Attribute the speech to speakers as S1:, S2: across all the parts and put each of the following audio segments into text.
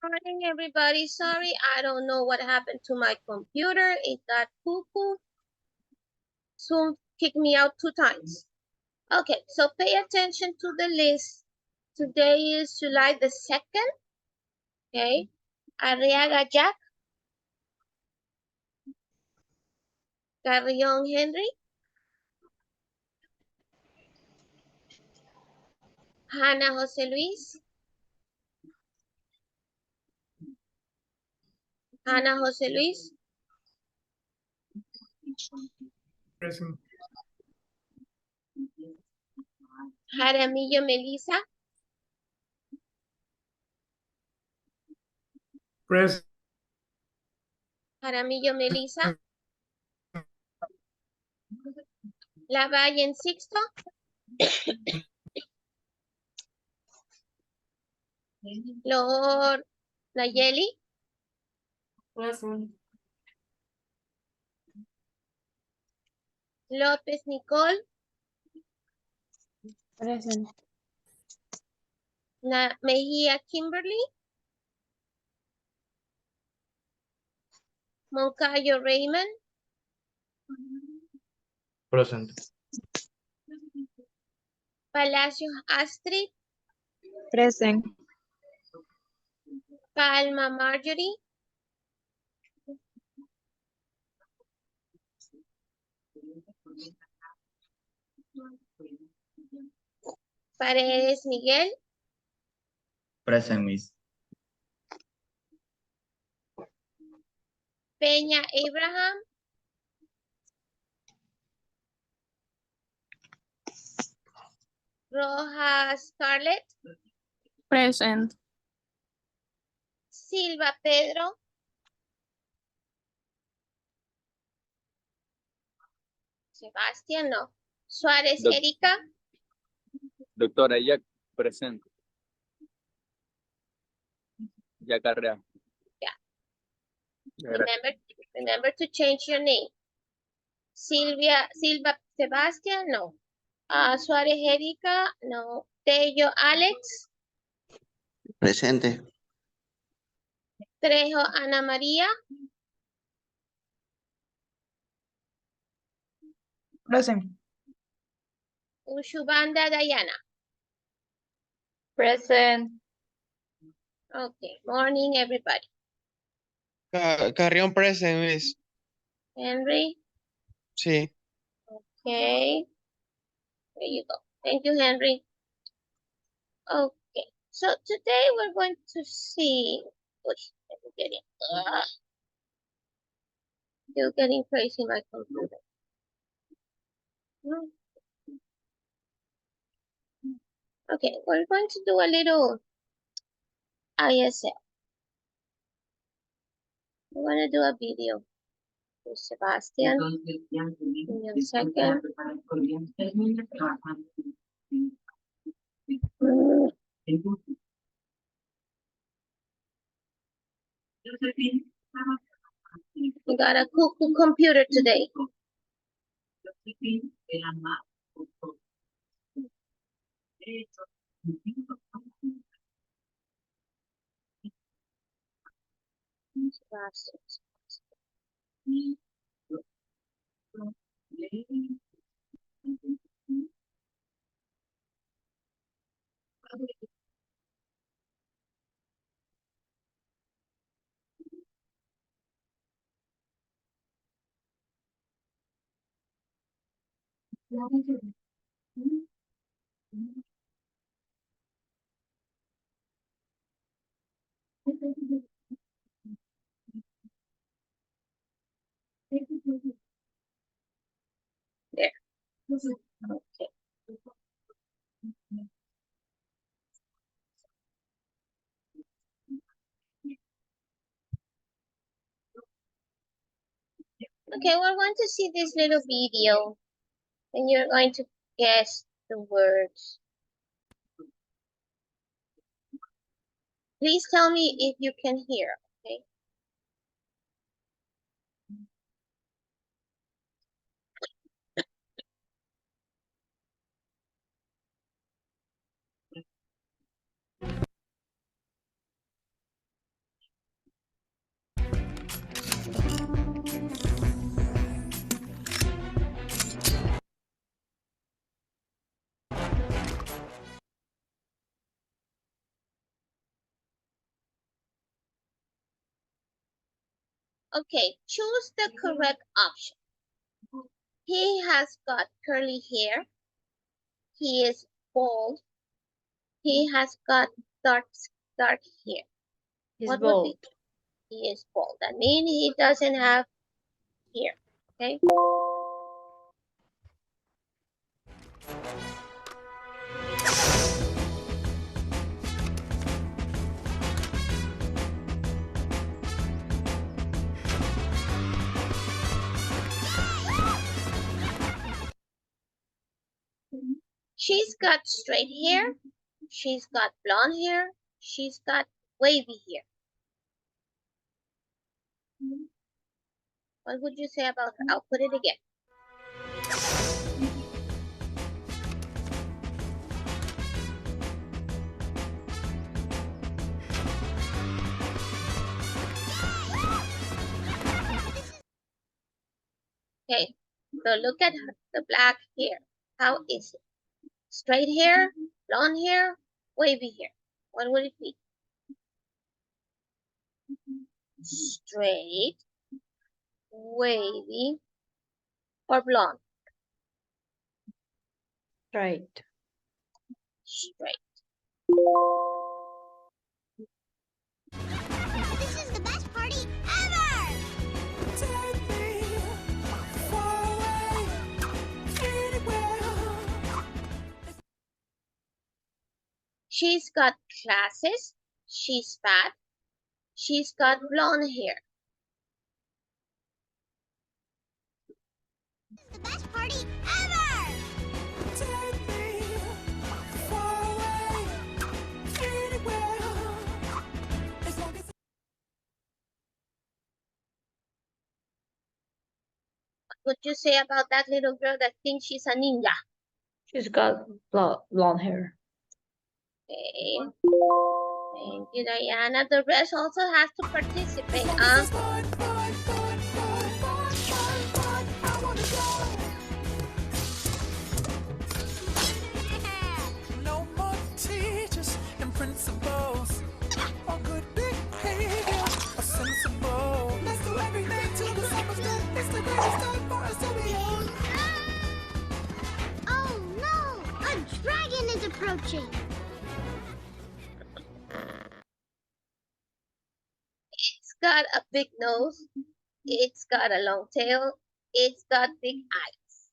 S1: Morning, everybody. Sorry, I don't know what happened to my computer. It got cuckoo. Zoom kicked me out 2 times. Okay, so pay attention to the list. Today is July the 2nd. Okay. Arriaga Jack. Carrion Henry. Hannah Jose Luis. Hannah Jose Luis.
S2: Present.
S1: Jaramillo Melissa.
S2: Present.
S1: Jaramillo Melissa. Lavalle en Sixto. Lord Nayeli.
S3: Present.
S1: López Nicole.
S3: Present.
S1: Mejía Kimberly. Moncayo Raymond.
S2: Present.
S1: Palacios Astrid.
S3: Present.
S1: Palma Marjorie. Paredes Miguel.
S4: Present, Miss.
S1: Peña Abraham. Rojas Scarlett.
S3: Present.
S1: Silva Pedro. Sebastián, no. Suárez Erika.
S4: Doctora, ya presente. Ya carrea.
S1: Yeah. Remember to change your name. Silva Sebastián, no. Suárez Erika, no. Tello Alex.
S5: Presente.
S1: Trejo Ana María.
S3: Present.
S1: Ushubanda Diana.
S3: Present.
S1: Okay, morning everybody.
S6: Carrión present, Miss.
S1: Henry.
S6: Sí.
S1: Okay. There you go. Thank you, Henry. Okay. So today we're going to see. Let me get it. You're getting crazy, my computer. Okay, we're going to do a little ISL. We're going to do a video with Sebastian. Give me a second. We got a cuckoo computer today. Sebastian. There. Okay. Okay, we're going to see this little video and you're going to guess the words. Please tell me if you can hear, okay? Okay, choose the correct option. He has got curly hair. He is bald. He has got dark hair.
S3: He's
S1: What would
S3: bald.
S1: be? He is bald. That means he doesn't have hair. Okay. She's got straight hair. She's got blonde hair. She's got wavy hair. What would you say about her? I'll put it again. Okay, so look at her, the black hair. How is it? Straight hair, blonde hair, wavy hair. What would it be? Straight, wavy, or blonde?
S3: Straight.
S1: Straight.
S7: This is the best party ever! Take me far away, anywhere.
S1: She's got glasses. She's fat. She's got blonde hair.
S7: This is the best party ever! Take me far away, anywhere. As long as
S1: What would you say about that little girl that thinks she's a ninja?
S3: She's got blonde hair.
S1: Okay. Thank you, Diana. The rest also has to participate.
S7: it's fun, fun, fun, fun, fun, fun, fun, I wanna go. No more teachers and principals. All good behavior, a sensible. Let's do everything till the summer's done. It's the greatest time for us to be young. Oh no! A dragon is approaching.
S1: It's got a big nose. It's got a long tail. It's got big eyes.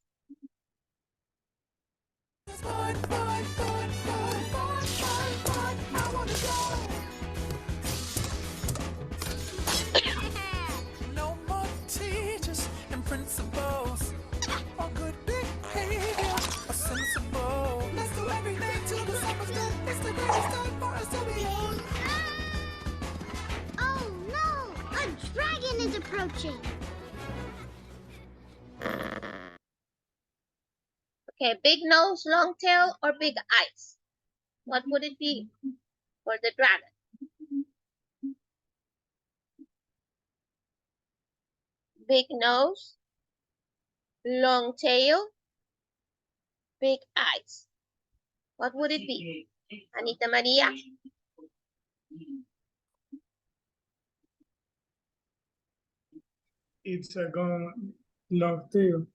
S7: Fun, fun, fun, fun, fun, fun, fun, I wanna go. No more teachers and principals. All good behavior, a sensible. Let's do everything till the summer's done. It's the greatest time for us to be young. Oh no! A dragon is approaching.
S1: Okay, big nose, long tail, or big eyes? What would it be for the dragon? Big nose, long tail, big eyes. What would it be? Anita Maria?
S2: It's a long tail.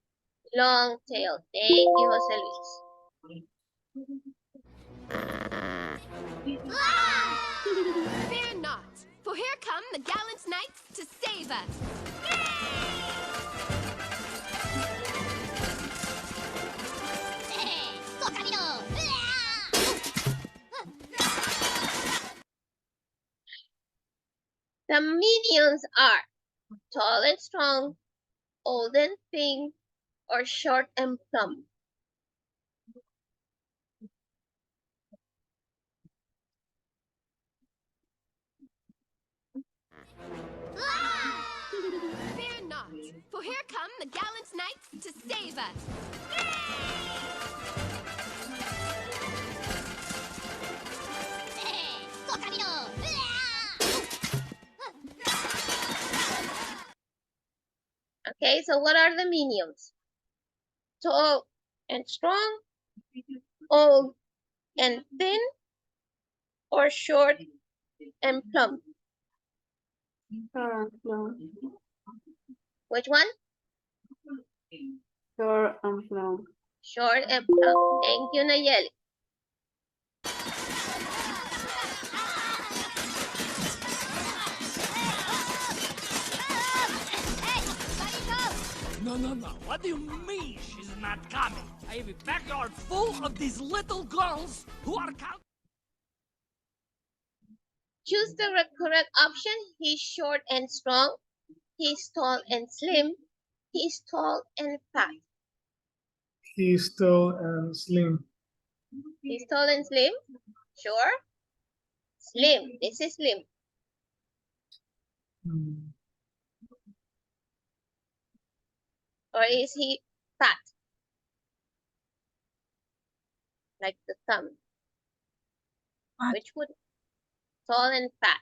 S1: Long tail. Thank you, Jose Luis.
S7: Fear not, for here come the gallant knights to save us.
S1: The minions are tall and strong, old and thin, or short and plump.
S7: Fear not, for here come the gallant knights to save us.
S1: Okay, so what are the minions? Tall and strong, old and thin, or short and plump?
S3: No.
S1: Which one?
S8: Short and long.
S1: Short and plump. Thank you, Nayeli.
S9: No. What do you mean she's not coming? I have a backyard full of these little girls who are counting.
S1: Choose the correct option. He's short and strong. He's tall and slim. He's tall and fat.
S2: He's tall and slim.
S1: He's tall and slim? Sure. Slim. This is slim.
S2: Hmm.
S1: Or is he fat? Like the thumb.
S2: Fat.
S1: Which would? Tall and fat.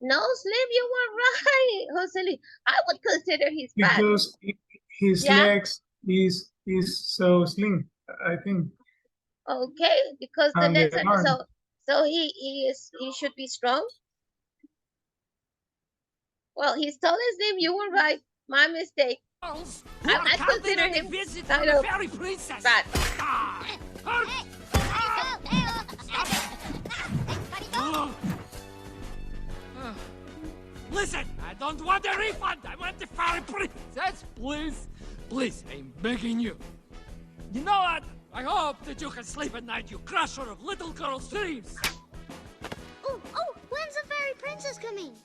S1: No, slim, you were right, Josely. I would consider he's fat.
S2: Because his
S1: Yeah.
S2: legs is so slim, I think.
S1: Okay, because the
S2: And the
S1: legs are
S2: arm.
S1: so he should be strong. Well, he's tall and slim. You were right. My mistake.
S9: Girls
S1: I
S9: who are
S1: might
S9: counting
S1: consider
S9: on the
S1: him
S9: visit
S1: kind
S9: of
S1: of
S9: the fairy princess.
S1: fat.
S9: Listen, I don't want a refund. I want the fairy princess, please. Please, I'm begging you. You know what? I hope that you can sleep at night, you crusher of little girls' dreams.
S10: Oh, when's the fairy princess coming?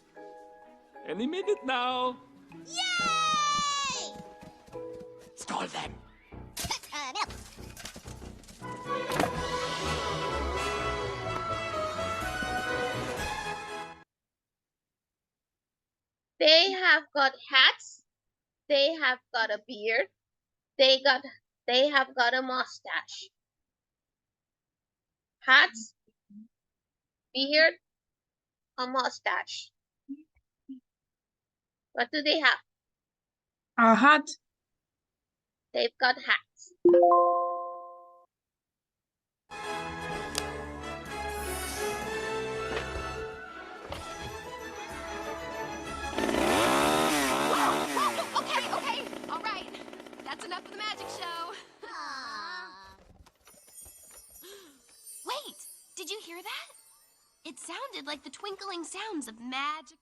S9: Any minute now.
S10: Yay!
S9: Scold them.
S10: No.
S1: They have got hats. They have got a beard. They have got a mustache. Hats, beard, a mustache. What do they have?
S8: A hat.
S1: They've got hats.
S10: Okay, all right. That's enough of the magic show. Wait, did you hear that? It sounded like the twinkling sounds of magic.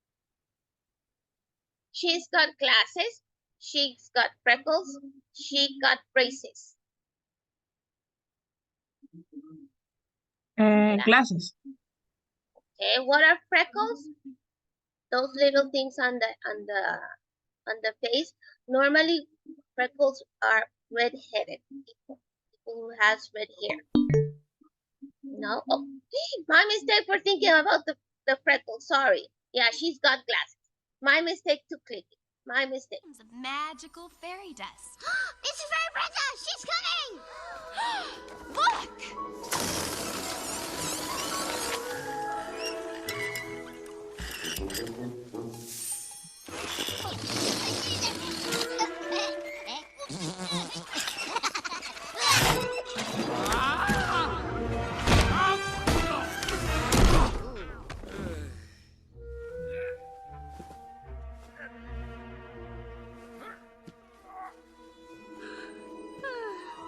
S1: She's got glasses. She's got freckles. She got braces.
S8: Glasses.
S1: Okay, what are freckles? Those little things on the face. Normally, freckles are red-headed people who has red hair. No, oh, my mistake for thinking about the freckles. Sorry. Yeah, she's got glasses. My mistake to click it. My mistake.
S10: Of magical fairy dust. It's the fairy princess! She's coming! Look!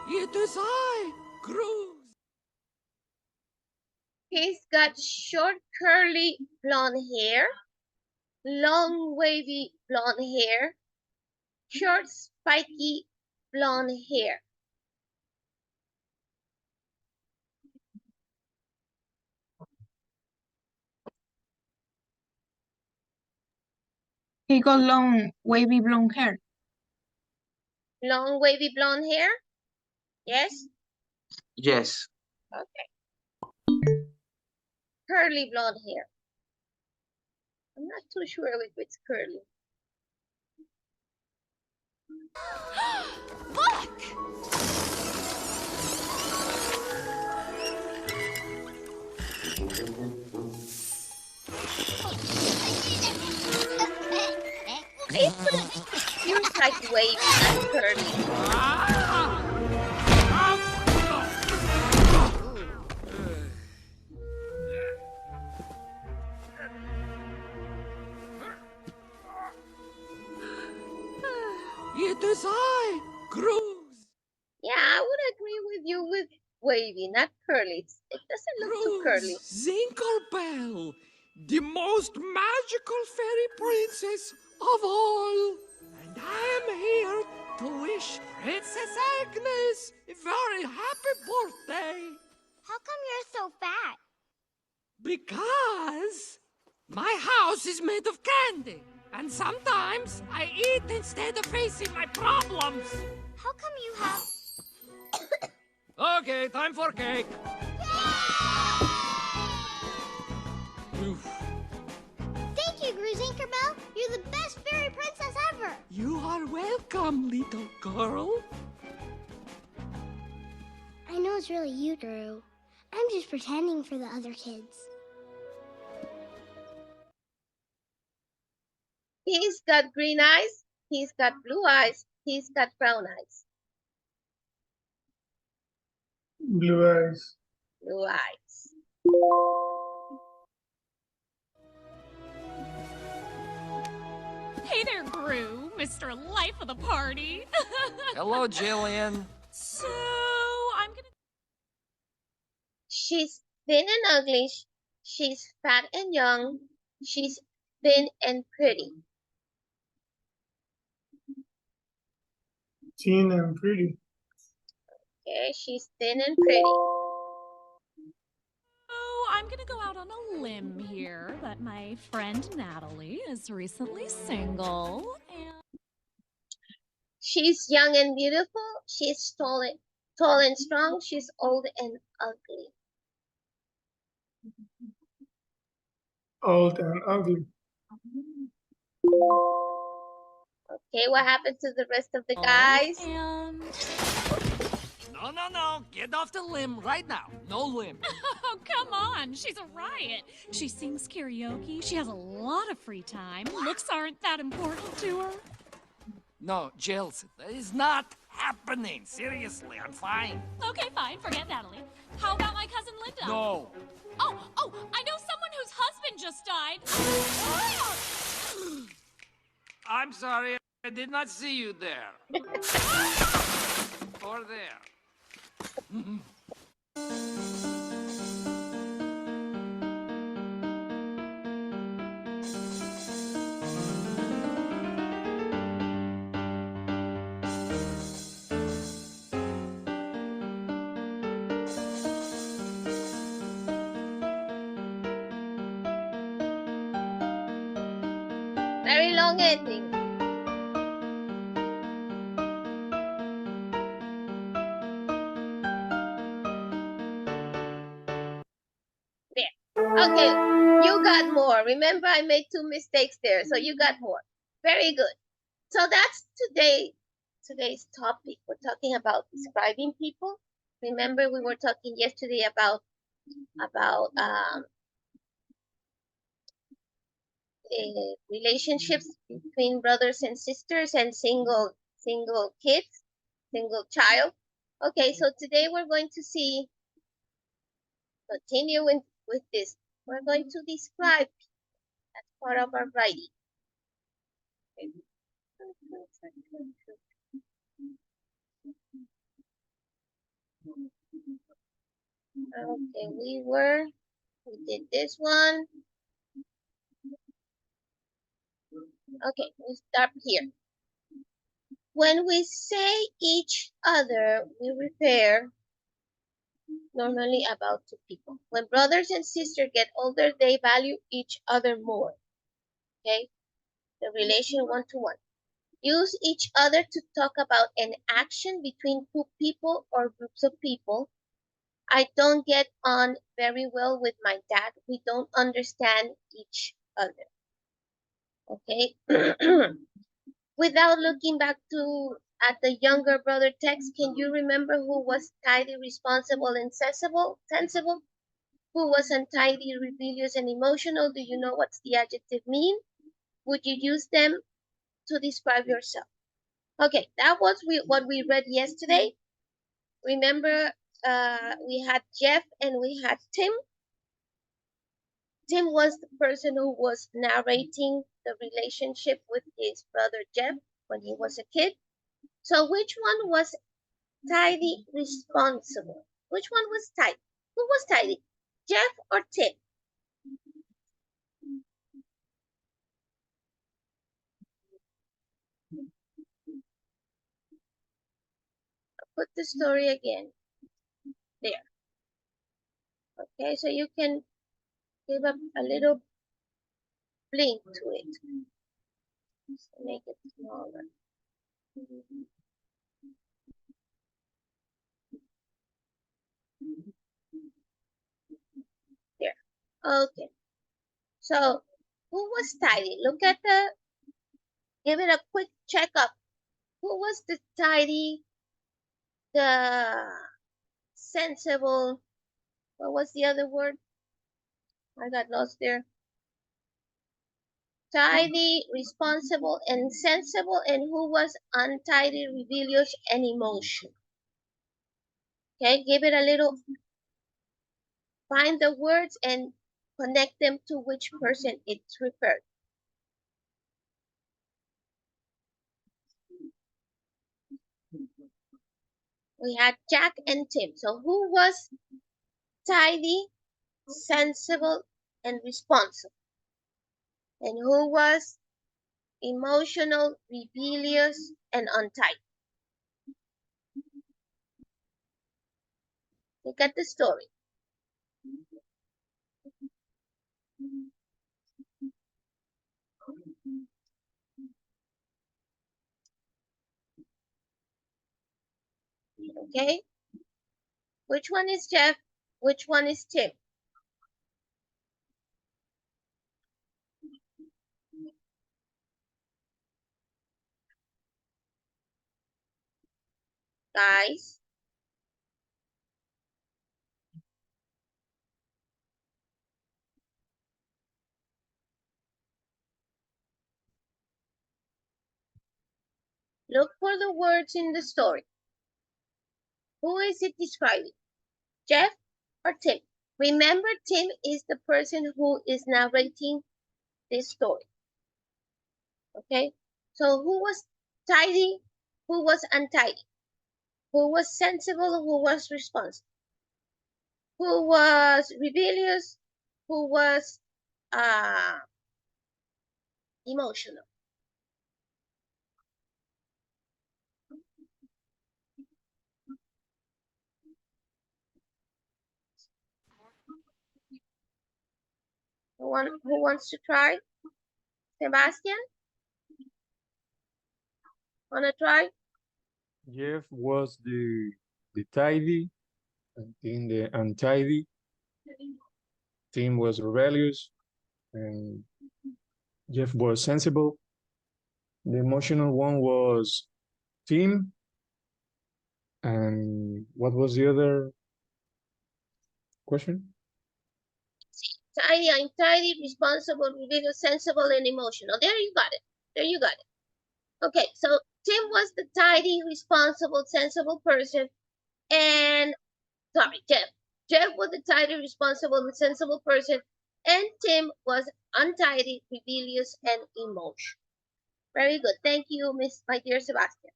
S9: It is I, Cruz.
S1: He's got short, curly blonde hair, long, wavy blonde hair, short, spiky blonde hair.
S8: He got long, wavy blonde hair.
S1: Long, wavy blonde hair? Yes?
S5: Yes.
S1: Okay. Curly blonde hair. I'm not too sure if it's curly.
S10: Look!
S1: It feels like wavy, not curly.
S9: It is I, Cruz.
S1: Yeah, I would agree with you with wavy, not curly. It doesn't look too curly.
S9: Zinklebell, the most magical fairy princess of all. And I am here to wish Princess Agnes a very happy birthday.
S10: How come you're so fat?
S9: Because my house is made of candy. And sometimes I eat instead of facing my problems.
S10: How come you have...
S9: Okay, time for cake. Oof.
S10: Thank you, Gruzinkerbell. You're the best fairy princess ever.
S9: You are welcome, little girl.
S10: I know it's really you, Drew. I'm just pretending for the other kids.
S1: He's got green eyes. He's got blue eyes. He's got brown eyes.
S2: Blue eyes.
S1: Blue eyes.
S11: Hey there, Gru, Mr. Life of the Party.
S9: Hello, Jillian.
S11: So, I'm gonna...
S1: She's thin and ugly. She's fat and young. She's thin and pretty.
S2: Thin and pretty.
S1: Okay, she's thin and pretty.
S11: Oh, I'm gonna go out on a limb here that my friend Natalie is recently single, and...
S1: She's young and beautiful. She's tall and strong. She's old and ugly.
S2: Old and ugly.
S1: Okay, what happened to the rest of the guys?
S11: And...
S9: No. Get off the limb right now. No limb.
S11: Oh, come on. She's a riot. She sings karaoke. She has a lot of free time. Looks aren't that important to her.
S9: No, Jills, that is not happening. Seriously, I'm fine.
S11: Okay, fine. Forget Natalie. How about my cousin Linda?
S9: No.
S11: Oh, I know someone whose husband just died.
S9: I'm sorry. I did not see you there. Or there.
S1: Very long ending. There. Okay, you got more. Remember, I made 2 mistakes there, so you got more. Very good. So that's today's topic. We're talking about describing people. Remember, we were talking yesterday about relationships between brothers and sisters and single kids, single child. Okay, so today we're going to continue with this. We're going to describe as part of our writing. Okay, we did this one. Okay, we start here. When we say each other, we refer normally about 2 people. When brothers and sisters get older, they value each other more. Okay, the relation 1-to-1. Use each other to talk about an action between 2 people or groups of people. I don't get on very well with my dad. We don't understand each other. Okay. Without looking back at the younger brother text, can you remember who was tidy, responsible, and sensible? Who was untidy, rebellious, and emotional? Do you know what's the adjective mean? Would you use them to describe yourself? Okay, that was what we read yesterday. Remember, we had Jeff and we had Tim. Tim was the person who was narrating the relationship with his brother Jeff when he was a kid. So which one was tidy responsible? Which one was tidy? Who was tidy? Jeff or Tim? Put the story again. There. Okay, so you can give up a little blink to it. So make it smaller. There. Okay. So who was tidy? Look at the, give it a quick checkup. Who was the tidy, the sensible, what was the other word? I got lost there. Tidy, responsible, and sensible, and who was untidy, rebellious, and emotional. Okay, give it a little, find the words and connect them to which person it's referred. We had Jack and Tim. So who was tidy, sensible, and responsible? And who was emotional, rebellious, and untidy? Look at the story. Okay? Which one is Jeff? Which one is Tim? Guys? Look for the words in the story. Who is it describing? Jeff or Tim? Remember, Tim is the person who is narrating this story. Okay? So who was tidy? Who was untidy? Who was sensible? Who was responsible? Who was rebellious? Who was emotional? Who wants to try? Sebastian? Wanna try?
S12: Jeff was the tidy, and Tim the untidy. Tim was rebellious, and Jeff was sensible. The emotional one was Tim. And what was the other question?
S1: Tidy, untidy, responsible, rebellious, sensible, and emotional. There you got it. There you got it. Okay, so Tim was the tidy, responsible, sensible person, and sorry, Jeff. Jeff was the tidy, responsible, and sensible person, and Tim was untidy, rebellious, and emotional. Very good. Thank you, my dear Sebastian.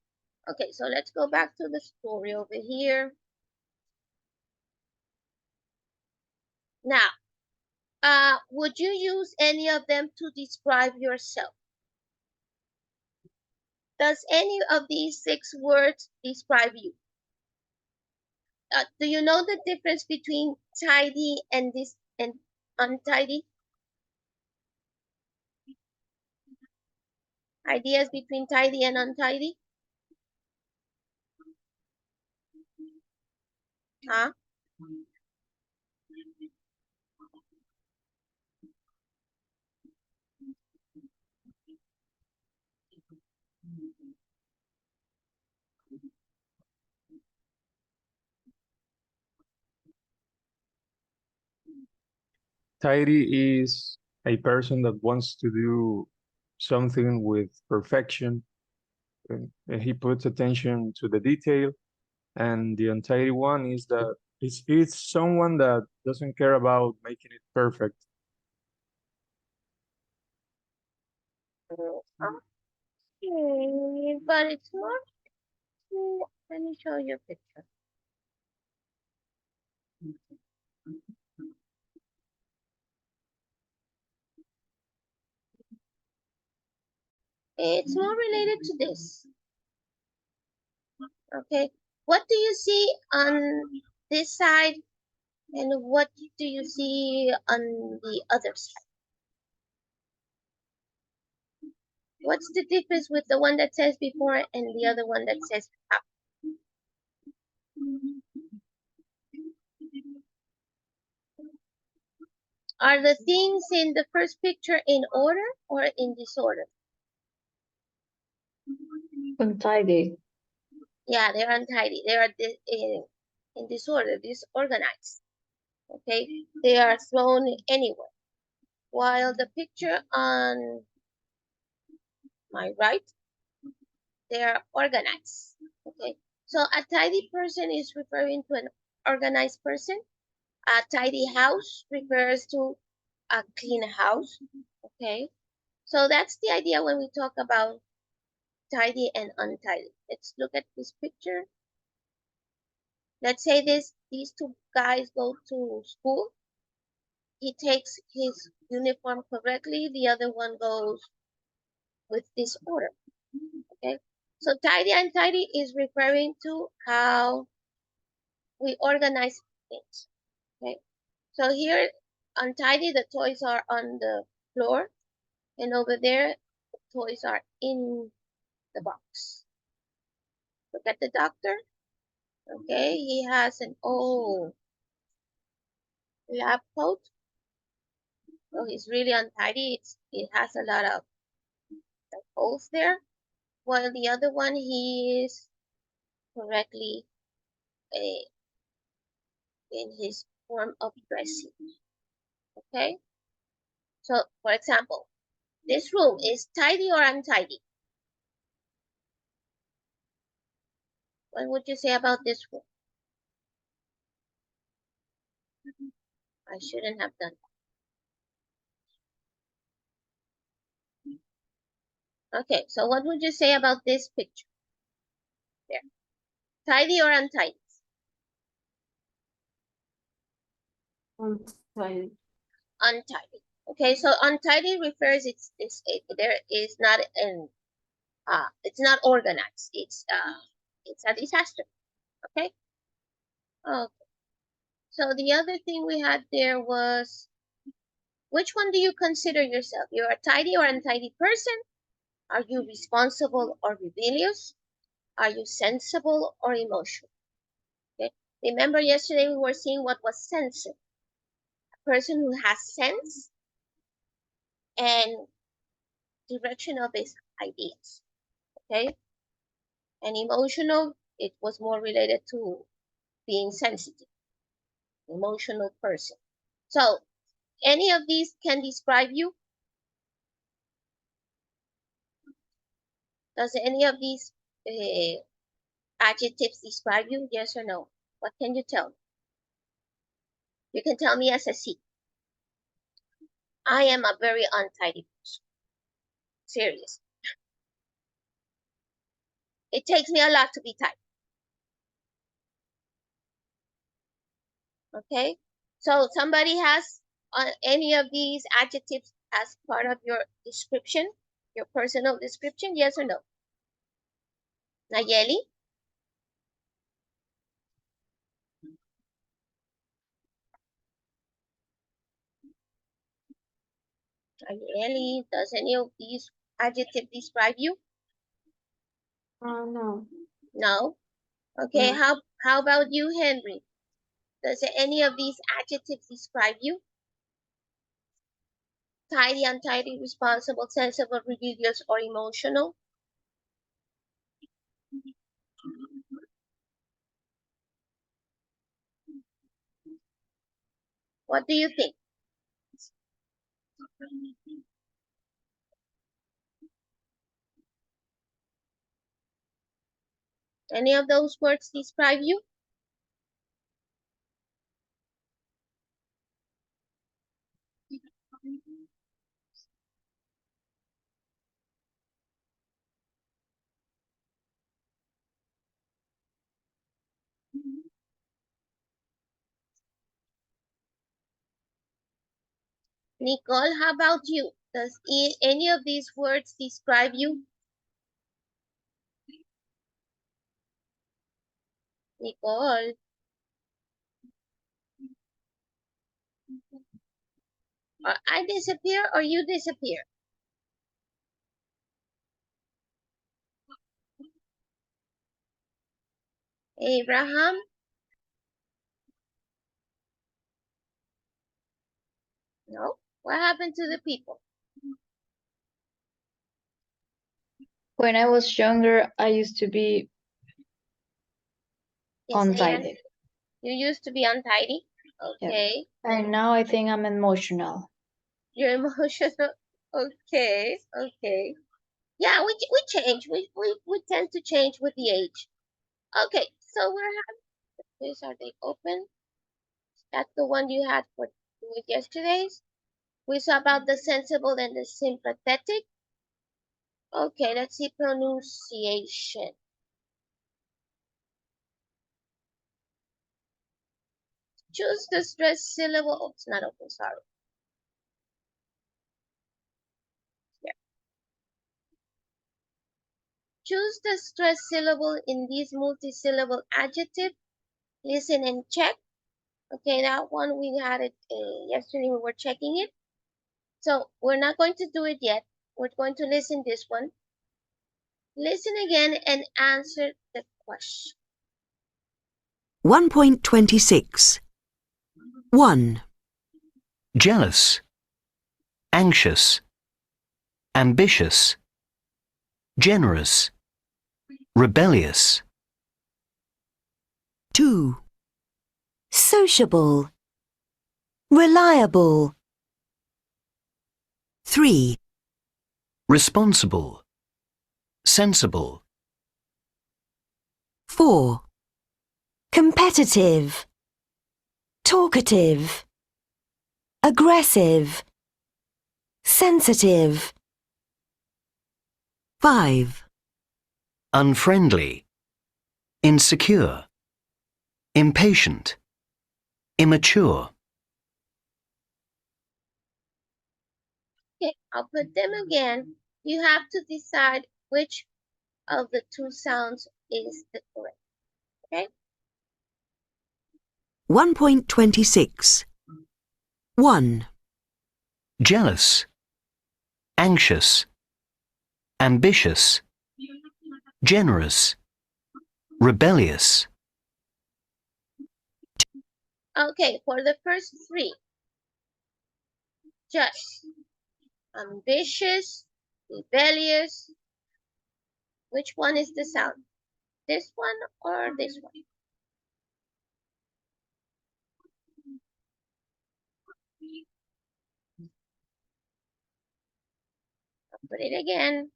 S1: Okay, so let's go back to the story over here. Now, would you use any of them to describe yourself? Does any of these 6 words describe you? Do you know the difference between tidy and untidy? Ideas between tidy and untidy? Huh?
S12: Tidy is a person that wants to do something with perfection, and he puts attention to the detail. And the untidy one is that it's someone that doesn't care about making it perfect.
S1: Okay, but it's more Let me show you a picture. It's more related to this. Okay, what do you see on this side and what do you see on the other side? What's the difference with the one that says before and the other one that says after? Are the things in the first picture in order or in disorder?
S3: Untidy.
S1: Yeah, they're untidy. They are in disorder, disorganized. Okay, they are thrown anywhere. While the picture on my right, they are organized. Okay, so a tidy person is referring to an organized person. A tidy house refers to a clean house. Okay, so that's the idea when we talk about tidy and untidy. Let's look at this picture. Let's say these two guys go to school. He takes his uniform correctly. The other one goes with disorder. Okay, so tidy and untidy is referring to how we organize things. Okay, so here untidy, the toys are on the floor, and over there the toys are in the box. Look at the doctor. Okay, he has an old lab coat, so he's really untidy. It has a lot of holes there, while the other one he is correctly in his form of dressing. Okay, so for example, this room is tidy or untidy? What would you say about this room? I shouldn't have done that. Okay, so what would you say about this picture? There, tidy or untidy?
S8: Untidy.
S1: Untidy. Okay, so untidy refers there is not an it's not organized. It's a disaster. Okay. Okay. So the other thing we had there was, which one do you consider yourself? You're a tidy or untidy person? Are you responsible or rebellious? Are you sensible or emotional? Okay. Remember yesterday we were seeing what was sensible. A person who has sense and direction of his ideas. Okay. And emotional, it was more related to being sensitive, emotional person. So any of these can describe you? Does any of these adjectives describe you? Yes or no? What can you tell me? You can tell me as a C. I am a very untidy person. Serious. It takes me a lot to be tidy. Okay? So somebody has any of these adjectives as part of your description, your personal description, yes or no? Nayeli? Nayeli, does any of these adjectives describe you?
S8: No.
S1: No? Okay,
S8: No.
S1: how about you, Henry? Does any of these adjectives describe you? Tidy, untidy, responsible, sensible, rebellious, or emotional? What do you think? Any of those words describe you? Nicole, how about you? Does any of these words describe you? Nicole. Or I disappear or you disappear? Abraham? No. What happened to the people?
S3: When I was younger, I used to be
S1: Yes,
S3: untidy.
S1: you used to be untidy. Okay.
S3: And now I think I'm emotional.
S1: You're emotional. Okay. Okay. Yeah, we change. We tend to change with the age. Okay, so we're having these. Are they open? That's the one you had for yesterday's. We saw about the sensible and the sympathetic. Okay, let's see pronunciation. Choose the stressed syllable. Oh, it's not open, sorry. Here. Choose the stressed syllable in this multisyllable adjective. Listen and check. Okay, that one we had it yesterday. We were checking it. So we're not going to do it yet. We're going to listen this one. Listen again and answer the question.
S13: 1.26. 1. Jealous, anxious, ambitious, generous, rebellious. 2. Sociable, reliable. 3. Responsible, sensible. 4. Competitive, talkative, aggressive, sensitive. 5. Unfriendly, insecure, impatient, immature.
S1: Okay, I'll put them again. You have to decide which of the two sounds is the correct. Okay?
S13: 1.26. 1. Jealous, anxious, ambitious, generous, rebellious.
S1: Okay, for the first three. Just ambitious, rebellious. Which one is the sound? This one or this one? I'll put it again.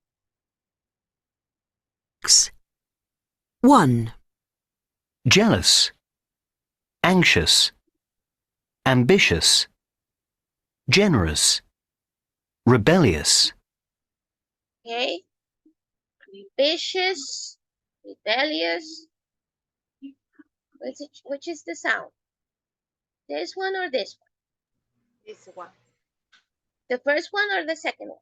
S13: 1. Jealous, anxious, ambitious, generous, rebellious.
S1: Okay. Ambitious, rebellious. Which is the sound? This one or this one?
S8: This one.
S1: The first one or the second one?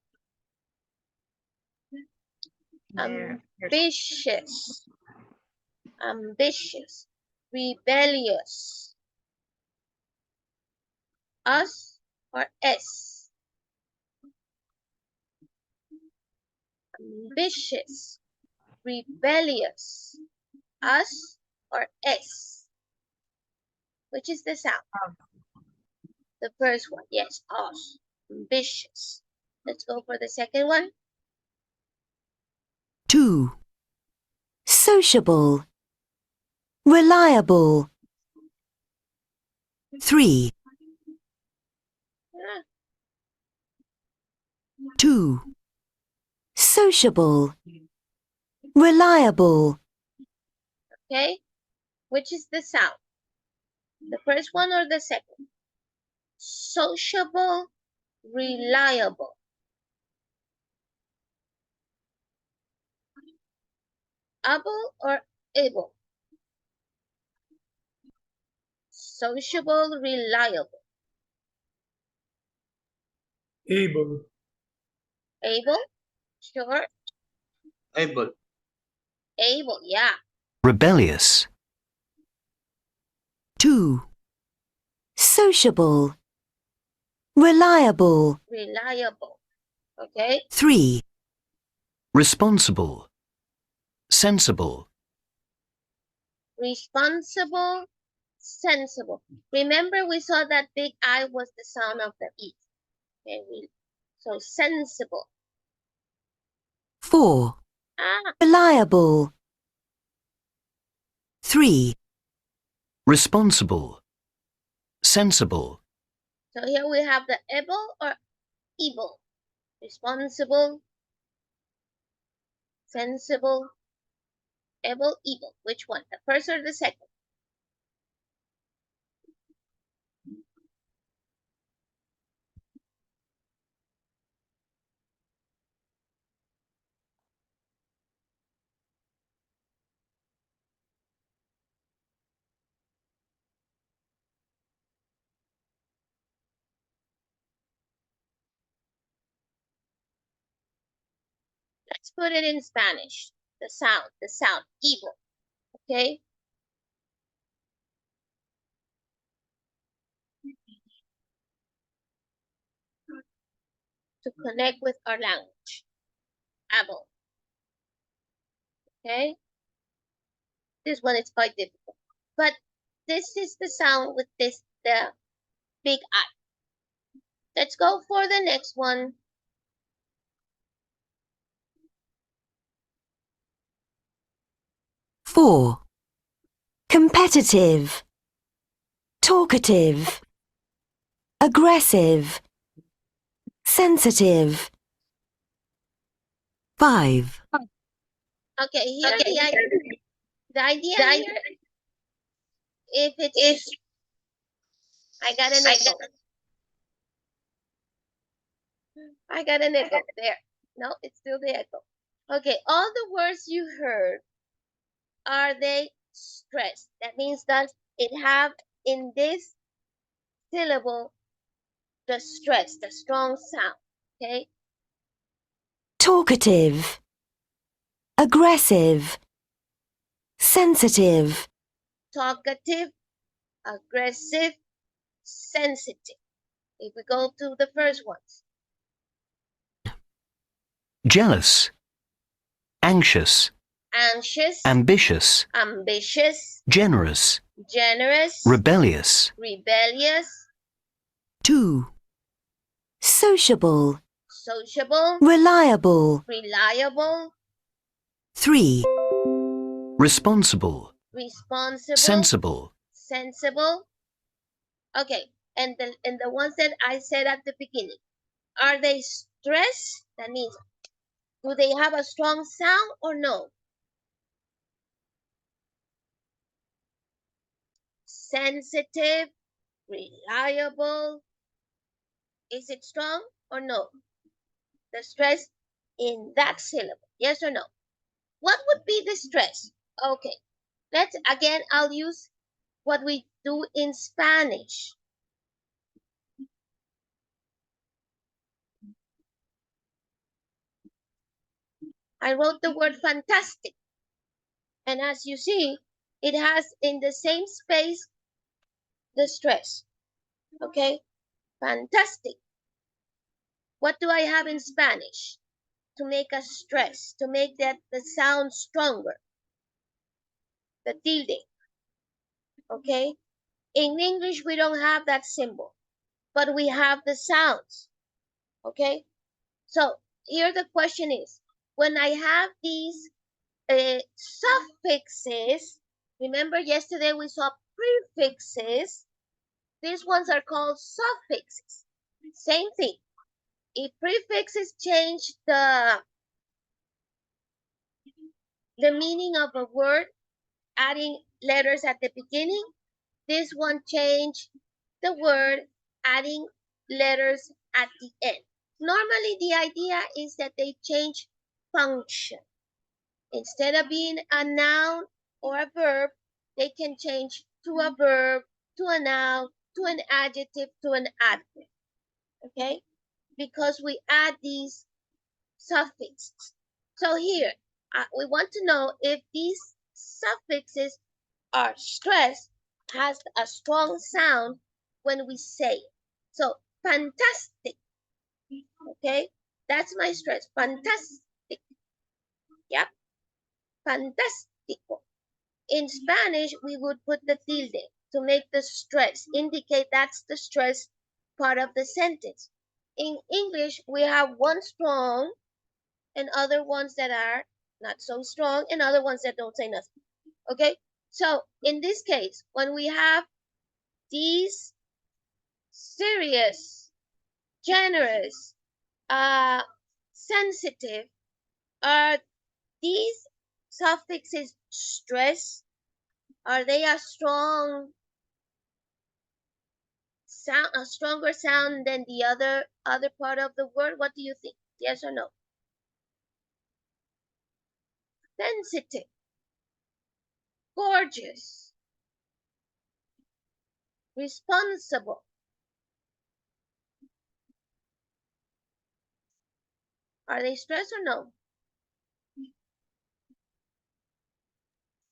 S1: Ambitious, ambitious, rebellious. Us or S? Ambitious, rebellious. Us or S? Which is the sound? The first one, yes, us. Ambitious. Let's go for the second one.
S13: 2. Sociable, reliable. 3. 2. Sociable, reliable.
S1: Okay, which is the sound? The first one or the second? Sociable, reliable. Able or able? Sociable, reliable.
S2: Able.
S1: Able? Sure.
S5: Able.
S1: Able, yeah.
S13: Rebellious.
S14: 2. Sociable. Reliable.
S1: Reliable. Okay.
S14: 3.
S13: Responsible. Sensible.
S1: Responsible, sensible. Remember we saw that big I was the sound of the E. Okay, so sensible.
S14: 4.
S1: Ah,
S14: Reliable. 3.
S13: Responsible. Sensible.
S1: so here we have the able or evil. Responsible, sensible, able, evil. Which one? The first or the second? Let's put it in Spanish. The sound, evil. Okay? To connect with our language. Able. Okay? This one is quite difficult. But this is the sound with the big I. Let's go for the next one.
S14: Four. Competitive. Talkative. Aggressive. Sensitive. 5.
S1: Okay, here the idea here, if it's, I got an echo. I got an echo there. No, it's still the echo. Okay, all the words you heard, are they stressed? That means that it have in this syllable the stress, the strong sound. Okay?
S14: Talkative. Aggressive. Sensitive.
S1: Talkative, aggressive, sensitive. If we go to the first ones.
S13: Jealous. Anxious.
S1: Anxious,
S13: Ambitious.
S1: ambitious,
S13: Generous.
S1: generous,
S13: Rebellious.
S1: rebellious,
S14: 2. Sociable.
S1: sociable,
S14: Reliable.
S1: reliable,
S14: 3.
S13: Responsible.
S1: responsible,
S13: Sensible.
S1: sensible. Okay, and the ones that I said at the beginning, are they stressed? That means, do they have a strong sound or no? Sensitive, reliable. Is it strong or no? The stress in that syllable, yes or no? What would be the stress? Okay, let's again, I'll use what we do in Spanish. I wrote the word fantastic. And as you see, it has in the same space the stress. Okay, fantastic. What do I have in Spanish to make a stress, to make that the sound stronger? The tilde. Okay, in English we don't have that symbol, but we have the sounds. Okay, so here the question is, when I have these suffixes, remember yesterday we saw prefixes, these ones are called suffixes. Same thing. If prefixes change the meaning of a word, adding letters at the beginning, this one change the word, adding letters at the end. Normally the idea is that they change function. Instead of being a noun or a verb, they can change to a verb, to a noun, to an adjective, to an adverb. Okay? because we add these suffixes. So here, we want to know if these suffixes are stressed, has a strong sound when we say it. So, fantastic. Okay, that's my stress. Fantastic. Yep, fantástico. In Spanish, we would put the tilde to make the stress, indicate that's the stress part of the sentence. In English, we have one strong and other ones that are not so strong and other ones that don't say nothing. Okay, so in this case, when we have these serious, generous, sensitive, are these suffixes stress? Are they a strong sound, a stronger sound than the other part of the word? What do you think? Yes or no? Sensitive, gorgeous, responsible. Are they stressed or no?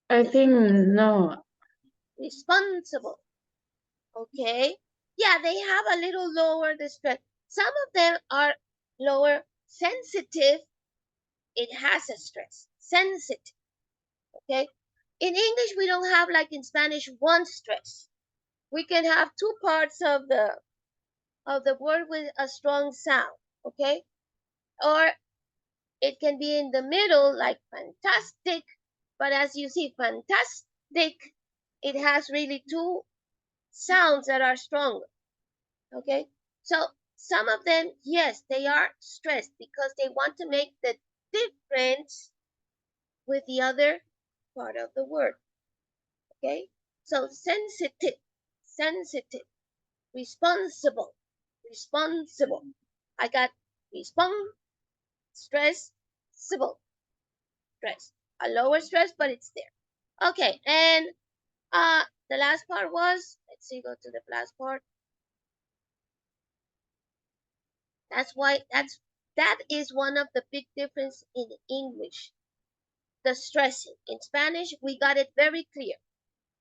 S3: I think no.
S1: Responsible. Okay. Yeah, they have a little lower the stress. Some of them are lower. Sensitive, it has a stress. Sensitive. Okay. In English, we don't have, like in Spanish, one stress. We can have two parts of the word with a strong sound. Okay. Or it can be in the middle, like fantastic. But as you see, fantastic, it has really two sounds that are stronger. Okay, so some of them, yes, they are stressed because they want to make the difference with the other part of the word. Okay, so sensitive, sensitive, responsible, responsible. I got stress, stress, a lower stress, but it's there. Okay, and the last part was, let's see, go to the last part. That is one of the big difference in English. The stressing. In Spanish, we got it very clear.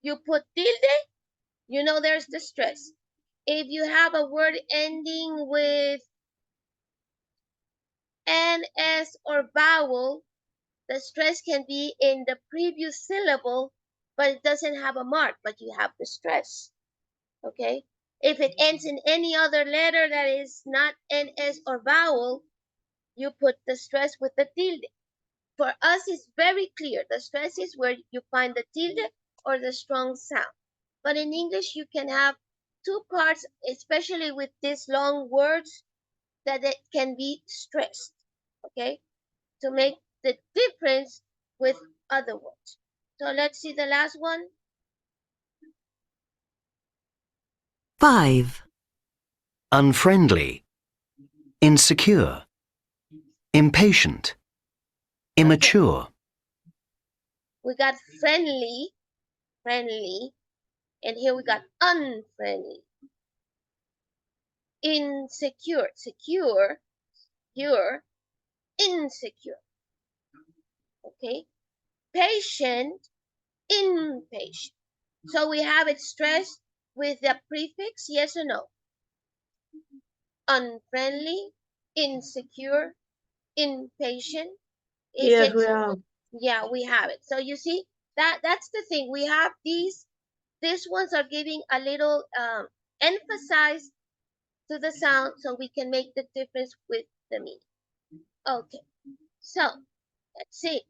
S1: You put tilde, you know there's the stress. If you have a word ending with NS or vowel, the stress can be in the previous syllable, but it doesn't have a mark, but you have the stress. Okay? If it ends in any other letter that is not NS or vowel, you put the stress with the tilde. For us, it's very clear. The stress is where you find the tilde or the strong sound. But in English, you can have two parts, especially with these long words, that it can be stressed, okay, to make the difference with other words. So let's see the last one.
S14: 5,
S13: Unfriendly, insecure, impatient, immature,
S1: We got friendly, friendly, and here we got unfriendly. Insecure, secure, secure, insecure. Okay, patient, impatient. So we have it stressed with the prefix, yes or no? Unfriendly, insecure, impatient.
S3: Yes, we have.
S1: Yeah, we have it. So you see, that's the thing. We have these ones are giving a little emphasize to the sound so we can make the difference with the meaning. Okay, so let's see.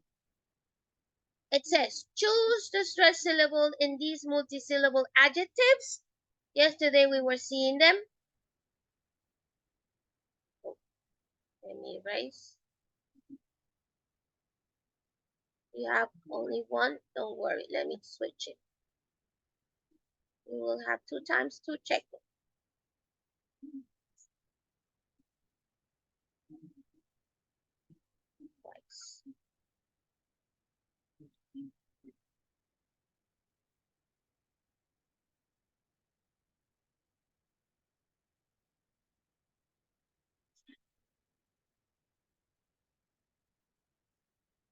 S1: It says, choose the stressed syllable in these multisyllable adjectives. Yesterday we were seeing them. Oh, let me erase. We have only one. Don't worry. Let me switch it. We will have 2 times to check it. Twice.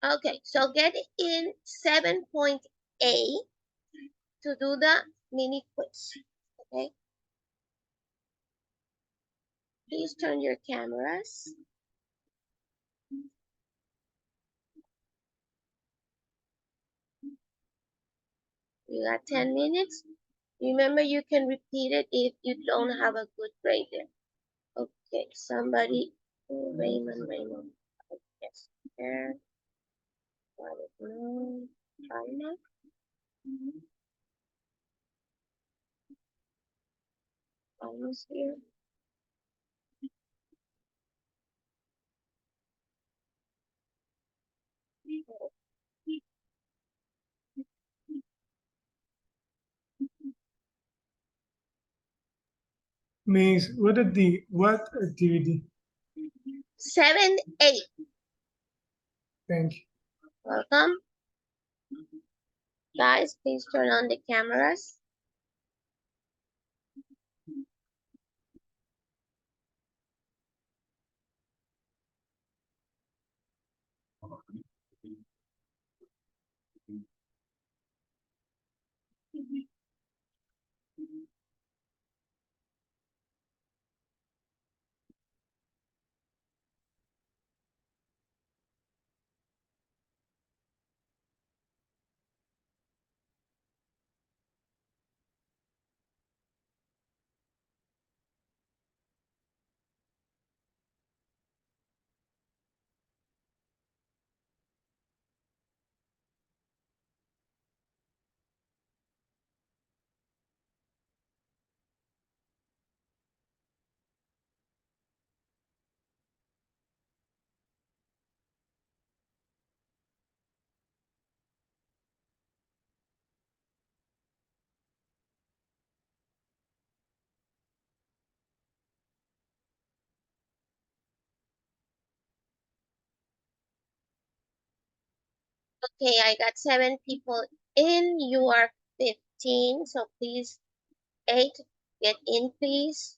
S1: Okay, so get in 7.A to do the mini quiz. Okay. Please turn your cameras. You got 10 minutes. Remember, you can repeat it if you don't have a good grade there. Okay, somebody, Raymond. Yes, there. China. Almost here.
S2: Miss, what activity?
S1: 7-8.
S2: Thank you.
S1: Welcome. Guys, please turn on the cameras. Okay, I got 7 people in. You are 15, so please, 8, get in, please.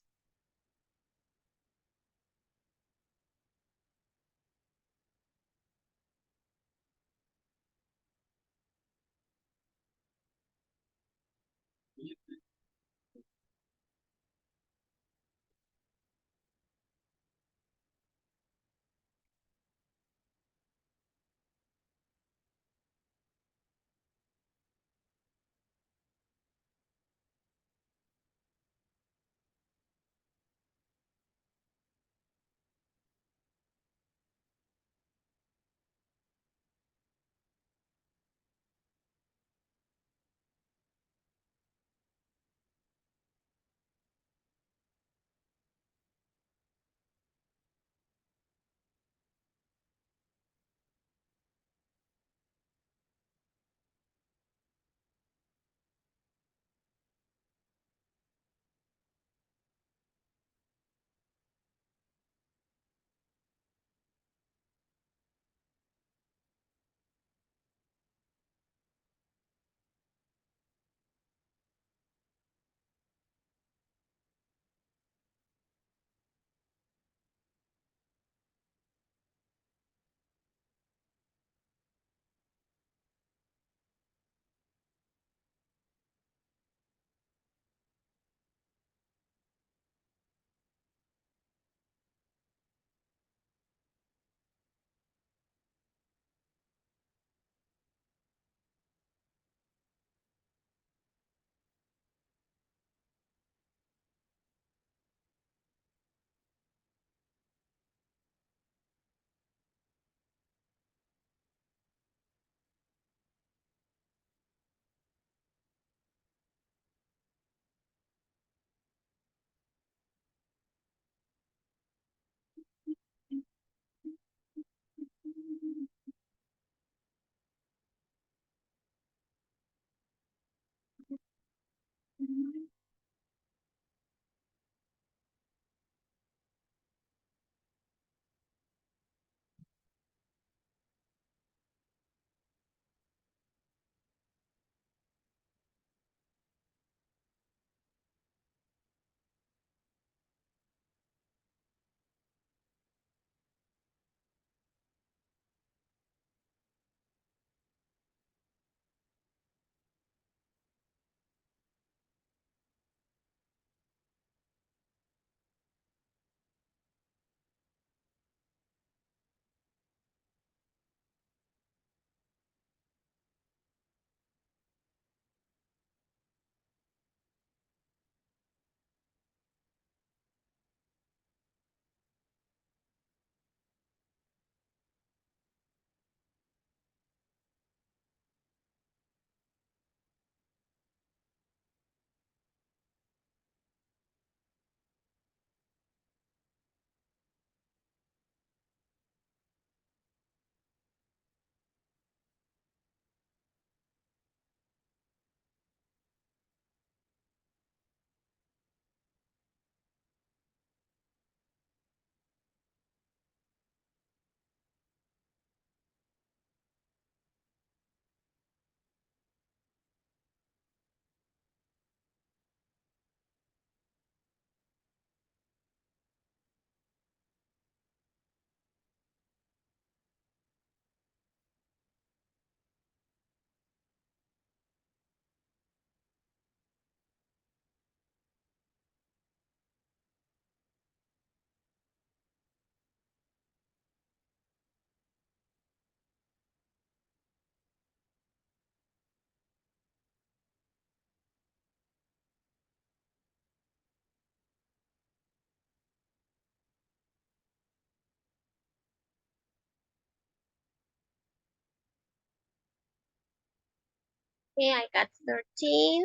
S1: Okay, I got 13.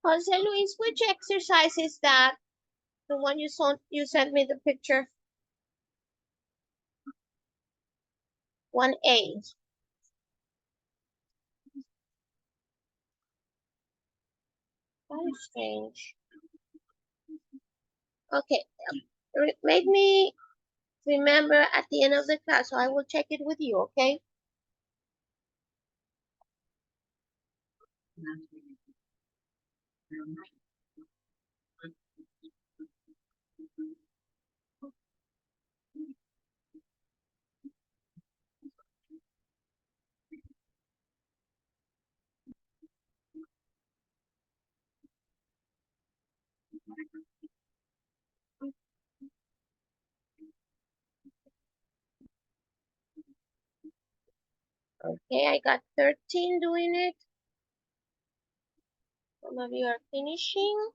S1: Jose Luis, which exercise is that? The one you sent me the picture. 1A. That is strange. Okay, make me remember at the end of the class, so I will check it with you, okay? Okay, I got 13 doing it. Some of you are finishing.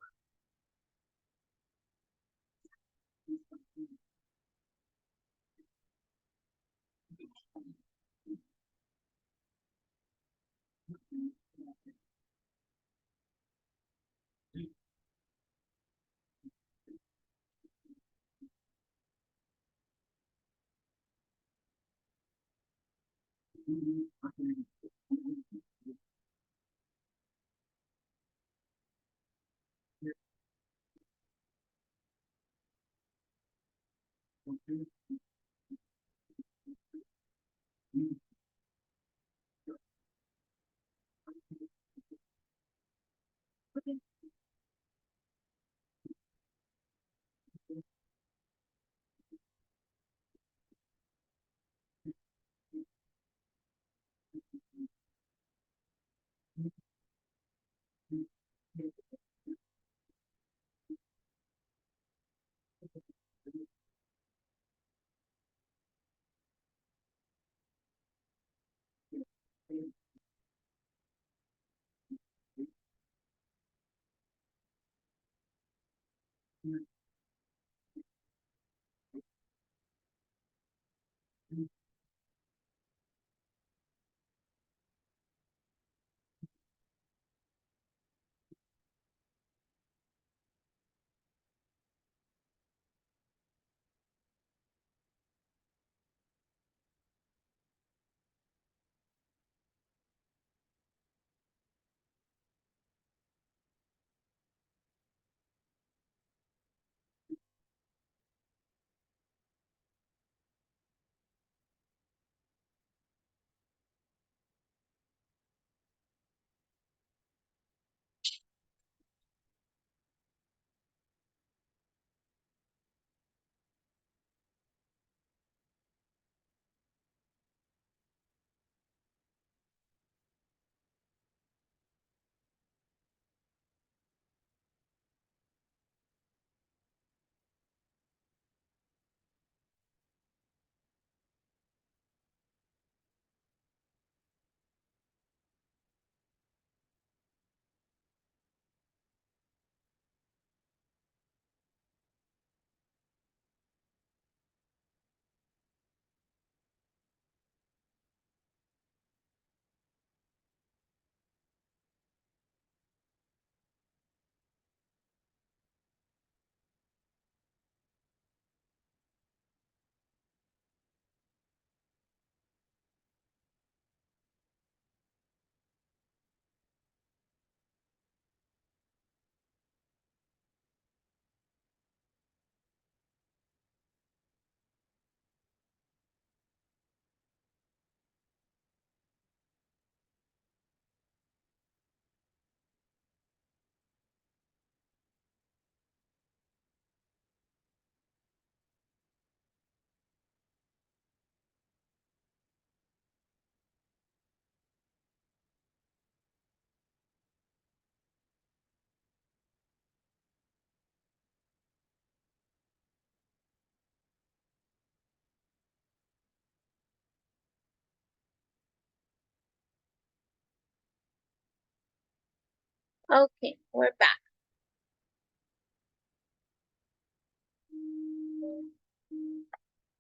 S1: Okay, we're back.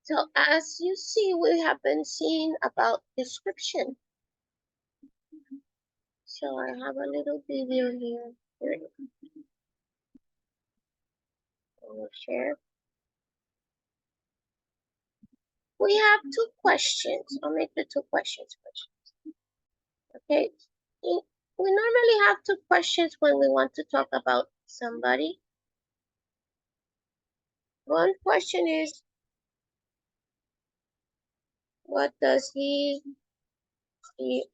S1: So as you see, we have been seeing about description. So I have a little video here. Here it is. I will share. We have two questions. I'll make the two questions first. Okay. We normally have two questions when we want to talk about somebody. One question is, what does he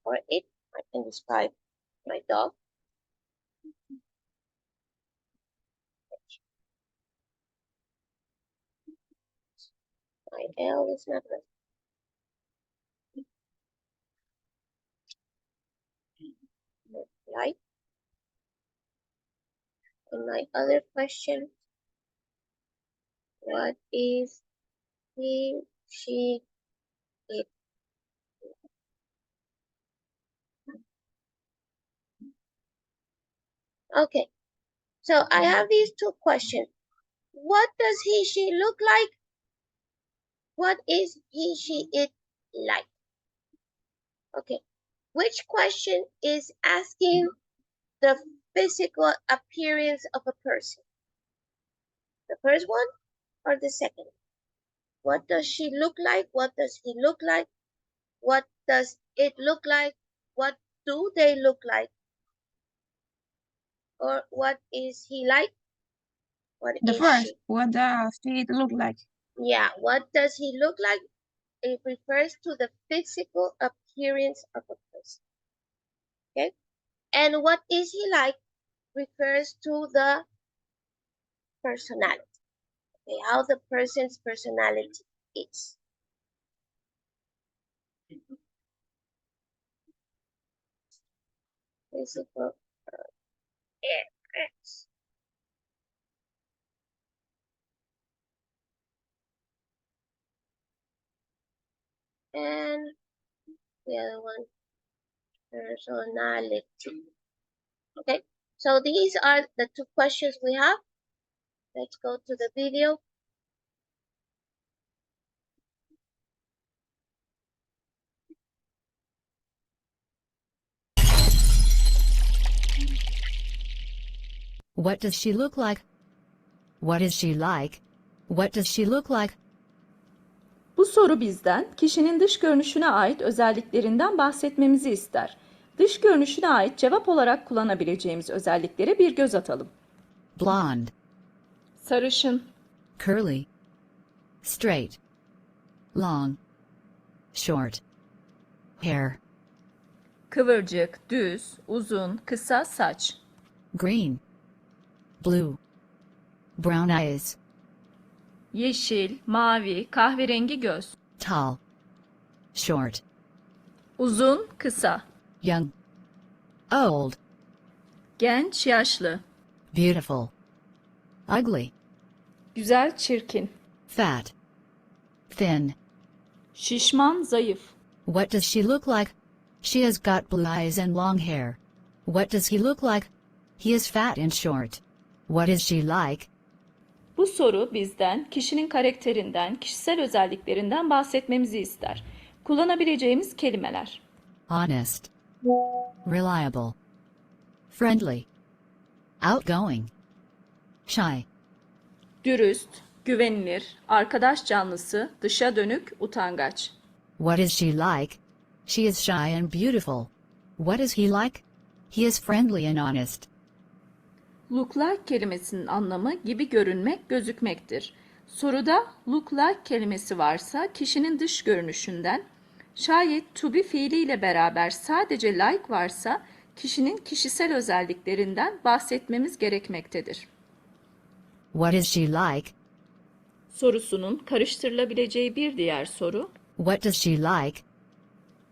S1: or it, I can describe my dog. My L is not right. Right? And my other question, what is he, she, it? Okay, so I have these two questions. What does he, she look like? What is he, she, it like? Okay, which question is asking the physical appearance of a person? The first one or the second? What does she look like? What does he look like? What does it look like? What do they look like? Or what is he like? What
S8: The
S1: is
S8: first,
S1: she?
S8: what does it look like?
S1: Yeah, what does he look like? It refers to the physical appearance of a person. Okay? And what is he like refers to the personality. Okay, how the person's personality is. Physical appearance. And the other one, personality. Okay, so these are the two questions we have. Let's go to the video.
S14: What does she look like? What is she like? What does she look like?
S15: Bu soru bizden kişinin dış görünüşüne ait özelliklerinden bahsetmemizi ister. Dış görünüşüne ait cevap olarak kullanabileceğimiz özelliklere bir göz atalım.
S14: Blonde,
S15: Sarışın,
S14: curly, straight, long, short, hair,
S15: kıvırcık, düz, uzun, kısa saç,
S14: green, blue, brown eyes,
S15: yeşil, mavi, kahverengi göz,
S14: tall, short,
S15: uzun, kısa,
S14: young, old,
S15: genç, yaşlı,
S14: beautiful, ugly,
S15: güzel, çirkin,
S14: fat, thin.
S15: şişman, zayıf.
S14: What does she look like? She has got blue eyes and long hair. What does he look like? He is fat and short. What is she like?
S15: Bu soru bizden kişinin karakterinden, kişisel özelliklerinden bahsetmemizi ister. Kullanabileceğimiz kelimeler:
S14: Honest, reliable, friendly, outgoing, shy.
S15: dürüst, güvenilir, arkadaş canlısı, dışa dönük, utangaç.
S14: What is she like? She is shy and beautiful. What is he like? He is friendly and honest.
S15: Look like kelimesinin anlamı gibi görünmek, gözükmektir. Soruda look like kelimesi varsa kişinin dış görünüşünden, şayet to be fiiliyle beraber sadece like varsa kişinin kişisel özelliklerinden bahsetmemiz gerekmektedir.
S14: What is she like?
S15: Sorusunun karıştırılabileceği bir diğer soru
S14: What does she like?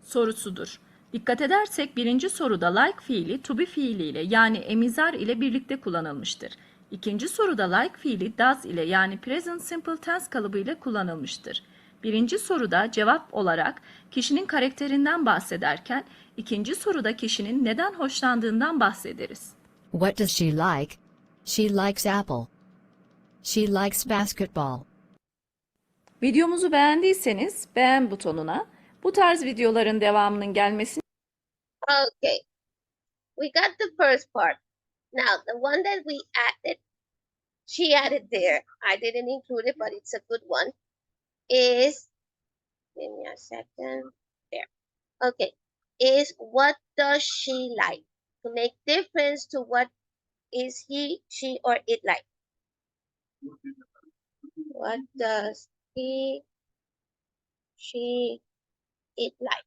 S15: sorusudur. Dikkat edersek birinci soruda like fiili to be fiiliyle yani emizar ile birlikte kullanılmıştır. İkinci soruda like fiili does ile yani present simple tense kalıbı ile kullanılmıştır. Birinci soruda cevap olarak kişinin karakterinden bahsederken ikinci soruda kişinin neden hoşlandığından bahsederiz.
S14: What does she like? She likes apple. She likes basketball.
S15: Videomuzu beğendiyseniz beğen butonuna, bu tarz videoların devamının gelmesini
S1: Okay, we got the first part. Now, the one that we added, she added there. I didn't include it, but it's a good one. Is, give me a second, there. Okay, is what does she like? To make difference to what is he, she, or it like. What does he, she, it like?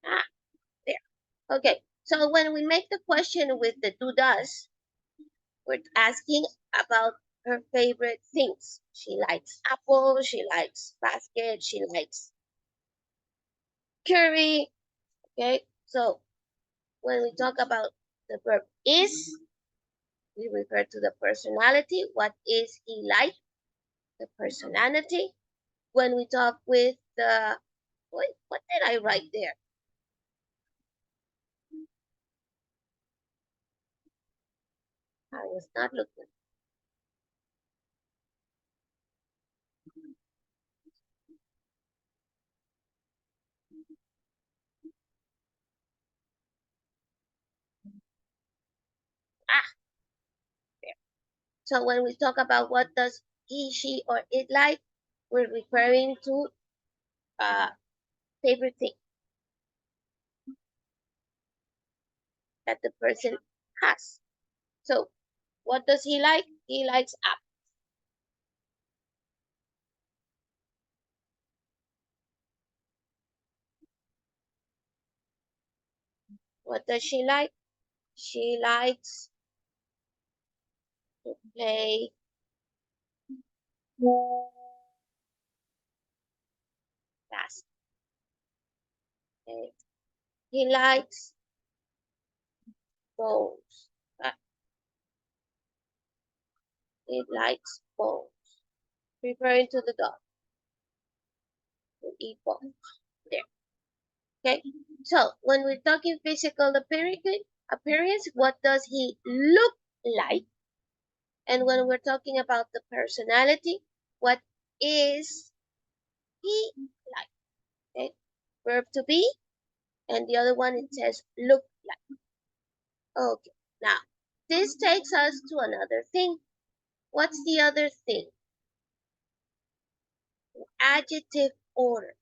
S1: Ah, there. Okay, so when we make the question with the do does, we're asking about her favorite things. She likes apple, she likes basket, she likes curry. Okay, so when we talk about the verb is, we refer to the personality. What is he like? The personality. When we talk with the, what did I write there? I was not looking. Ah, there. So when we talk about what does he, she, or it like, we're referring to favorite thing that the person has. So what does he like? He likes apple. What does she like? She likes to play basketball. Okay. He likes balls. It likes balls. Referring to the dog. To eat balls. There. Okay. So when we're talking physical appearance, what does he look like? And when we're talking about the personality, what is he like? Okay. Verb to be, and the other one it says look like. Okay. Now this takes us to another thing. What's the other thing? Adjective order.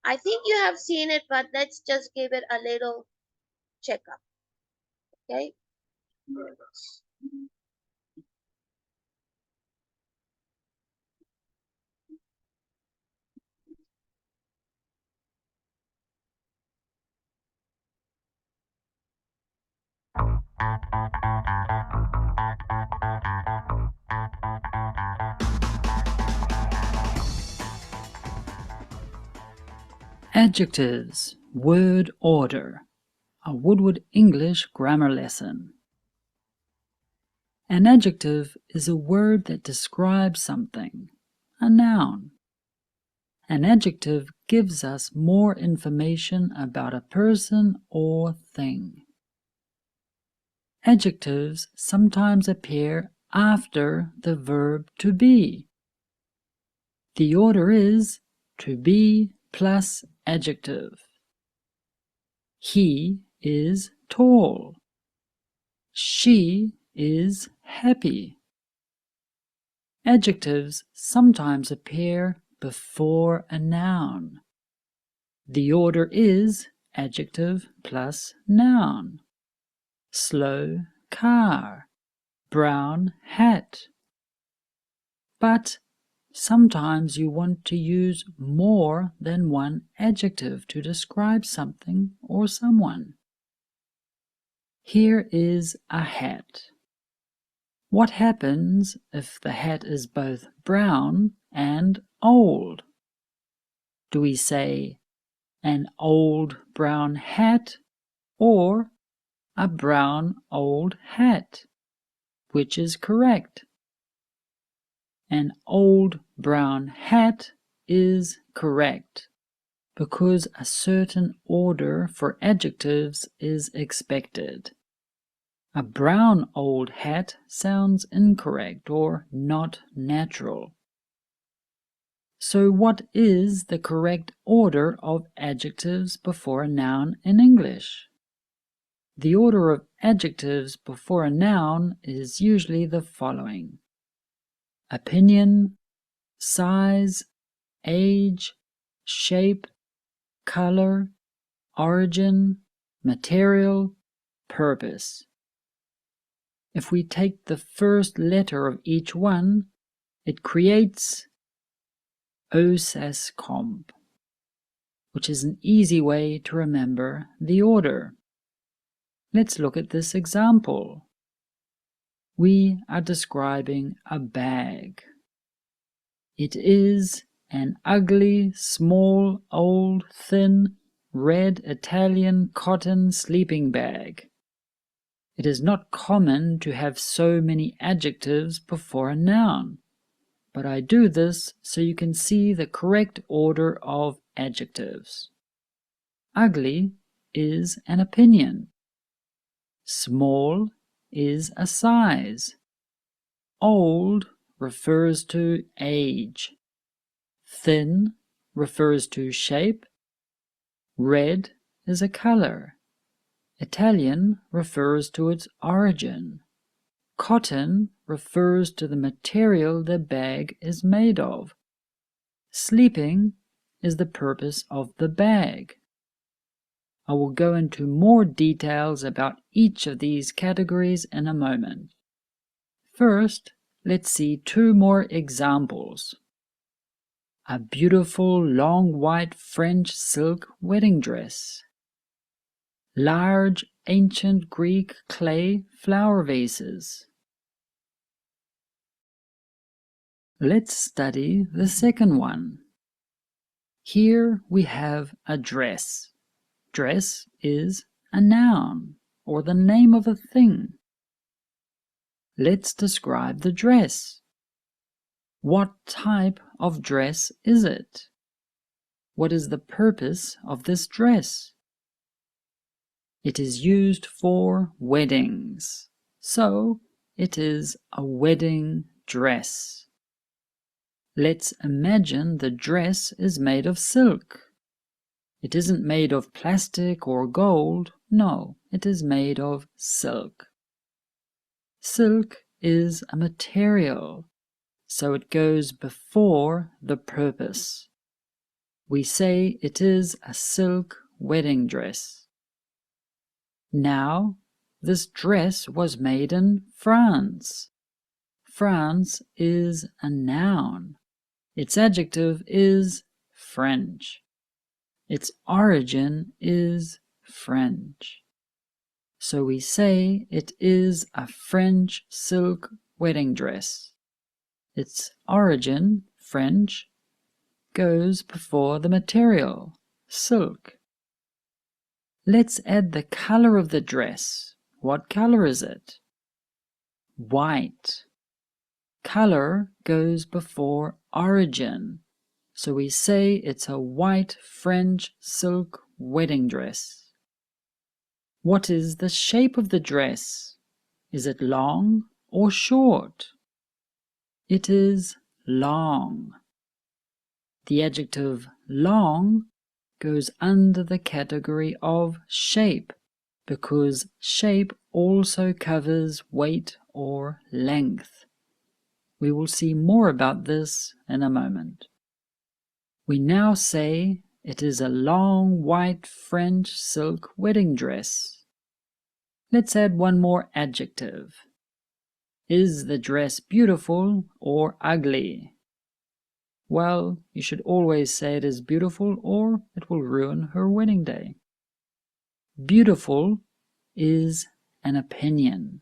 S1: I think you have seen it, but let's just give it a little checkup. Okay.
S16: Adjectives, word order, a Woodward English grammar lesson. An adjective is a word that describes something, a noun. An adjective gives us more information about a person or thing. Adjectives sometimes appear after the verb to be. The order is to be plus adjective. He is tall. She is happy. Adjectives sometimes appear before a noun. The order is adjective plus noun. Slow car, brown hat. But sometimes you want to use more than one adjective to describe something or someone. Here is a hat. What happens if the hat is both brown and old? Do we say an old brown hat or a brown old hat? Which is correct? An old brown hat is correct because a certain order for adjectives is expected. A brown old hat sounds incorrect or not natural. So what is the correct order of adjectives before a noun in English? The order of adjectives before a noun is usually the following: opinion, size, age, shape, color, origin, material, purpose. if we take the first letter of each one, it creates OSAS-COMP, which is an easy way to remember the order. Let's look at this example. We are describing a bag. It is an ugly, small, old, thin, red Italian cotton sleeping bag. It is not common to have so many adjectives before a noun, but I do this so you can see the correct order of adjectives. Ugly is an opinion. Small is a size. Old refers to age. Thin refers to shape. Red is a color. Italian refers to its origin. Cotton refers to the material the bag is made of. Sleeping is the purpose of the bag. I will go into more details about each of these categories in a moment. First, let's see two more examples. A beautiful long white French silk wedding dress. Large ancient Greek clay flower vases. Let's study the second one. Here we have a dress. Dress is a noun, or the name of a thing. Let's describe the dress. What type of dress is it? What is the purpose of this dress? It is used for weddings, so it is a wedding dress. Let's imagine the dress is made of silk. It isn't made of plastic or gold, no, it is made of silk. Silk is a material, so it goes before the purpose. We say it is a silk wedding dress. Now, this dress was made in France. France is a noun. Its adjective is French. Its origin is French. So we say it is a French silk wedding dress. Its origin, French, goes before the material, silk. Let's add the color of the dress. What color is it? White. Color goes before origin, so we say it's a white French silk wedding dress. What is the shape of the dress? Is it long or short? It is long. The adjective long goes under the category of shape, because shape also covers weight or length. We will see more about this in a moment. We now say it is a long white French silk wedding dress. Let's add one more adjective. Is the dress beautiful or ugly? Well, you should always say it is beautiful or it will ruin her wedding day. Beautiful is an opinion,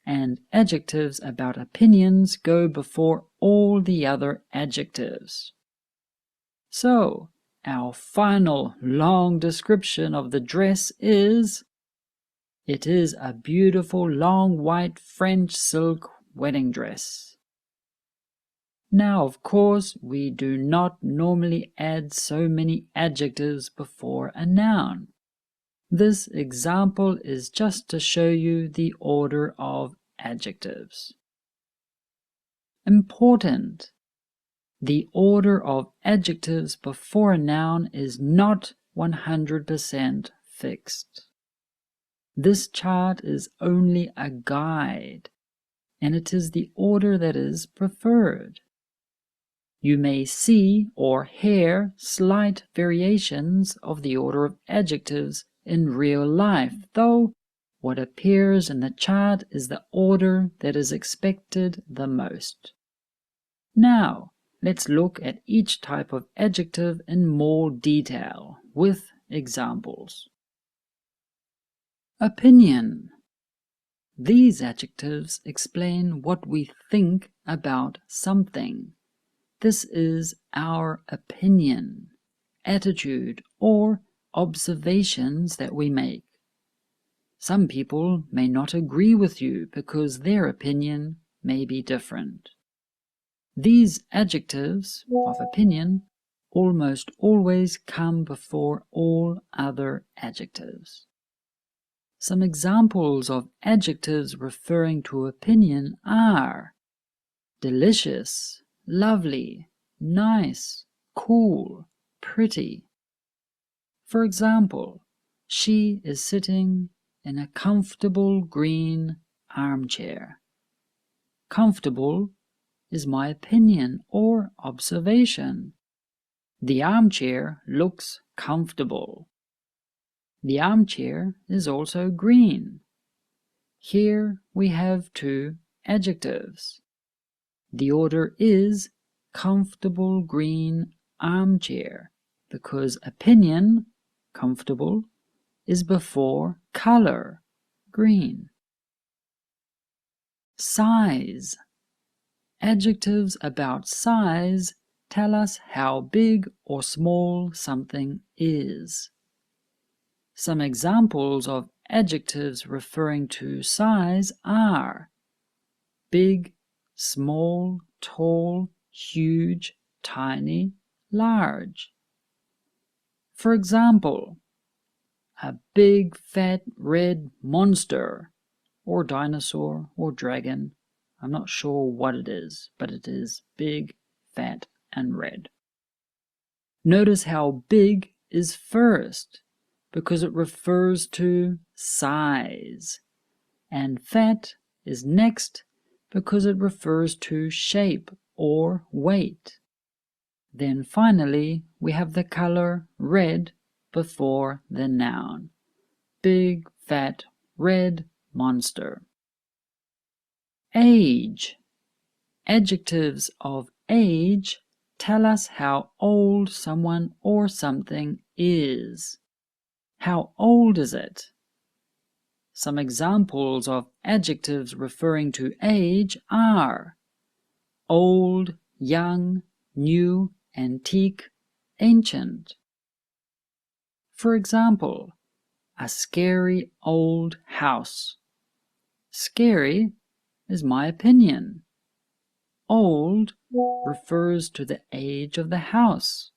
S16: and adjectives about opinions go before all the other adjectives. So, our final long description of the dress is: it is a beautiful long white French silk wedding dress. Now, of course, we do not normally add so many adjectives before a noun. This example is just to show you the order of adjectives. Important: the order of adjectives before a noun is not 100% fixed. This chart is only a guide, and it is the order that is preferred. You may see or hear slight variations of the order of adjectives in real life, though What appears in the chart is the order that is expected the most. Now, let's look at each type of adjective in more detail with examples. Opinion. These adjectives explain what we think about something. This is our opinion, attitude, or observations that we make. Some people may not agree with you because their opinion may be different. These adjectives of opinion almost always come before all other adjectives. Some examples of adjectives referring to opinion are delicious, lovely, nice, cool, pretty. For example, she is sitting in a comfortable green armchair. Comfortable is my opinion or observation. The armchair looks comfortable. The armchair is also green. Here we have two adjectives. The order is comfortable green armchair because opinion, comfortable, is before color, green. Size. Adjectives about size tell us how big or small something is. Some examples of adjectives referring to size are big, small, tall, huge, tiny, large. For example, a big fat red monster, or dinosaur, or dragon. I'm not sure what it is, but it is big, fat, and red. Notice how big is first, because it refers to size, and fat is next because it refers to shape or weight. Then finally, we have the color red before the noun. Big, fat, red monster. Age. Adjectives of age tell us how old someone or something is. How old is it? Some examples of adjectives referring to age are old, young, new, antique, ancient. For example, a scary old house. Scary is my opinion. Old refers to the age of the house.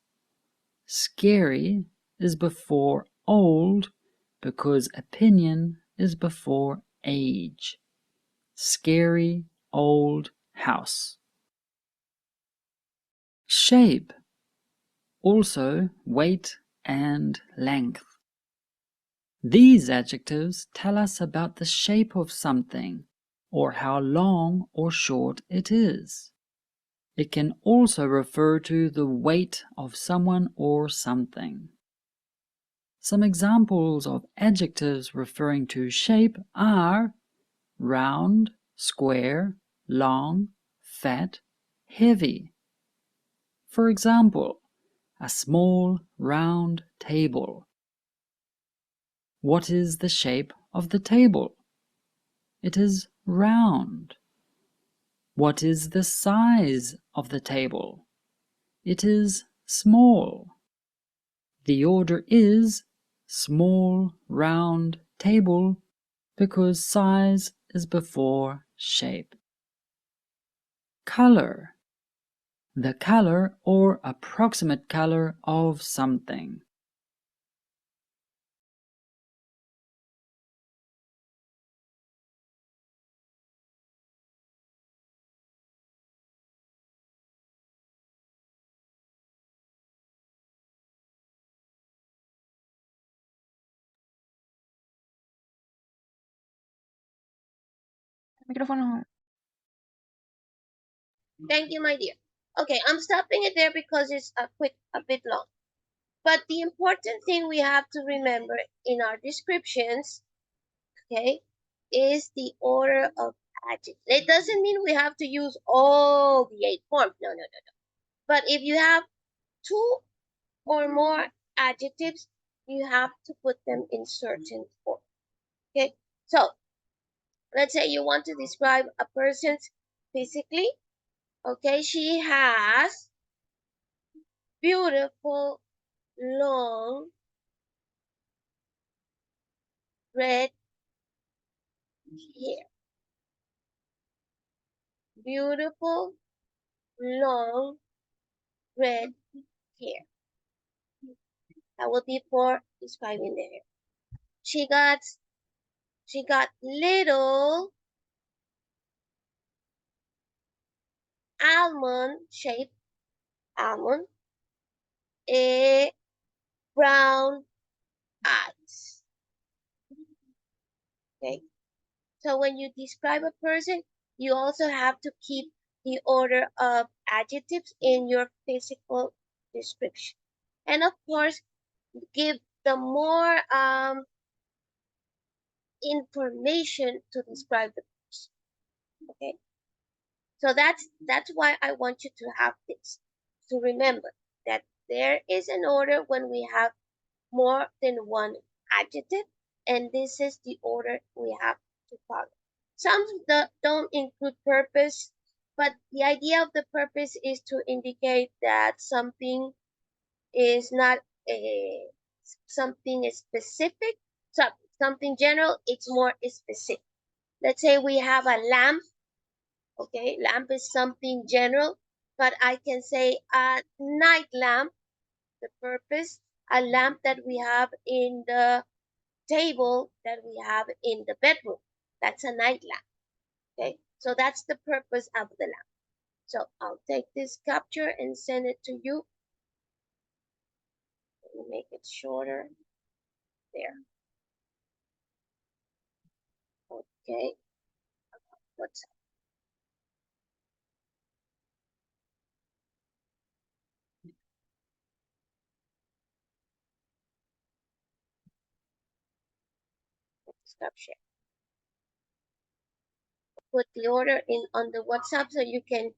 S16: Scary is before old because opinion is before age. Scary old house. Shape. Also weight and length. These adjectives tell us about the shape of something, or how long or short it is. It can also refer to the weight of someone or something. Some examples of adjectives referring to shape are round, square, long, fat, heavy. For example, a small round table. What is the shape of the table? It is round. What is the size of the table? It is small. The order is small, round, table because size is before shape. Color. The color or approximate color of something.
S8: Micrófono.
S1: Thank you, my dear. Okay, I'm stopping it there because it's a bit long. But the important thing we have to remember in our descriptions okay, is the order of adjectives. It doesn't mean we have to use all the 8 forms. No. But if you have 2 or more adjectives, you have to put them in certain form. Okay, so let's say you want to describe a person's physically. Okay, she has beautiful, long, red hair. Beautiful, long, red hair. That will be for describing the hair. She got little almond-shaped almond, brown eyes. Okay, so when you describe a person, you also have to keep the order of adjectives in your physical description. And of course, give the more information to describe the person. Okay, so that's why I want you to have this, to remember that there is an order when we have more than one adjective, and this is the order we have to follow. Some don't include purpose, but the idea of the purpose is to indicate that something is not something specific, something general, it's more specific. Let's say we have a lamp. Okay, lamp is something general, but I can say a night lamp, the purpose, a lamp that we have in the table that we have in the bedroom. That's a night lamp. Okay, so that's the purpose of the lamp. So I'll take this capture and send it to you. Let me make it shorter. There. Okay. What's up? Stop share. Put the order in on the WhatsApp so you can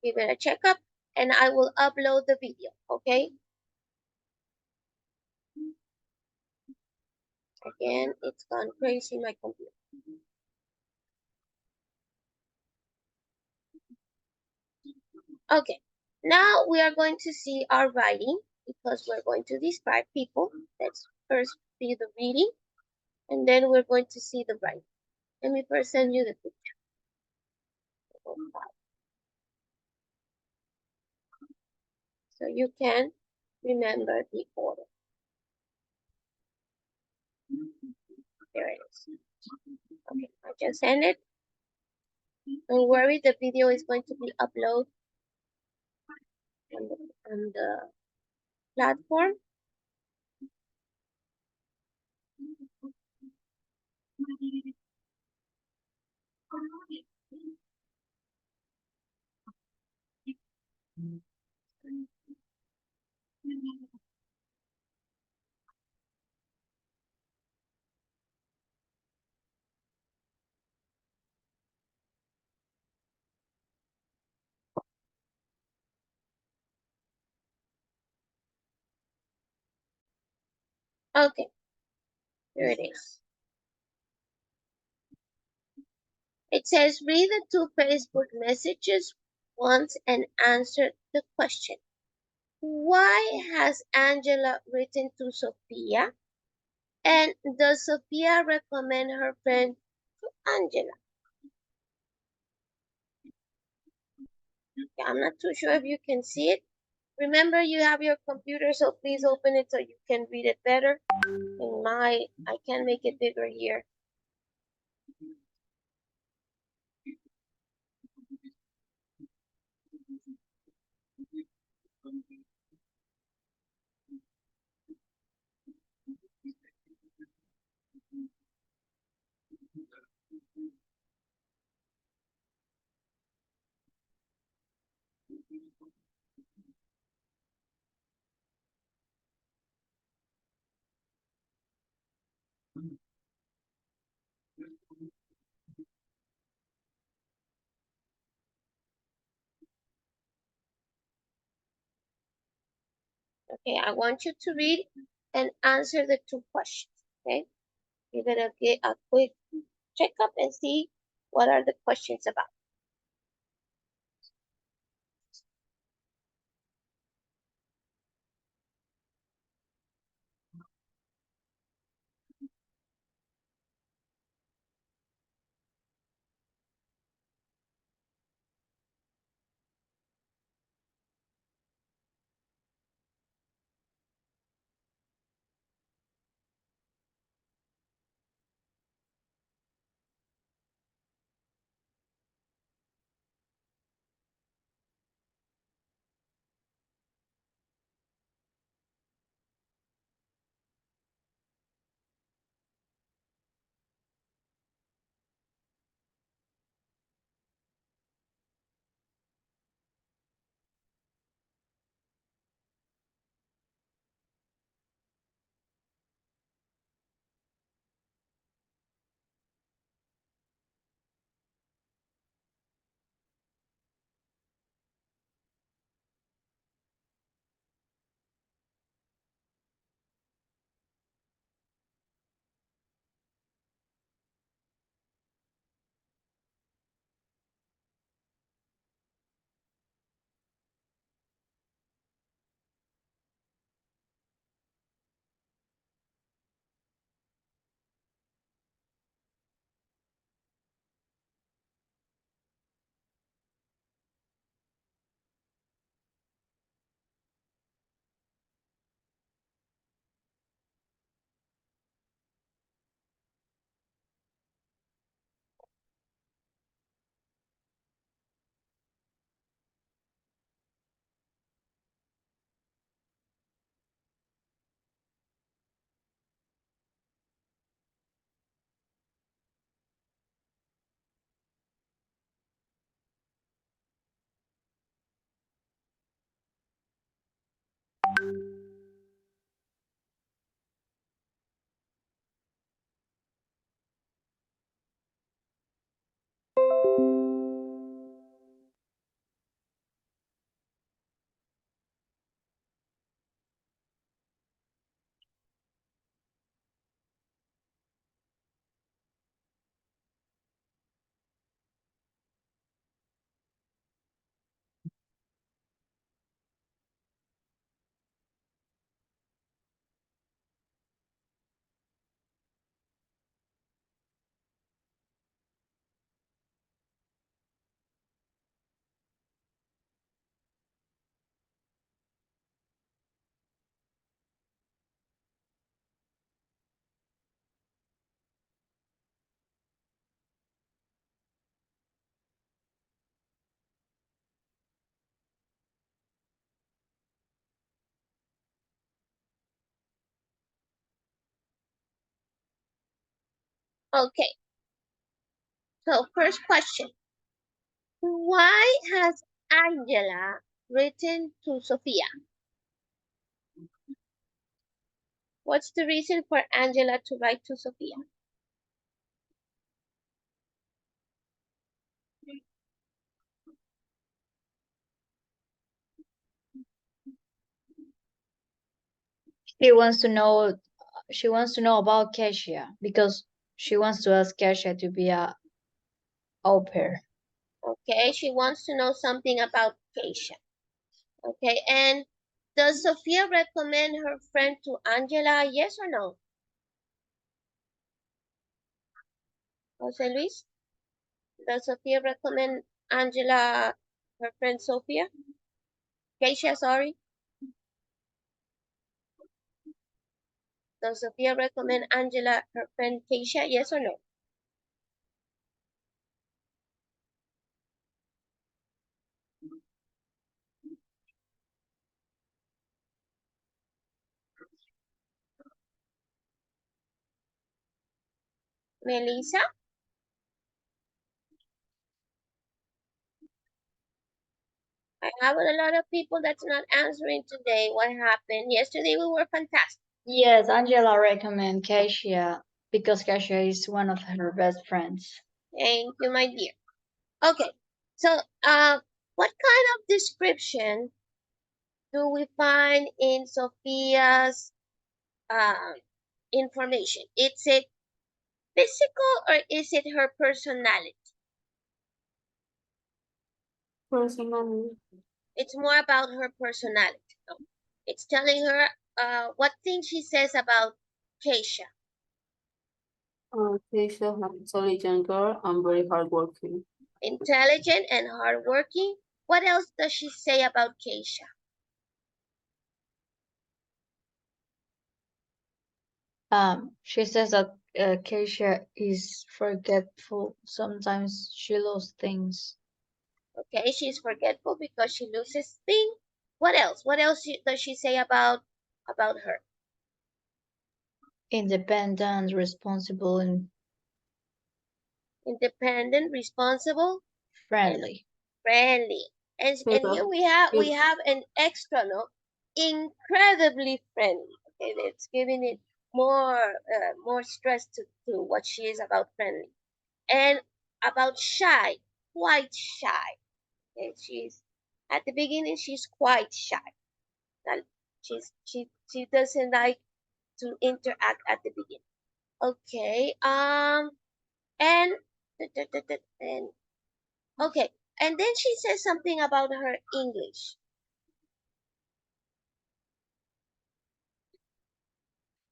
S1: give it a checkup, and I will upload the video. Okay. Again, it's gone crazy, my computer. Okay, now we are going to see our writing because we're going to describe people. Let's first see the reading, and then we're going to see the writing. Let me first send you the picture. So you can remember the order. There it is. Okay, I just sent it. Don't worry, the video is going to be uploaded on the platform. Okay, here it is. It says, read the 2 Facebook messages once and answer the question. Why has Angela written to Sophia? And does Sophia recommend her friend to Angela? Yeah, I'm not too sure if you can see it. Remember, you have your computer, so please open it so you can read it better. I can make it bigger here. Okay, I want you to read and answer the 2 questions. Okay, you're gonna get a quick checkup and see what are the questions about. Okay, so first question. Why has Angela written to Sophia? What's the reason for Angela to write to Sophia?
S3: She wants to know about Kesha because she wants to ask Kesha to be a au pair.
S1: Okay, she wants to know something about Keisha. Okay, and does Sophia recommend her friend to Angela? Yes or no? Jose Luis? Does Sophia recommend Angela, her friend Sophia? Keisha, sorry. Does Sophia recommend Angela, her friend Keisha? Yes or no? Melissa? I have a lot of people that's not answering today. What happened? Yesterday we were fantastic.
S3: Yes, Angela recommend Kesha because Kesha is one of her best friends.
S1: Thank you, my dear. Okay, so what kind of description do we find in Sophia's information? Is it physical or is it her personality?
S17: Personality.
S1: It's more about her personality. No. It's telling her what things she says about Keisha.
S17: Keisha, intelligent girl and very hardworking.
S1: Intelligent and hardworking. What else does she say about Keisha?
S3: She says that Keisha is forgetful. Sometimes she loses things.
S1: Okay, she's forgetful because she loses things. What else? What else does she say about her?
S3: Independent, responsible, and
S1: Independent, responsible,
S3: friendly.
S1: Friendly. And here we have an extra, no? Incredibly friendly. Okay, it's giving it more stress to what she is about friendly. And about shy, quite shy. Okay, she's at the beginning she's quite shy. She doesn't like to interact at the beginning. Okay. And okay. And then she says something about her English.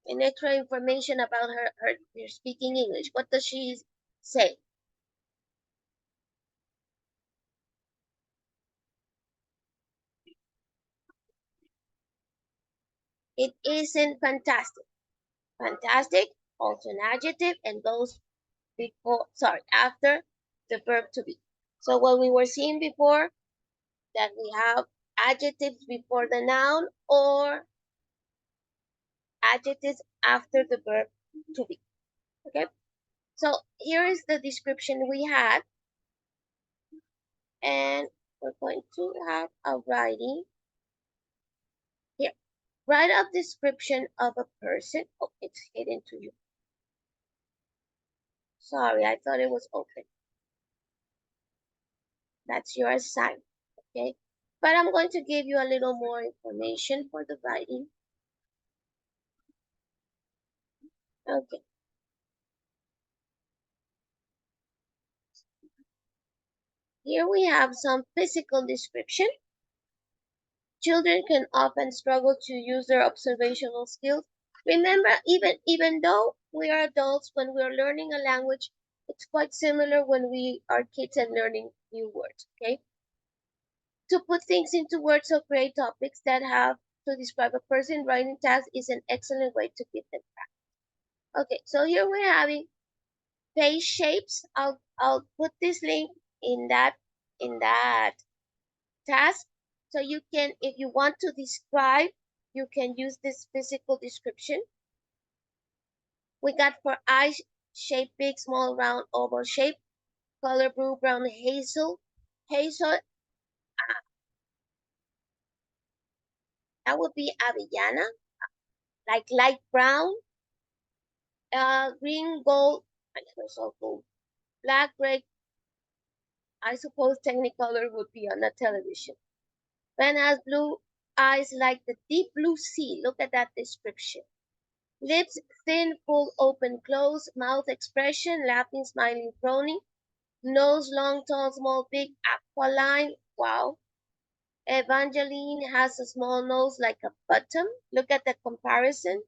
S1: And extra information about her speaking English. What does she say? It isn't fantastic. Fantastic, also an adjective, and goes after the verb to be. So what we were seeing before, that we have adjectives before the noun or adjectives after the verb to be. Okay, so here is the description we had, and we're going to have a writing here. Write a description of a person. Oh, it's hidden to you. Sorry, I thought it was open. That's your assignment, okay? But I'm going to give you a little more information for the writing. Okay. Here we have some physical description. Children can often struggle to use their observational skills. Remember, even though we are adults, when we are learning a language, it's quite similar when we are kids and learning new words, okay? To put things into words or create topics that have to describe a person, writing tasks is an excellent way to give them practice. Okay, so here we're having face shapes. I'll put this link in that task. So you can, if you want to describe, you can use this physical description. We got for eyes shape, big, small, round, oval shape, color blue, brown, hazel. Hazel, that would be avellana, like light brown, green, gold, I never saw gold, black, gray. I suppose Technicolor would be on the television. Ben has blue eyes like the deep blue sea. Look at that description. Lips thin, full, open, closed. Mouth expression, laughing, smiling, frowning. Nose long, tall, small, big, aquiline. Wow. Evangeline has a small nose like a button. Look at the comparison.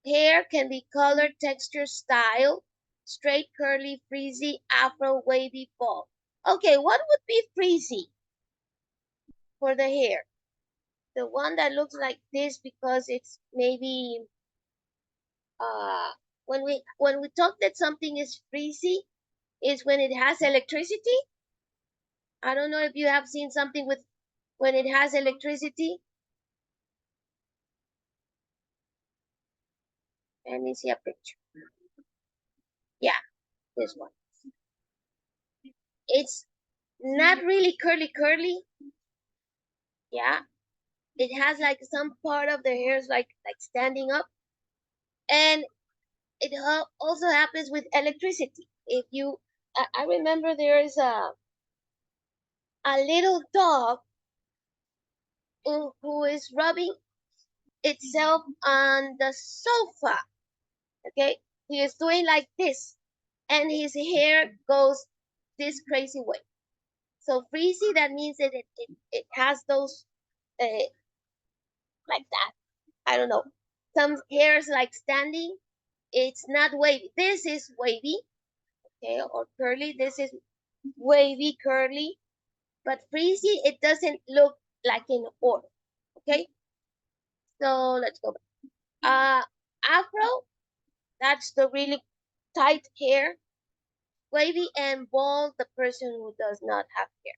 S1: Hair can be color, texture, style. Straight, curly, frizzy, afro, wavy, bald. Okay, what would be frizzy for the hair? The one that looks like this because it's maybe when we talk that something is frizzy is when it has electricity. I don't know if you have seen something with when it has electricity. Let me see a picture. Yeah, this one. It's not really curly. Yeah, it has like some part of the hair is like standing up, and it also happens with electricity. If you, I remember there is a little dog who is rubbing itself on the sofa. Okay, he is doing like this, and his hair goes this crazy way. So frizzy, that means that it has those like that. I don't know. Some hairs like standing. It's not wavy. This is wavy, okay, or curly. This is wavy, curly. But frizzy, it doesn't look like in order. Okay. So let's go back. Afro, that's the really tight hair. Wavy and bald, the person who does not have hair.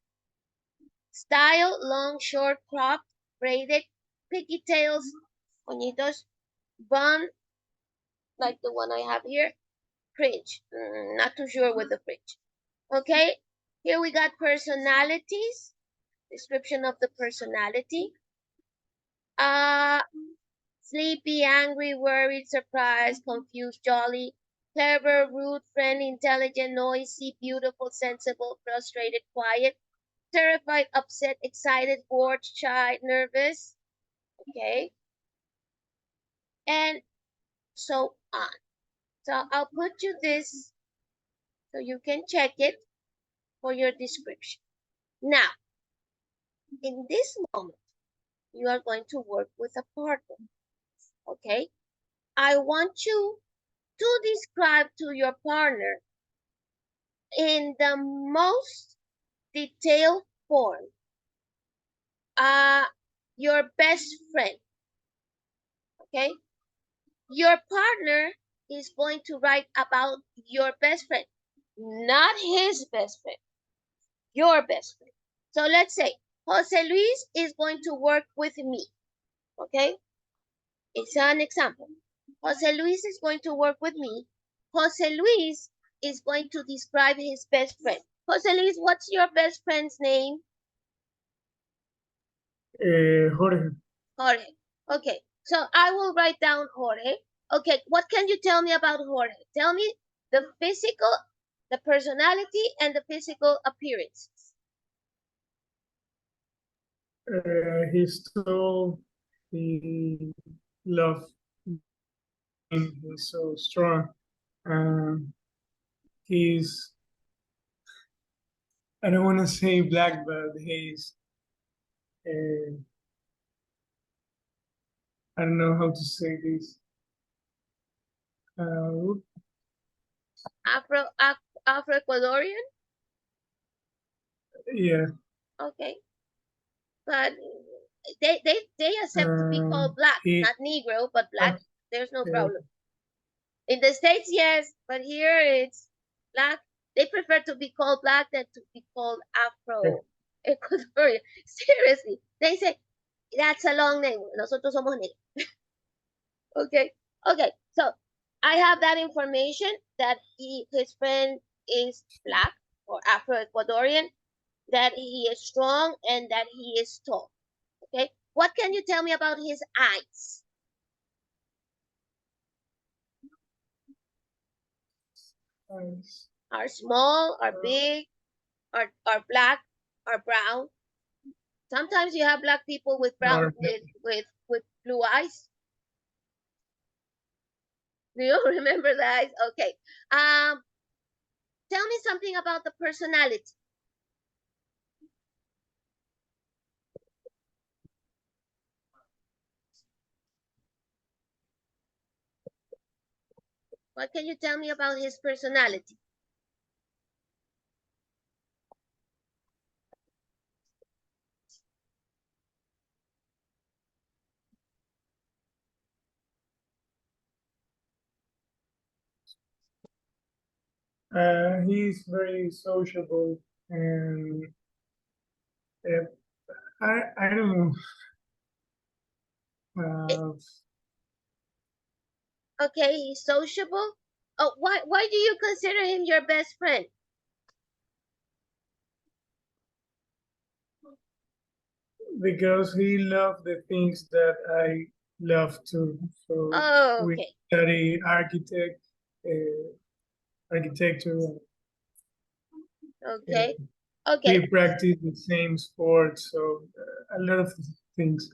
S1: Style, long, short, cropped, braided, pigtails, bonitos, bun, like the one I have here. Fringe, not too sure with the fringe. Okay, here we got personalities, description of the personality. Sleepy, angry, worried, surprised, confused, jolly, clever, rude, friendly, intelligent, noisy, beautiful, sensible, frustrated, quiet, terrified, upset, excited, bored, shy, nervous. Okay, and so on. So I'll put you this so you can check it for your description. Now, in this moment, you are going to work with a partner. Okay, I want you to describe to your partner in the most detailed form your best friend. Okay, your partner is going to write about your best friend, not his best friend, your best friend. So let's say Jose Luis is going to work with me. Okay, it's an example. Jose Luis is going to work with me. Jose Luis is going to describe his best friend. Jose Luis, what's your best friend's name?
S2: Jorge.
S1: Jorge. Okay, so I will write down Jorge. Okay, what can you tell me about Jorge? Tell me the physical, the personality, and the physical appearance.
S2: He's tall. He loves. He's so strong. He's. I don't want to say black, but he's. I don't know how to say this.
S1: Afro-Ecuadorian?
S2: Yeah.
S1: Okay. But they accept to be called black, not Negro, but black. There's no problem. In the States, yes, but here it's black. They prefer to be called black than to be called Afro-Ecuadorian. Seriously. They say, that's a long name. Nosotros somos negros. Okay. Okay. So I have that information that his friend is black or Afro-Ecuadorian, that he is strong, and that he is tall. Okay. What can you tell me about his eyes? Are small, are big, are black, are brown. Sometimes you have black people with brown with blue eyes. Do you remember the eyes? Okay. Tell me something about the personality. What can you tell me about his personality?
S2: He's very sociable, and I don't know.
S1: Okay, he's sociable. Oh, why do you consider him your best friend?
S2: Because he loved the things that I love too. So we study architecture.
S1: Okay. Okay.
S2: We practice the same sport, so a lot of things.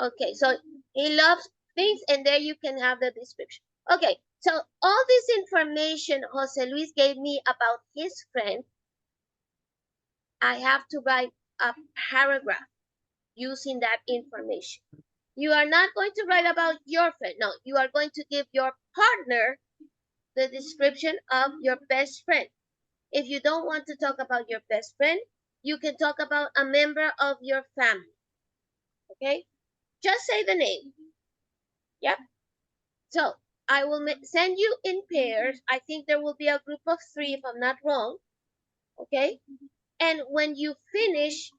S1: Okay, so he loves things, and there you can have the description. Okay, so all this information Jose Luis gave me about his friend, I have to write a paragraph using that information. You are not going to write about your friend. No, you are going to give your partner the description of your best friend. If you don't want to talk about your best friend, you can talk about a member of your family. Okay? Just say the name. Yep. So I will send you in pairs. I think there will be a group of 3 if I'm not wrong. Okay? And when you finish,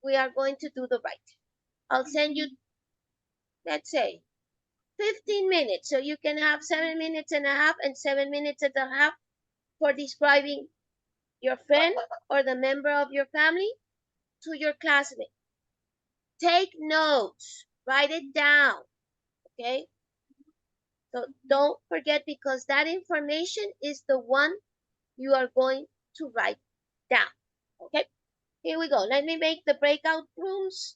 S1: we are going to do the writing. I'll send you, let's say, 15 minutes. So you can have 7 minutes and a half and 7 minutes and a half for describing your friend or the member of your family to your classmate. Take notes. Write it down. Okay? So don't forget, because that information is the one you are going to write down. Okay? Here we go. Let me make the breakout rooms.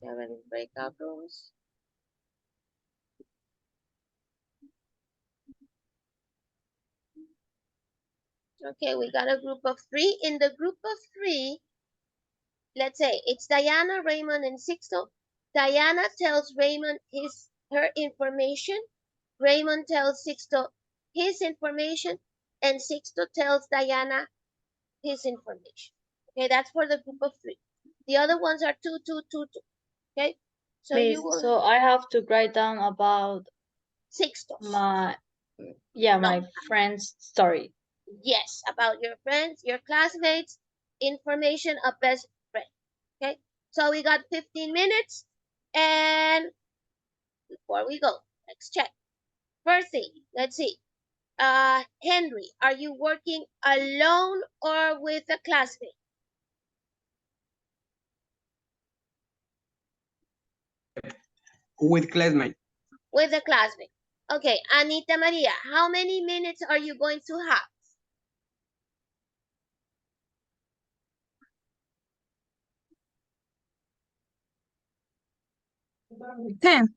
S1: Seven breakout rooms. Okay, we got a group of 3. In the group of 3, let's say it's Diana, Raymond, and Sixto. Diana tells Raymond her information. Raymond tells Sixto his information, and Sixto tells Diana his information. Okay, that's for the group of 3. The other ones are 2, 2, 2, 2. Okay, so
S3: Please,
S1: you will.
S3: so I have to write down about
S1: Sixto.
S3: my friend's story.
S1: Yes, about your friends, your classmates, information of best friend. Okay, so we got 15 minutes, and before we go, let's check. First thing, let's see. Henry, are you working alone or with a classmate?
S6: With classmate.
S1: With a classmate. Okay, Anita Maria, how many minutes are you going to have?
S8: 10.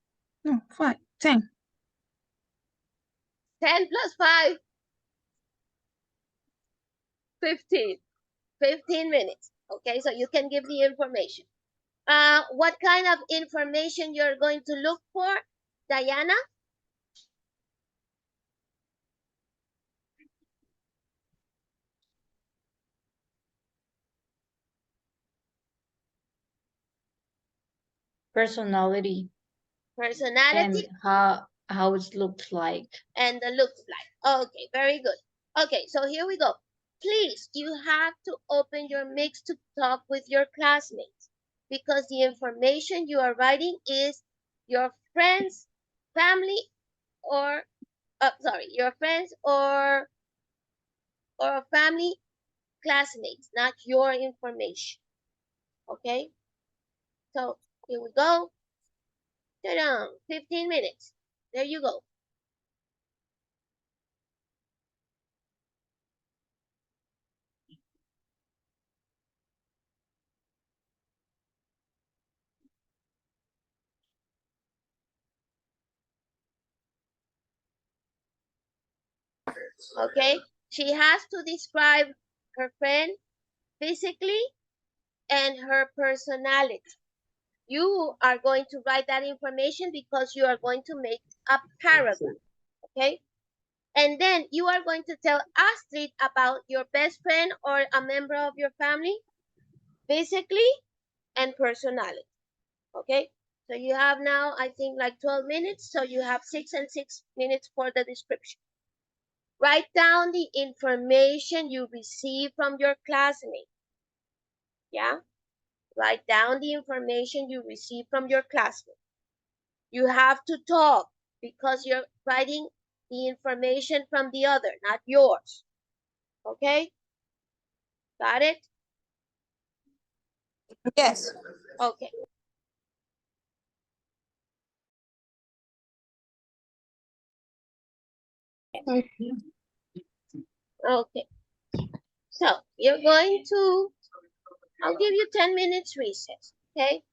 S8: No, 5. 10.
S1: 10 plus 5. 15. 15 minutes. Okay, so you can give the information. What kind of information you're going to look for, Diana?
S3: Personality.
S1: Personality.
S3: And how it looks like.
S1: And the looks like. Okay, very good. Okay, so here we go. Please, you have to open your mix to talk with your classmates, because the information you are writing is your friends, family, or your friends or family classmates, not your information. Okay? So here we go. 15 minutes. There you go. Okay? She has to describe her friend physically and her personality. You are going to write that information because you are going to make a paragraph. Okay? And then you are going to tell Astrid about your best friend or a member of your family, physically and personality. Okay? So you have now, I think, like 12 minutes. So you have 6 and 6 minutes for the description. Write down the information you receive from your classmate. Yeah? Write down the information you receive from your classmate. You have to talk because you're writing the information from the other, not yours. Okay? Got it?
S8: Yes.
S1: Okay. Okay. So you're going to, I'll give you 10 minutes recess, okay?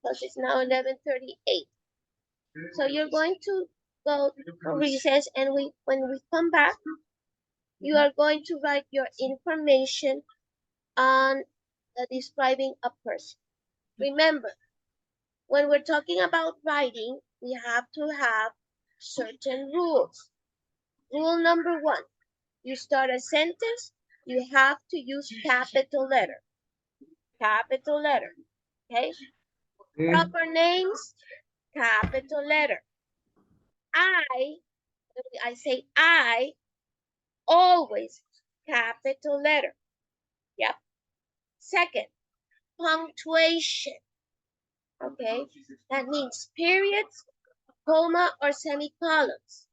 S1: Because it's now 11:38. So you're going to go for recess, and when we come back, you are going to write your information on describing a person. Remember, when we're talking about writing, we have to have certain rules. Rule number 1, you start a sentence, you have to use capital letter. Capital letter, okay? Proper names, capital letter. I say I, always capital letter. Yep. Second, punctuation. Okay, that means periods, comma, or semicolons.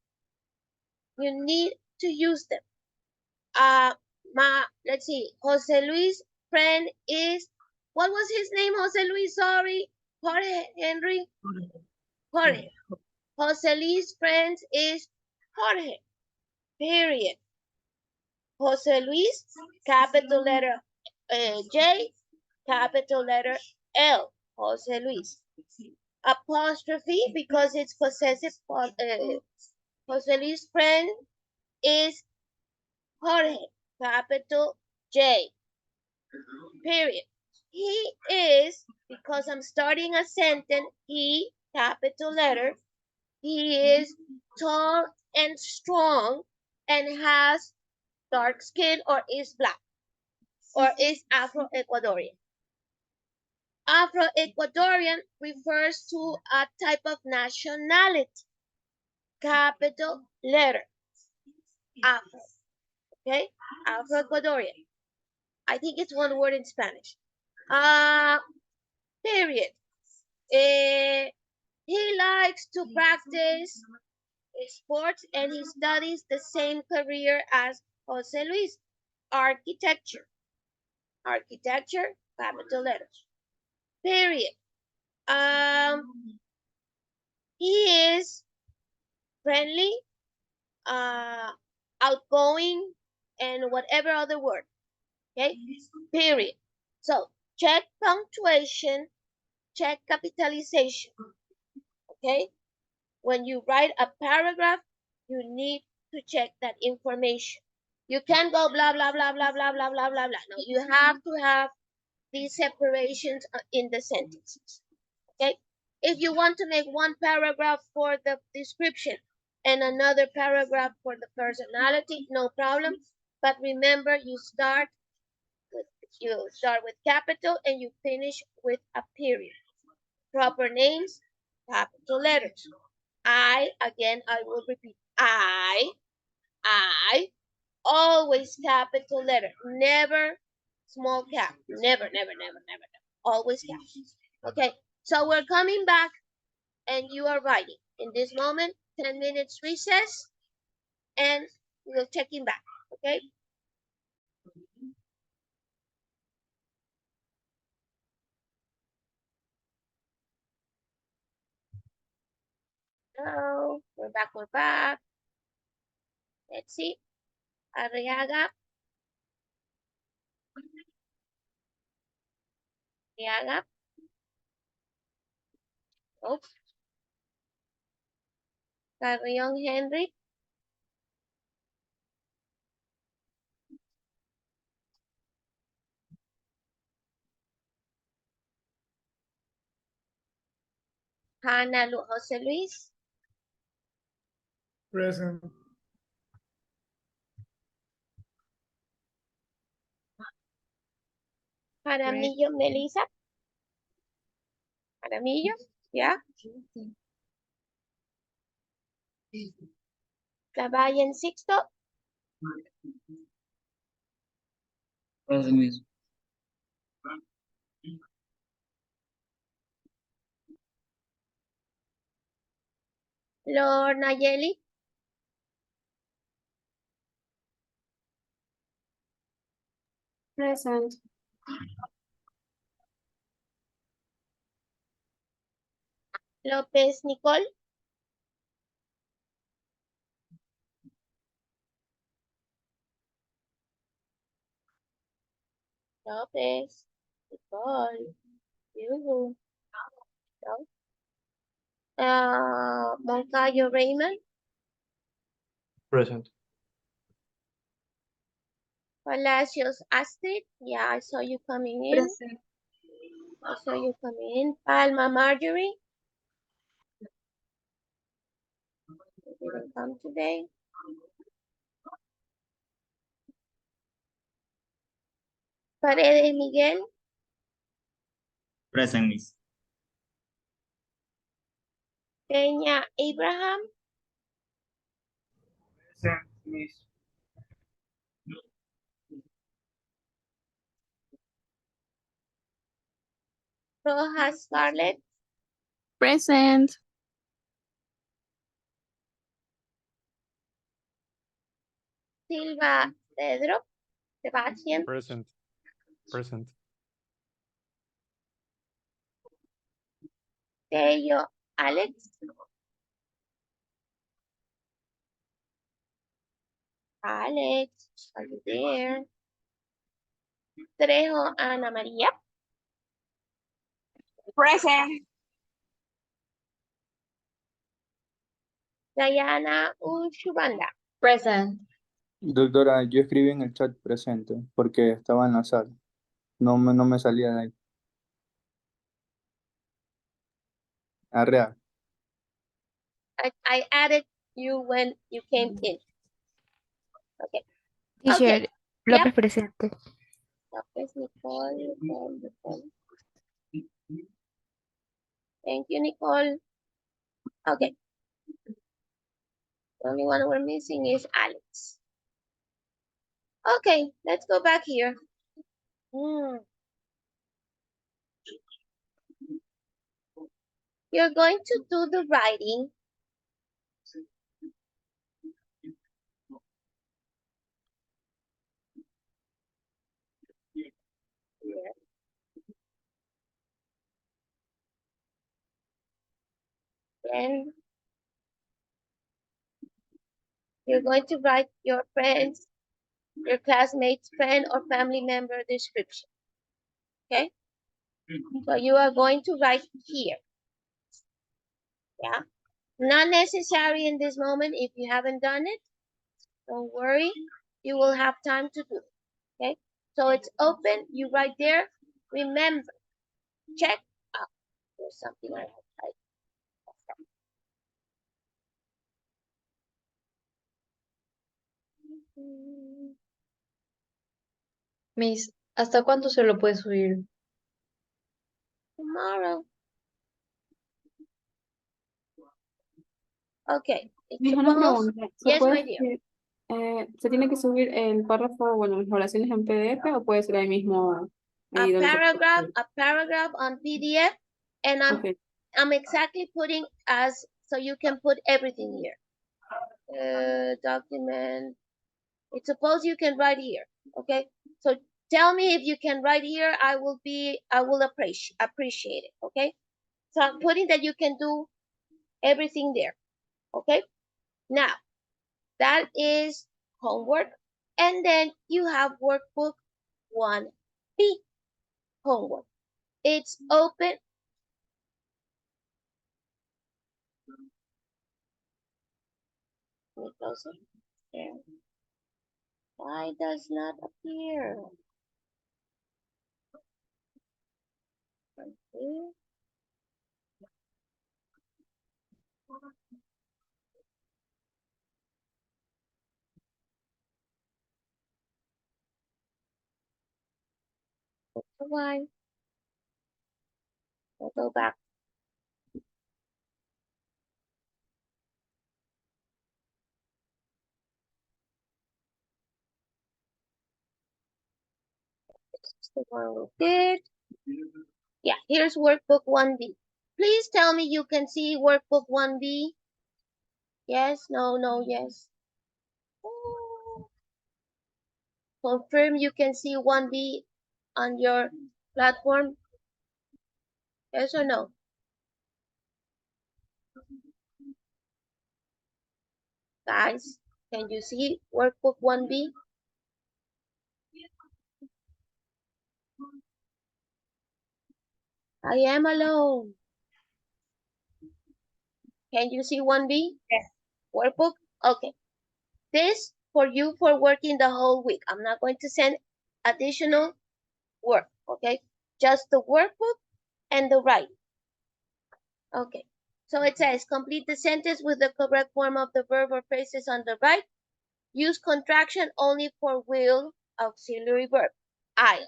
S1: You need to use them. Let's see, Jose Luis' friend is, what was his name, Jose Luis? Sorry, Jorge, Henry? Jorge. Jose Luis' friend is Jorge, period. Jose Luis, capital letter J, capital letter L, Jose Luis. Apostrophe, because it's possessive. Jose Luis' friend is Jorge, capital J, period. He is, because I'm starting a sentence, he, capital letter, he is tall and strong and has dark skin or is black or is Afro-Ecuadorian. Afro-Ecuadorian refers to a type of nationality. Capital letter. Afro. Okay? Afro-Ecuadorian. I think it's one word in Spanish. Period. He likes to practice sports and he studies the same career as Jose Luis. Architecture. Architecture, capital letters. Period. He is friendly, outgoing, and whatever other word. Okay? Period. So check punctuation, check capitalization. Okay? When you write a paragraph, you need to check that information. You can't go blah, blah, blah, blah, blah, blah, blah, blah, blah. No, you have to have these separations in the sentences. Okay? If you want to make one paragraph for the description and another paragraph for the personality, no problem. But remember, you start with capital and you finish with a period. Proper names, capital letters. I will repeat, I, always capital letter, never small cap, never. Always cap. Okay, so we're coming back and you are writing. In this moment, 10 minutes recess and we'll check in back, okay? So we're back. Let's see. Arriaga. Oops. Carrion Henry. Hannah Jose Luis.
S2: Present.
S1: Jaramillo Melissa. Jaramillo, yeah. Caballen Sixto.
S4: Present, Miss.
S1: Lord Nayeli.
S17: Present.
S1: López Nicole. Lopez, Nicole, you. Moncayo Raymond,
S12: Present.
S1: Palacios Astrid. Yeah, I saw you coming in.
S8: Present.
S1: I saw you coming in. Palma Marjorie. You didn't come today. Paredes Miguel.
S4: Present, Miss.
S1: Peña Abraham.
S2: Present, Miss.
S1: Rojas Scarlett.
S8: Present.
S1: Silva Pedro. Sebastian.
S12: Present. Present.
S1: Tello Alex. Alex, are you there? Trejo Ana María.
S8: Present.
S1: Diana Ushubanda.
S3: Present.
S18: Doctora, yo escribí en el chat presente porque estaba en la sala. No me salía de ahí. Arrea.
S1: I added you when you came in. Okay.
S8: Teacher,
S1: Okay.
S8: López
S1: Yep.
S8: presente.
S1: Lopez, Nicole. Thank you, Nicole. Okay. The only one we're missing is Alex. Okay, let's go back here. You're going to do the writing. Here. Then you're going to write your friends, your classmates, friend or family member description. Okay? So you are going to write here. Yeah. Not necessary in this moment. If you haven't done it, don't worry. You will have time to do it. Okay? So it's open. You write there. Remember, check out. There's something I have to type.
S3: Miss, ¿hasta cuándo se lo puede subir?
S1: Tomorrow. Okay.
S17: Miss, una
S1: Suppose.
S17: pregunta. ¿Se
S1: Yes,
S17: puede
S1: my dear.
S17: ¿se tiene que subir el párrafo, bueno, las oraciones en PDF o puede ser ahí mismo? Ahí donde
S1: A paragraph on PDF, and I'm exactly putting as so you can put everything here. Document. It's suppose you can write here. Okay. So tell me if you can write here. I will appreciate it. Okay. So I'm putting that you can do everything there. Okay. Now that is homework, and then you have workbook 1B homework. It's open. Let me close it. There. Why does not appear? Okay. Why? I'll go back. This is the one we did. Yeah, here's workbook 1B. Please tell me you can see workbook 1B. Yes, no, yes. Confirm you can see 1B on your platform. Yes or no? Guys, can you see workbook 1B? I am alone. Can you see 1B? Yes. Workbook? Okay. This for you for working the whole week. I'm not going to send additional work, okay? Just the workbook and the writing. Okay. So it says, complete the sentence with the correct form of the verb or phrases on the right. Use contraction only for will auxiliary verb. I'll.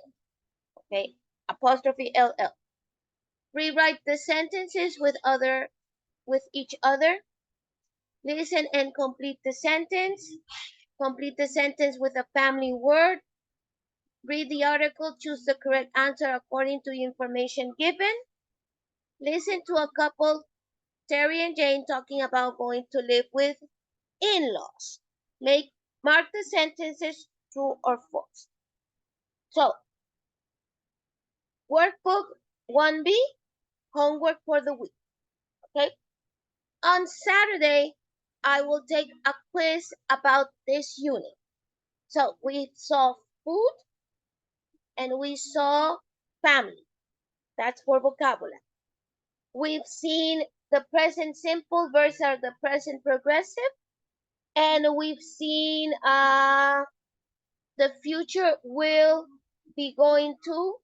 S1: Okay. Apostrophe LL. Rewrite the sentences with each other. Listen and complete the sentence. Complete the sentence with a family word. Read the article. Choose the correct answer according to the information given. Listen to a couple, Terry and Jane, talking about going to live with in-laws. Mark the sentences true or false. So, workbook 1B, homework for the week. Okay? On Saturday, I will take a quiz about this unit. So, we saw food and we saw family. That's for vocabulary. We've seen the present simple versus the present progressive. And we've seen the future will be going to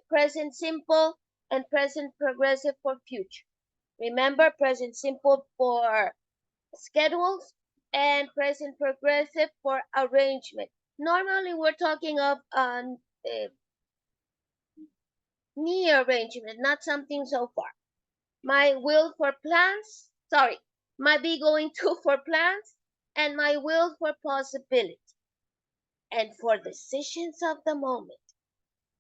S1: present simple and present progressive for future. Remember, present simple for schedules and present progressive for arrangement. Normally, we're talking of near arrangement, not something so far. My will for plans, my be going to for plans, and my will for possibility. And for decisions of the moment,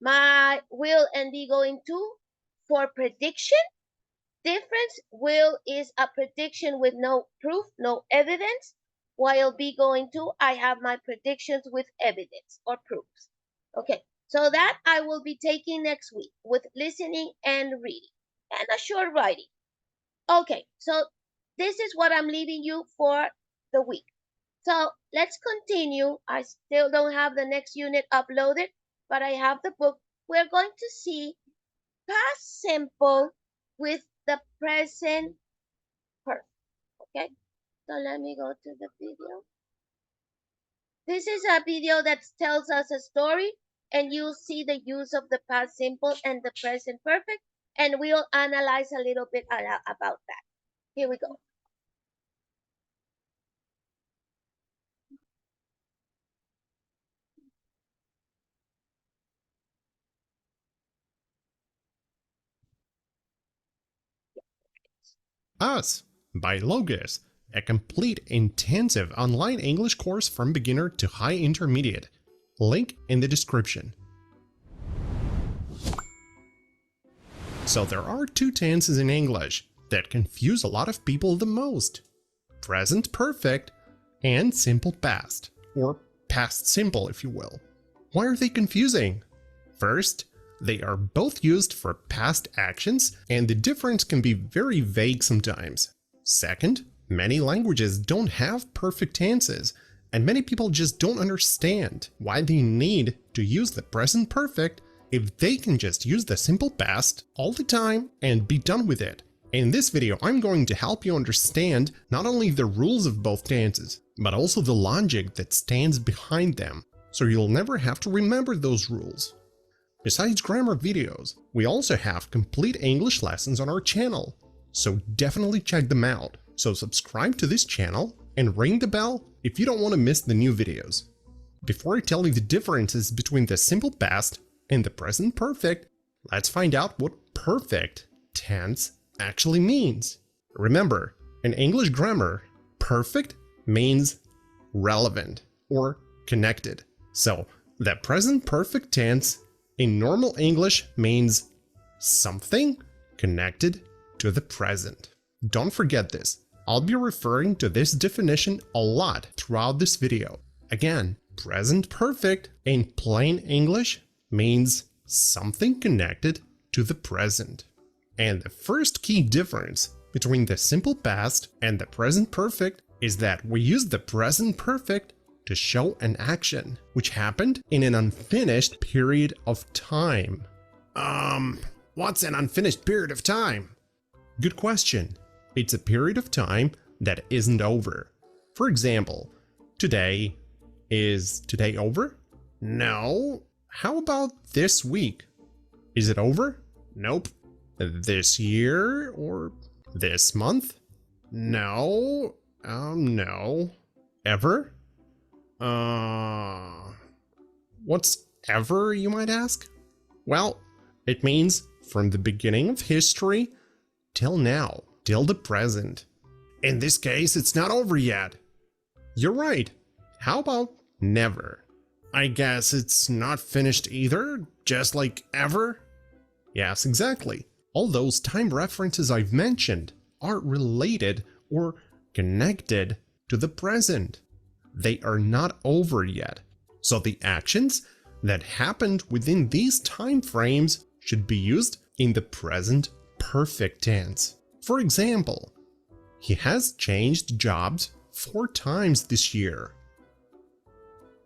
S1: my will and be going to for prediction. Difference, will is a prediction with no proof, no evidence, while be going to, I have my predictions with evidence or proofs. Okay, so that I will be taking next week with listening and reading and a short writing. Okay, so this is what I'm leaving you for the week. So let's continue. I still don't have the next unit uploaded, but I have the book. We're going to see past simple with the present perfect. Okay, so let me go to the video. This is a video that tells us a story, and you'll see the use of the past simple and the present perfect, and we'll analyze a little bit about that. Here we go.
S19: Us by Logos, a complete intensive online English course from beginner to high intermediate. Link in the description. So there are two tenses in English that confuse a lot of people the most: present perfect and simple past, or past simple if you will. Why are they confusing? First, they are both used for past actions, and the difference can be very vague sometimes. Second, many languages don't have perfect tenses, and many people just don't understand why they need to use the present perfect if they can just use the simple past all the time and be done with it. In this video, I'm going to help you understand not only the rules of both tenses, but also the logic that stands behind them, so you'll never have to remember those rules. Besides grammar videos, we also have complete English lessons on our channel, so definitely check them out. So subscribe to this channel and ring the bell if you don't want to miss the new videos. Before I tell you the differences between the simple past and the present perfect, let's find out what perfect tense actually means. Remember, in English grammar, perfect means relevant or connected. So the present perfect tense in normal English means something connected to the present. Don't forget this. I'll be referring to this definition a lot throughout this video. Again, present perfect in plain English means something connected to the present. And the first key difference between the simple past and the present perfect is that we use the present perfect to show an action which happened in an unfinished period of time. What's an unfinished period of time? Good question. It's a period of time that isn't over. For example, today. Is today over? No. How about this week? Is it over? Nope. This year or this month? No. No. Ever? What's ever, you might ask? Well, it means from the beginning of history till now, till the present. In this case, it's not over yet. You're right. How about never? I guess it's not finished either, just like ever? Yes, exactly. All those time references I've mentioned are related or connected to the present. They are not over yet. So the actions that happened within these time frames should be used in the present perfect tense. For example, he has changed jobs 4 times this year.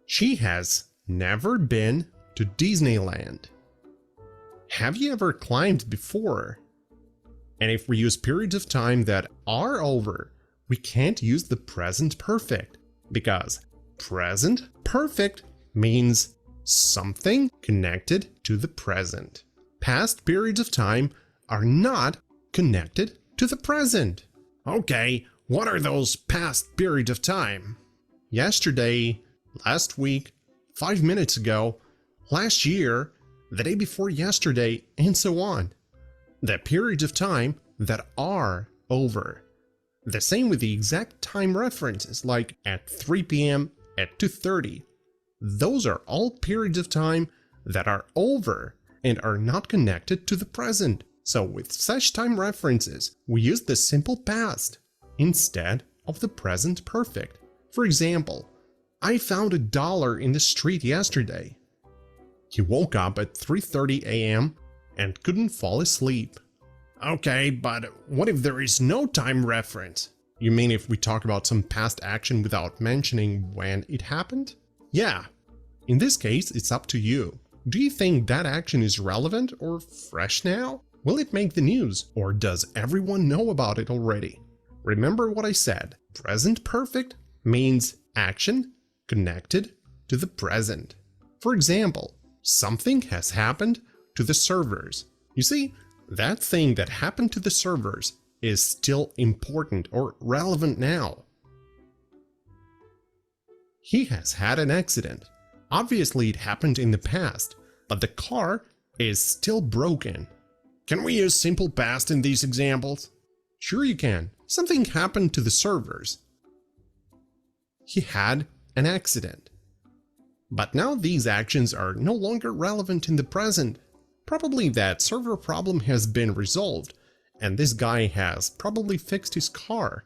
S19: She has never been to Disneyland. Have you ever climbed before? And if we use periods of time that are over, we can't use the present perfect, because present perfect means something connected to the present. Past periods of time are not connected to the present. Okay, what are those past periods of time? Yesterday, last week, 5 minutes ago, last year, the day before yesterday, and so on. The periods of time that are over. The same with the exact time references, like at 3 p.m., at 2:30. Those are all periods of time that are over and are not connected to the present. So with such time references, we use the simple past instead of the present perfect. For example, I found $1 in the street yesterday. He woke up at 3:30 a.m. and couldn't fall asleep. Okay, but what if there is no time reference? You mean if we talk about some past action without mentioning when it happened? Yeah. In this case, it's up to you. Do you think that action is relevant or fresh now? Will it make the news, or does everyone know about it already? Remember what I said. Present perfect means action connected to the present. For example, something has happened to the servers. You see, that thing that happened to the servers is still important or relevant now. He has had an accident. Obviously, it happened in the past, but the car is still broken. Can we use simple past in these examples? Sure you can. Something happened to the servers. He had an accident. But now these actions are no longer relevant in the present. Probably that server problem has been resolved, and this guy has probably fixed his car.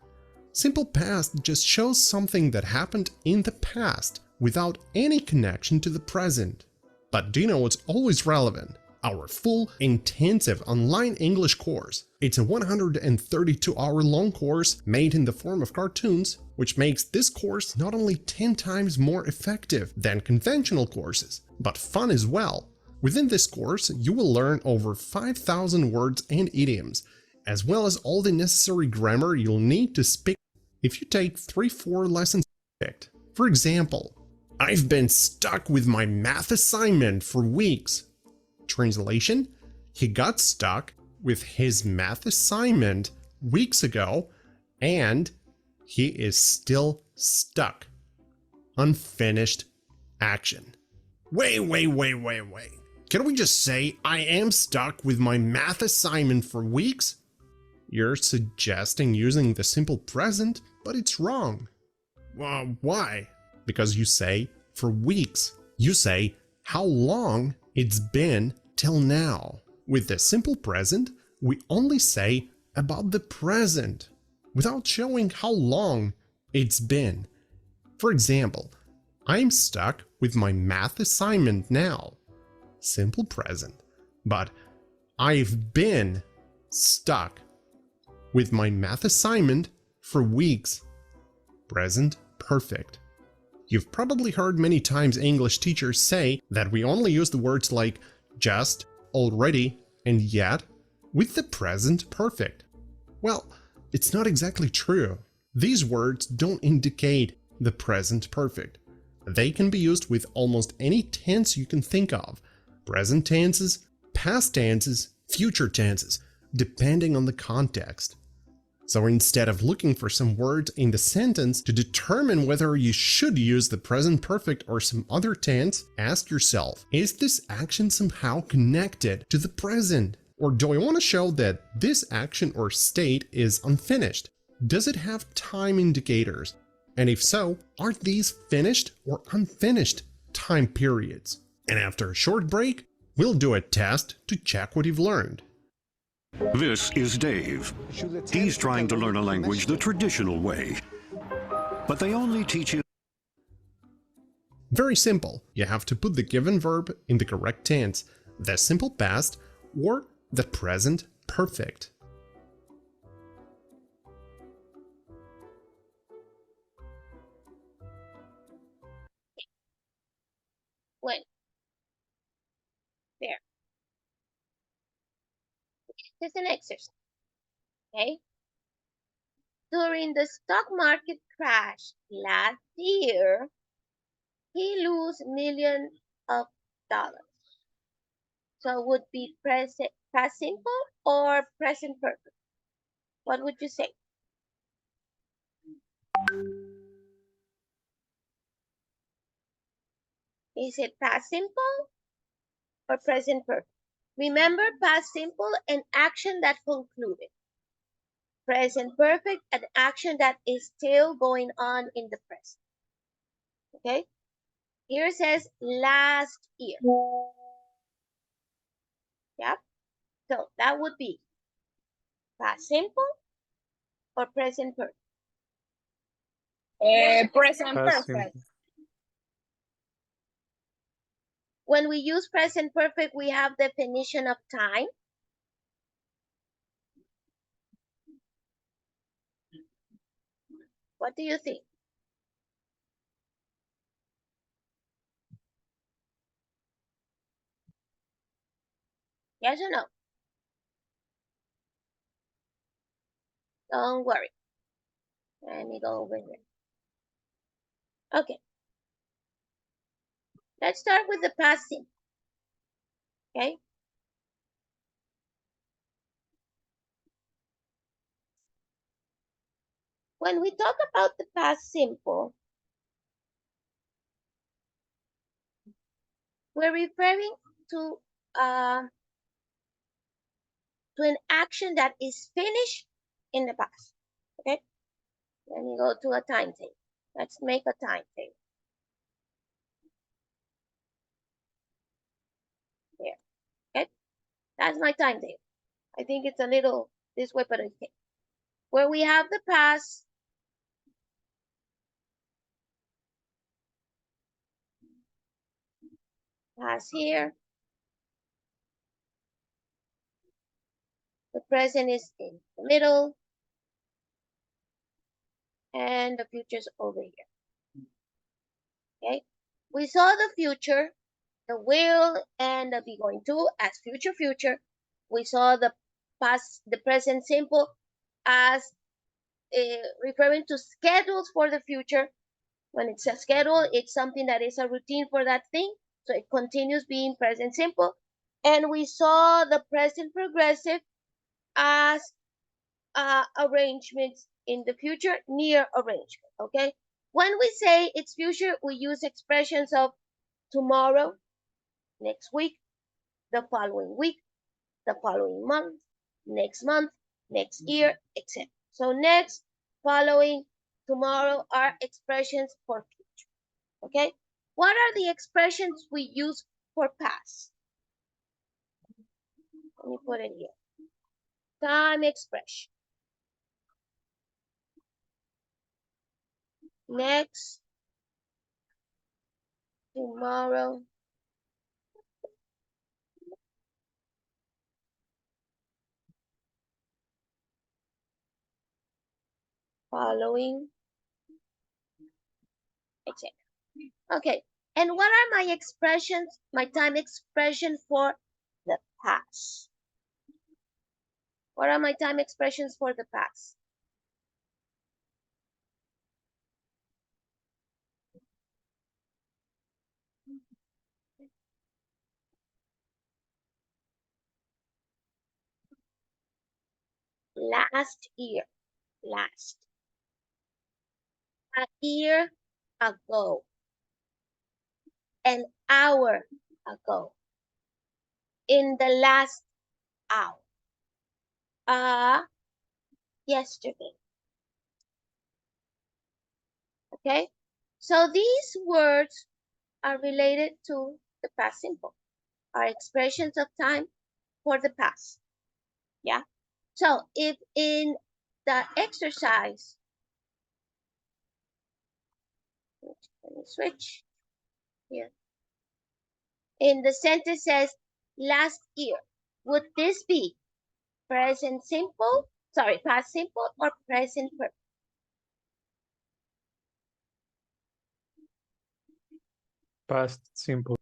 S19: Simple past just shows something that happened in the past without any connection to the present. But do you know what's always relevant? Our full intensive online English course. It's a 132-hour long course made in the form of cartoons, which makes this course not only 10 times more effective than conventional courses, but fun as well. Within this course, you will learn over 5,000 words and idioms, as well as all the necessary grammar you'll need to speak if you take 3-4 lessons. For example, I've been stuck with my math assignment for weeks. Translation: he got stuck with his math assignment weeks ago, and he is still stuck. Unfinished action. Wait. Can we just say I am stuck with my math assignment for weeks? You're suggesting using the simple present, but it's wrong. Why? Because you say for weeks. You say how long it's been till now. With the simple present, we only say about the present, without showing how long it's been. For example, I'm stuck with my math assignment now. Simple present. But I've been stuck with my math assignment for weeks. Present perfect. You've probably heard many times English teachers say that we only use the words like just, already, and yet with the present perfect. Well, it's not exactly true. These words don't indicate the present perfect. They can be used with almost any tense you can think of. Present tenses, past tenses, future tenses, depending on the context. So instead of looking for some words in the sentence to determine whether you should use the present perfect or some other tense, ask yourself, is this action somehow connected to the present? Or do I want to show that this action or state is unfinished? Does it have time indicators? And if so, are these finished or unfinished time periods? And after a short break, we'll do a test to check what you've learned.
S20: This is Dave. He's trying to learn a language the traditional way, but they only teach you.
S19: Very simple. You have to put the given verb in the correct tense, the simple past or the present perfect.
S1: When? There. This is an exercise. Okay? During the stock market crash last year, he lost millions of dollars. So would be past simple or present perfect? What would you say? Is it past simple or present perfect? Remember, past simple, an action that concluded. Present perfect, an action that is still going on in the present. Okay? Here it says last year. Yep. So that would be past simple or present perfect?
S17: Present
S12: Past
S17: perfect.
S12: simple.
S1: When we use present perfect, we have definition of time. What do you think? Yes or no? Don't worry. Let me go over here. Okay. Let's start with the past simple. Okay. When we talk about the past simple, we're referring to an action that is finished in the past. Okay. Let me go to a timetable. Let's make a timetable. There. Okay. That's my timetable. I think it's a little this way, but okay. Where we have the past, past here. The present is in the middle. And the future's over here. Okay. We saw the future, the will, and the be going to as future. We saw the past, the present simple as referring to schedules for the future. When it's a schedule, it's something that is a routine for that thing. So it continues being present simple. And we saw the present progressive as arrangements in the future, near arrangement. Okay. When we say it's future, we use expressions of tomorrow, next week, the following week, the following month, next year, etc. So next, following, tomorrow are expressions for future. Okay? What are the expressions we use for past? Let me put it here. Time expression. Next, tomorrow, following, etc. Okay, and what are my expressions, my time expression for the past? What are my time expressions for the past? Last year, last. A year ago. An hour ago. In the last hour. Yesterday. Okay? So these words are related to the past simple, are expressions of time for the past. Yeah? So if in the exercise, let me switch here. In the sentence says last year, would this be present simple, sorry, past simple or present perfect?
S12: Past simple.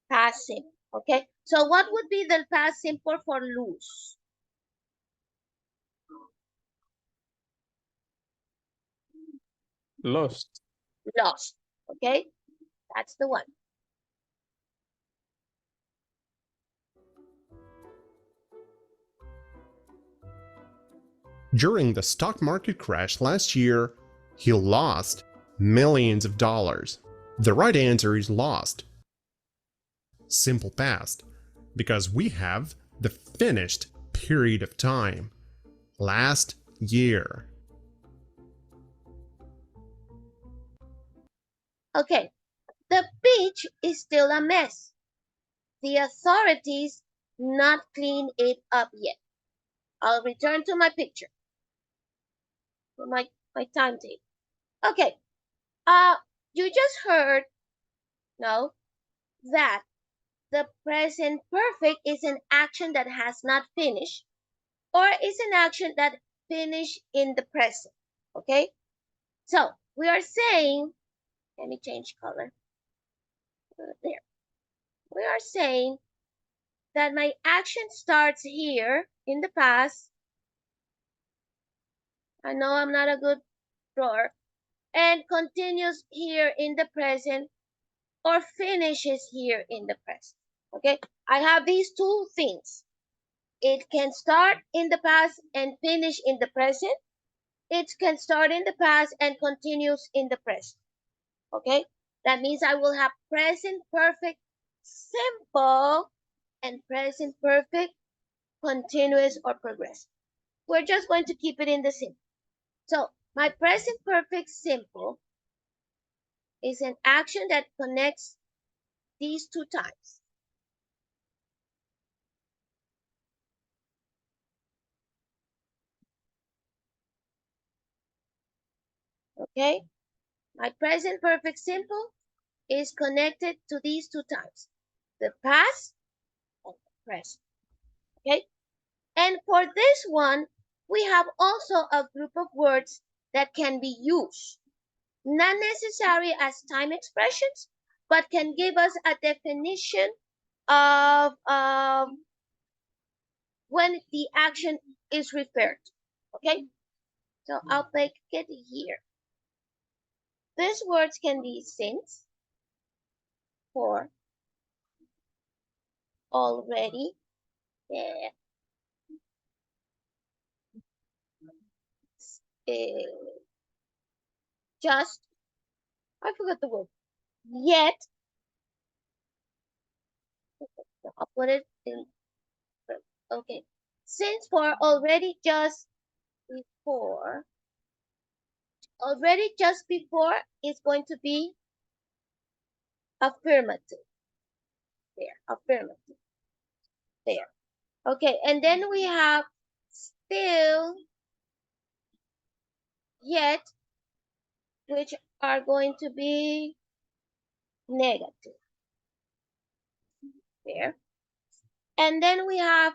S1: Past simple, okay? So what would be the past simple for lose?
S12: Lost.
S1: Lost, okay? That's the one.
S19: During the stock market crash last year, he lost millions of dollars. The right answer is lost. Simple past, because we have the finished period of time. Last year.
S1: Okay, the beach is still a mess. The authorities not clean it up yet. I'll return to my picture. My timetable. Okay. You just heard, no, that the present perfect is an action that has not finished or is an action that finished in the present. Okay? So we are saying, let me change color. There. We are saying that my action starts here in the past. I know I'm not a good drawer. And continues here in the present or finishes here in the present. Okay, I have these two things. It can start in the past and finish in the present. It can start in the past and continues in the present. Okay, that means I will have present perfect simple and present perfect continuous or progressive. We're just going to keep it in the simple. So my present perfect simple is an action that connects these two times. Okay? My present perfect simple is connected to these two times, the past and the present. Okay? And for this one, we have also a group of words that can be used. Not necessarily as time expressions, but can give us a definition of when the action is referred to. Okay? So I'll make it here. These words can be since, for, already, just, I forgot the word, yet, I'll put it in, okay, since, for, already, just, before, already, just before is going to be affirmative, there, affirmative, there, okay, and then we have still, yet, which are going to be negative, there, and then we have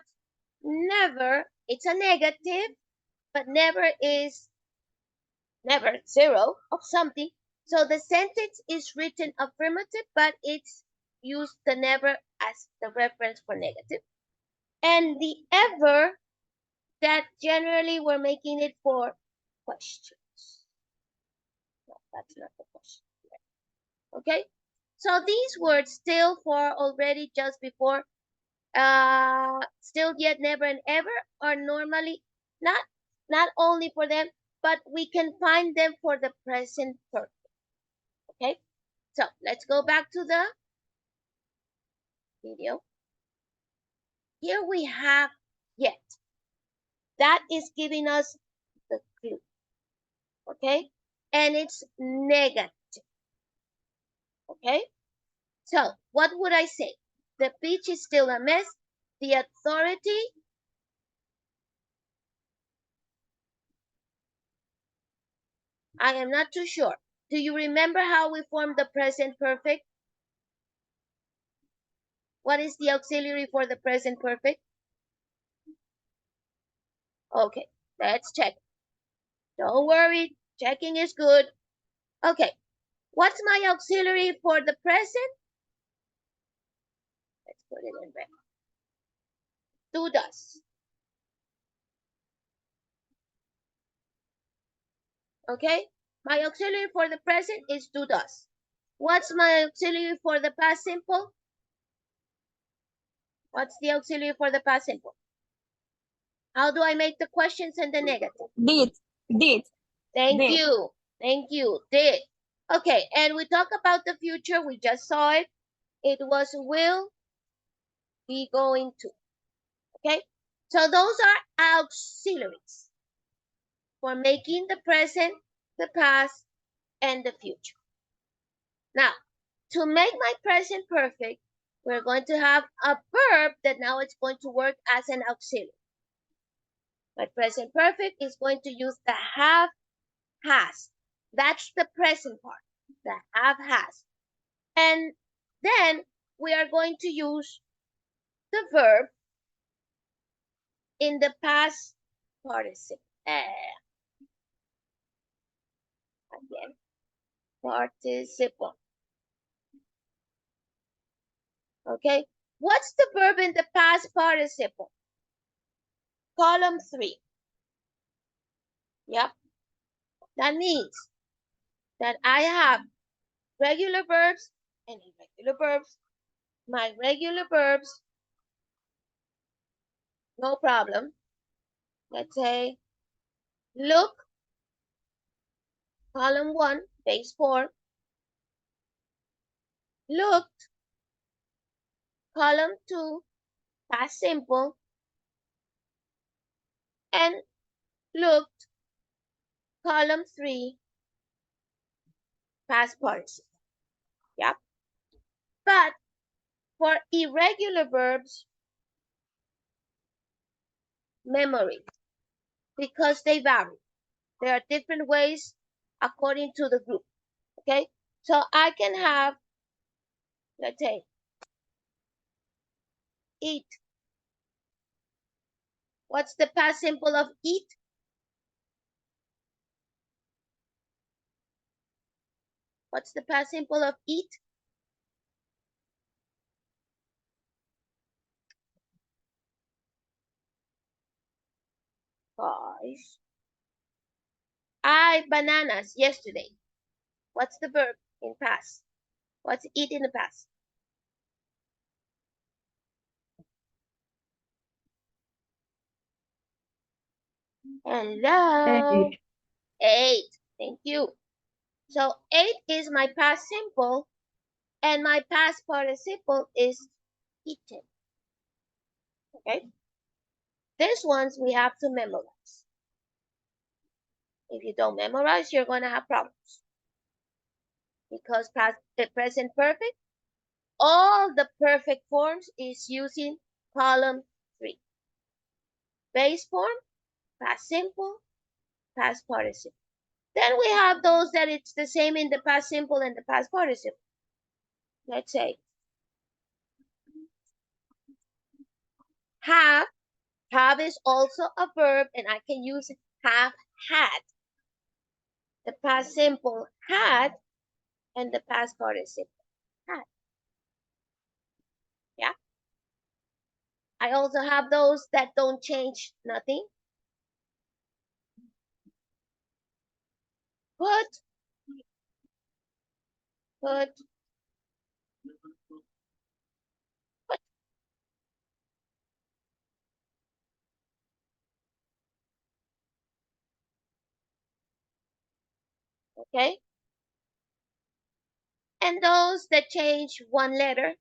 S1: never, it's a negative, but never is never, zero of something. So the sentence is written affirmative, but it's used the never as the reference for negative. And the ever, that generally we're making it for questions. No, that's not the question. Okay, so these words, still, for, already, just, before, still, yet, never, and ever are normally not only for them, but we can find them for the present perfect. Okay, so let's go back to the video. Here we have yet. That is giving us the clue. Okay, and it's negative. Okay, so what would I say? The beach is still a mess. The authority I am not too sure. Do you remember how we formed the present perfect? What is the auxiliary for the present perfect? Okay, let's check. Don't worry, checking is good. Okay, what's my auxiliary for the present? Let's put it in red. Do does. Okay, my auxiliary for the present is do does. What's my auxiliary for the past simple? What's the auxiliary for the past simple? How do I make the questions and the negative?
S17: Did.
S1: Thank
S17: Did.
S1: you. Thank you. Did. Okay, and we talk about the future. We just saw it. It was will be going to. Okay, so those are auxiliaries for making the present, the past, and the future. Now, to make my present perfect, we're going to have a verb that now it's going to work as an auxiliary. My present perfect is going to use the have, has. That's the present part, the have, has. And then we are going to use the verb in the past participle. Again, participle. Okay, what's the verb in the past participle? Column 3. Yep, that means that I have regular verbs and irregular verbs. My regular verbs, no problem. Let's say, look, column 1, base 4. Looked, column 2, past simple. And looked, column 3, past participle. Yep. But for irregular verbs, memory, because they vary. There are different ways according to the group. Okay, so I can have, let's say, eat. What's the past simple of eat? What's the past simple of eat? Gosh. I bananas yesterday. What's the verb in past? What's eat in the past? Hello. Ate. Thank you. So ate is my past simple, and my past participle is eaten. Okay. These ones we have to memorize. If you don't memorize, you're going to have problems. Because the present perfect, all the perfect forms is using column 3. Base form, past simple, past participle. Then we have those that it's the same in the past simple and the past participle. Let's say, have. Have is also a verb, and I can use have had. The past simple had, and the past participle had. Yeah. I also have those that don't change nothing. Put. Okay? And those that change one letter.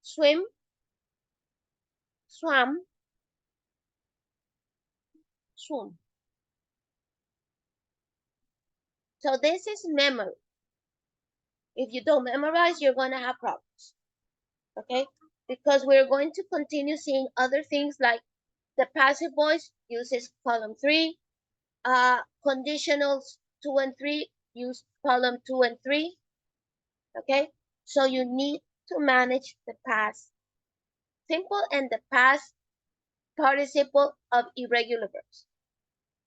S1: Swim, swam, swim. So this is memory. If you don't memorize, you're going to have problems. Okay? Because we're going to continue seeing other things like the passive voice uses column 3. Conditionals 2 and 3 use column 2 and 3. Okay? So you need to manage the past simple and the past participle of irregular verbs.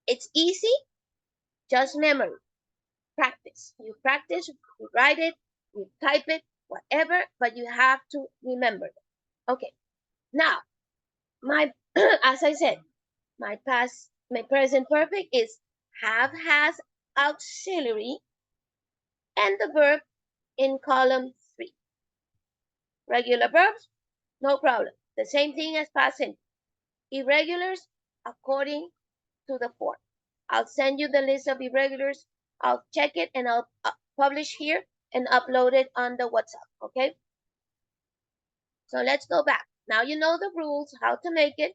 S1: It's easy, just memory. Practice. You practice, you write it, you type it, whatever, but you have to remember it. Okay. Now, my as I said, my present perfect is have, has, auxiliary, and the verb in column 3. Regular verbs, no problem. The same thing as past simple. Irregulars according to the form. I'll send you the list of irregulars. I'll check it and I'll publish here and upload it on the WhatsApp, okay? So let's go back. Now you know the rules, how to make it,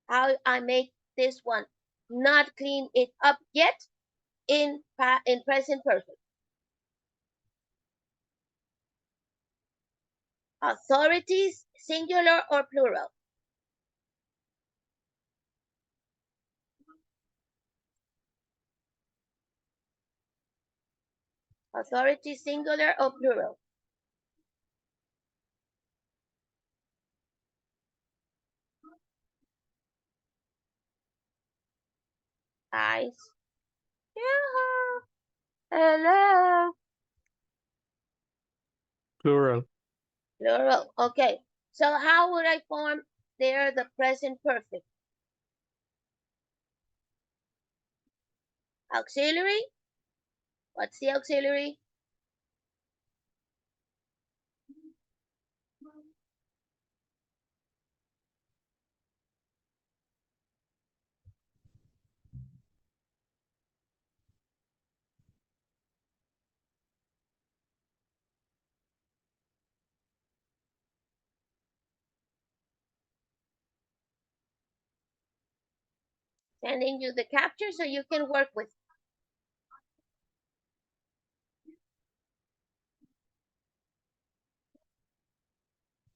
S1: how I make this one. Not clean it up yet in present perfect. Authorities, singular or plural? Authority, singular or plural? Guys. Yeah. Hello.
S12: Plural.
S1: Plural. Okay. So how would I form there the present perfect? Auxiliary. What's the auxiliary? Sending you the capture so you can work with.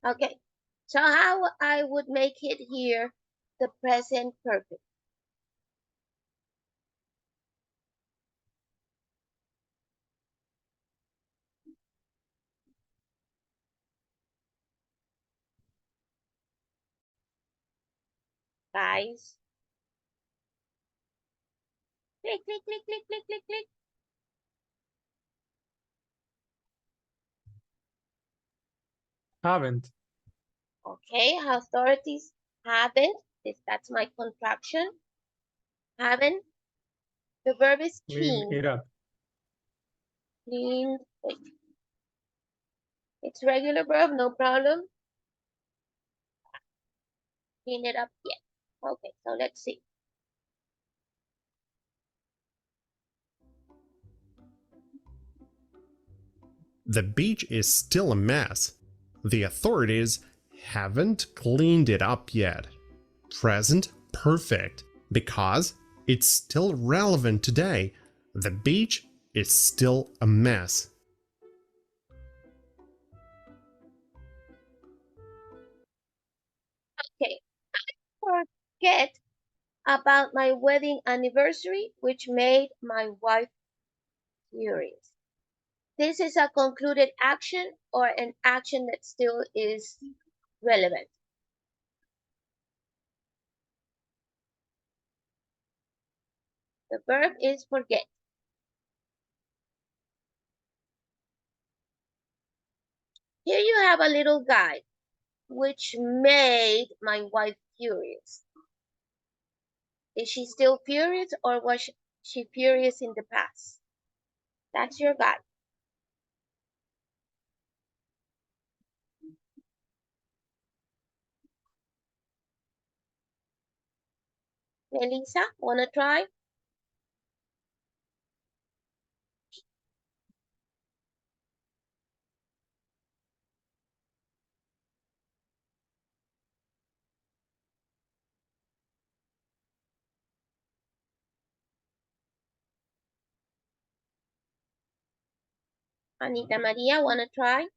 S1: Okay, so how I would make it here the present perfect? Guys. Click, click, click, click, click, click, click.
S12: Haven't.
S1: Okay, authorities haven't. That's my contraction. Haven't. The verb is
S12: Clean
S1: clean.
S12: it up.
S1: Cleaned. Wait. It's regular verb, no problem. Clean it up yet. Okay, so let's see.
S19: The beach is still a mess. The authorities haven't cleaned it up yet. Present perfect, because it's still relevant today. The beach is still a mess.
S1: Okay, I forget about my wedding anniversary, which made my wife furious. This is a concluded action or an action that still is relevant. The verb is forget. Here you have a little guide, which made my wife furious. Is she still furious, or was she furious in the past? That's your guide. Melissa, wanna try? Anita Maria, wanna try?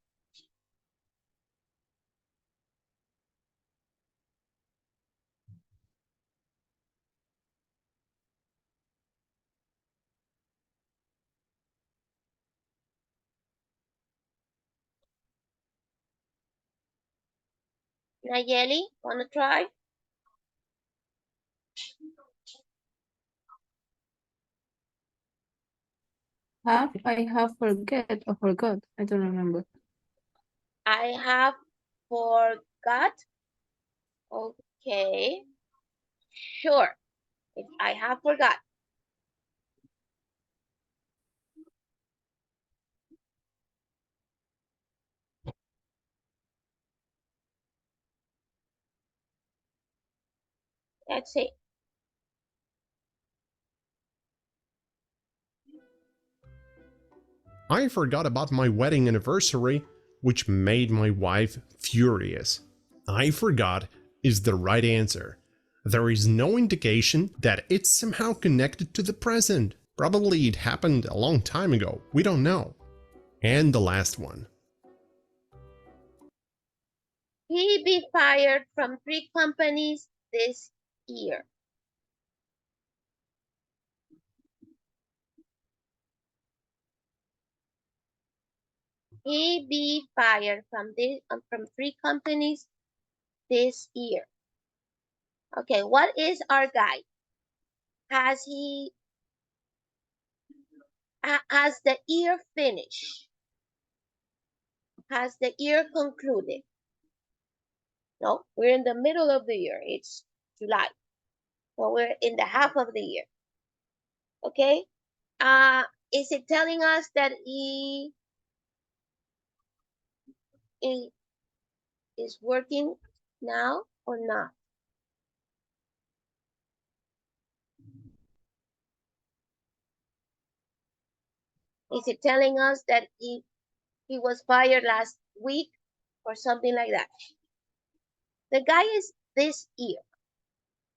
S1: Nayeli, wanna try?
S17: I have forget or forgot. I don't remember.
S1: I have forgot. Okay. Sure. I have forgot. Let's see.
S19: I forgot about my wedding anniversary, which made my wife furious. I forgot is the right answer. There is no indication that it's somehow connected to the present. Probably it happened a long time ago, we don't know. And the last one.
S1: He be fired from 3 companies this year. He be fired from 3 companies this year. Okay, what is our guide? Has the year finished? Has the year concluded? No, we're in the middle of the year. It's July. So we're in the half of the year. Okay? Is it telling us that he is working now or not? Is it telling us that he was fired last week or something like that? The guy is this year,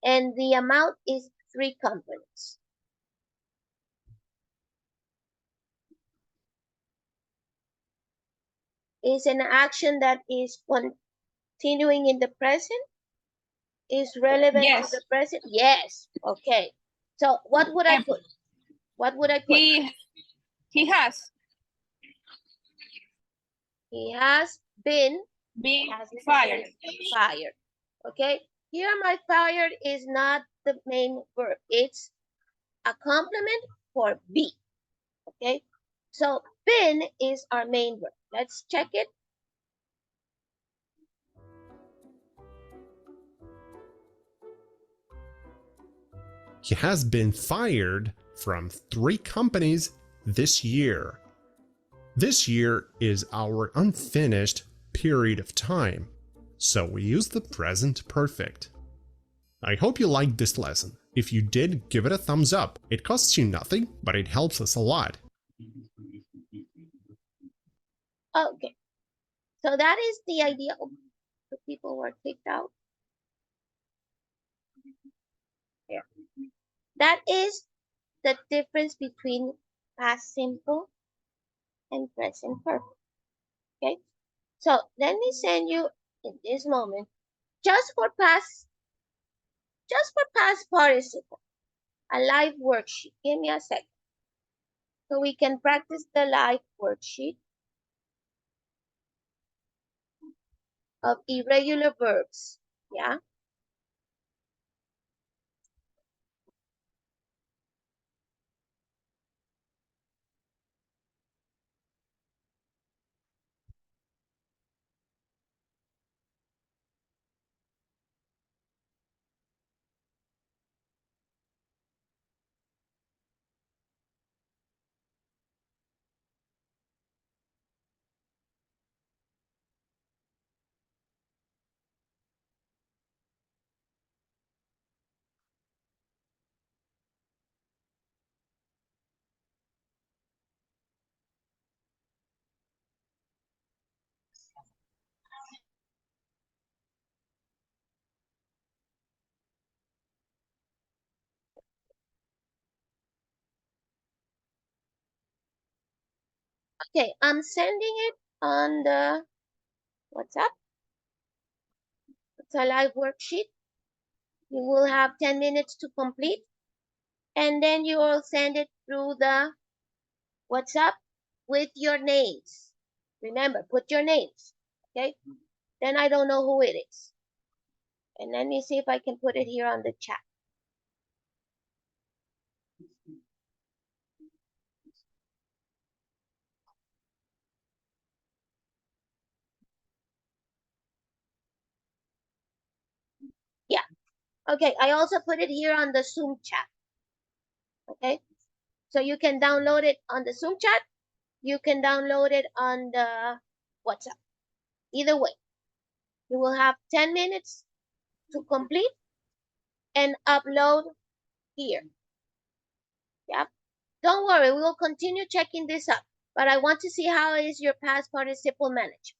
S1: and the amount is 3 companies. Is an action that is continuing in the present? Is relevant to the present? Yes. Okay. So what would I put? What would I put?
S17: He has
S1: been
S17: fired.
S1: Fired. Okay. Here my fired is not the main verb. It's a complement for be. Okay. So been is our main verb. Let's check it.
S19: He has been fired from 3 companies this year. This year is our unfinished period of time, so we use the present perfect. I hope you liked this lesson. If you did, give it a thumbs up. It costs you nothing, but it helps us a lot.
S1: Okay. So that is the idea. Oh, the people were kicked out. Here. That is the difference between past simple and present perfect. Okay. So let me send you in this moment just for past participle a live worksheet. Give me a second so we can practice the live worksheet of irregular verbs. Yeah. Okay, I'm sending it on the WhatsApp. It's a live worksheet. You will have 10 minutes to complete. And then you will send it through the WhatsApp with your names. Remember, put your names. Okay? Then I don't know who it is. And let me see if I can put it here on the chat. Yeah. Okay, I also put it here on the Zoom chat. Okay? So you can download it on the Zoom chat. You can download it on the WhatsApp. Either way. You will have 10 minutes to complete and upload here. Yep. Don't worry, we will continue checking this up. But I want to see how is your past participle management.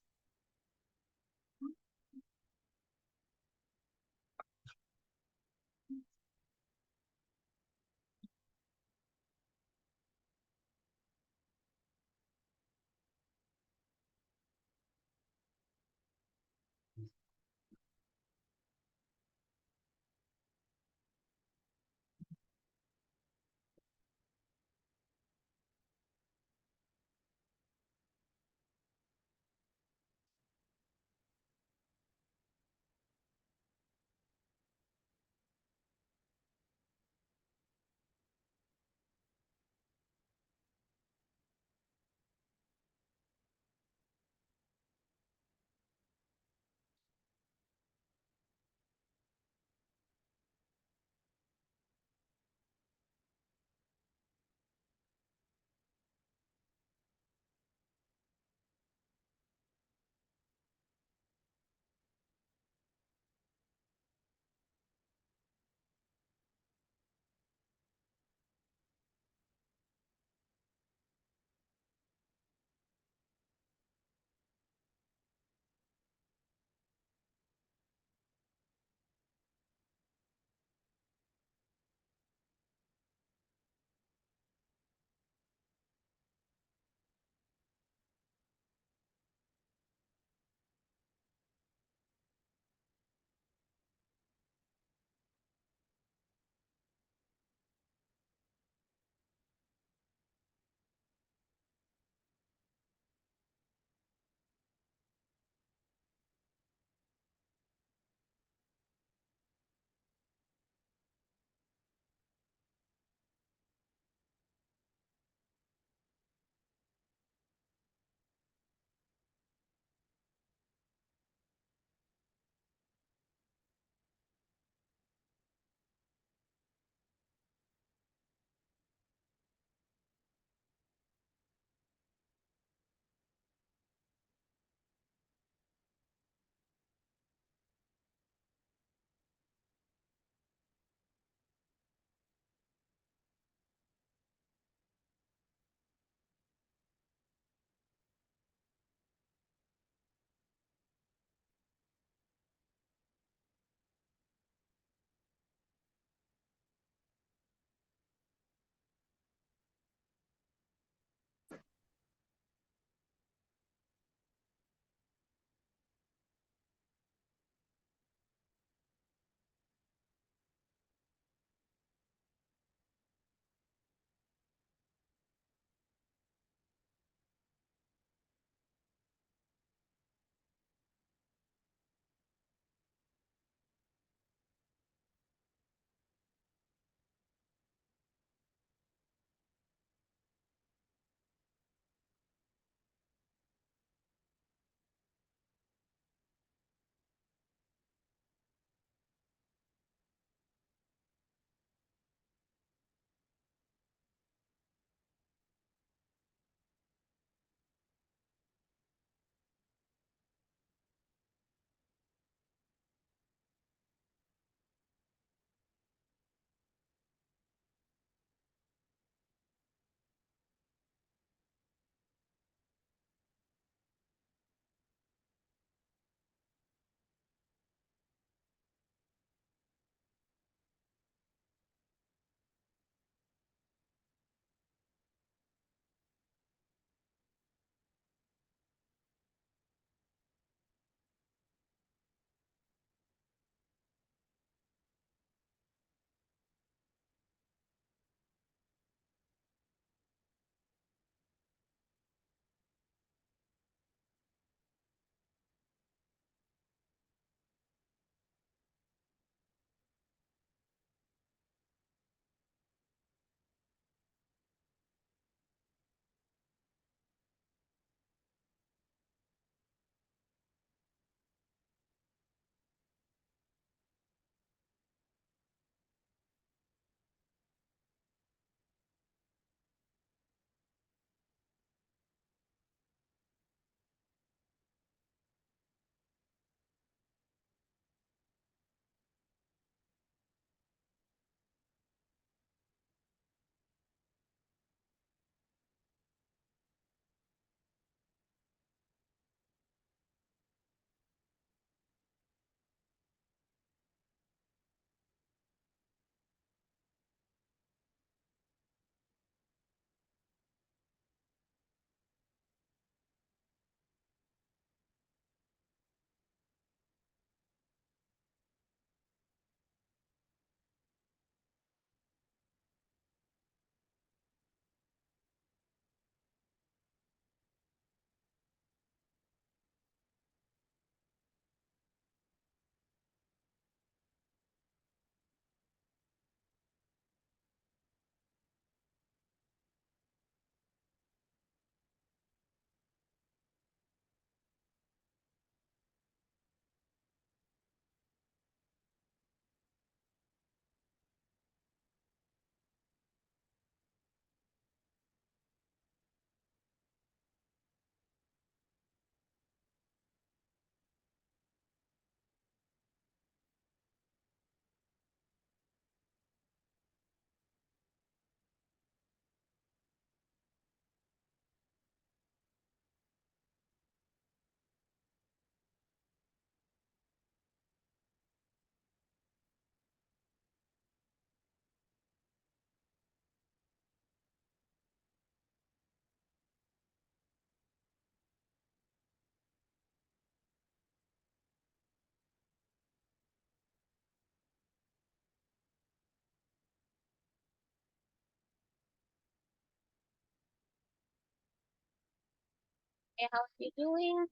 S1: Hey, how are you doing?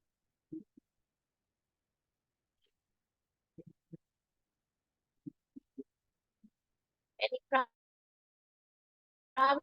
S1: Any problem?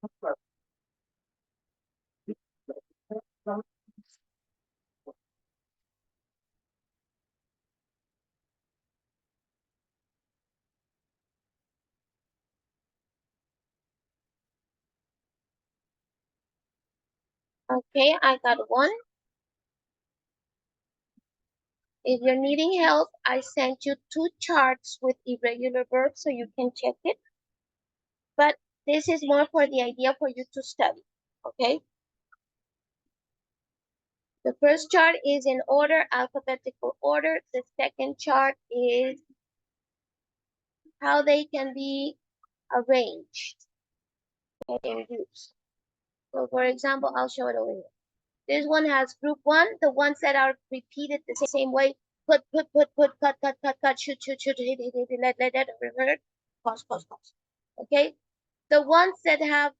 S1: Okay, I got one. If you're needing help, I sent you 2 charts with irregular verbs so you can check it. But this is more for the idea for you to study, okay? The first chart is in order, alphabetical order. The second chart is how they can be arranged in groups. So for example, I'll show it over here. This one has group 1, the ones that are repeated the same way. Put, cut, shoot, hit, let, revert, pause. Okay? The ones that have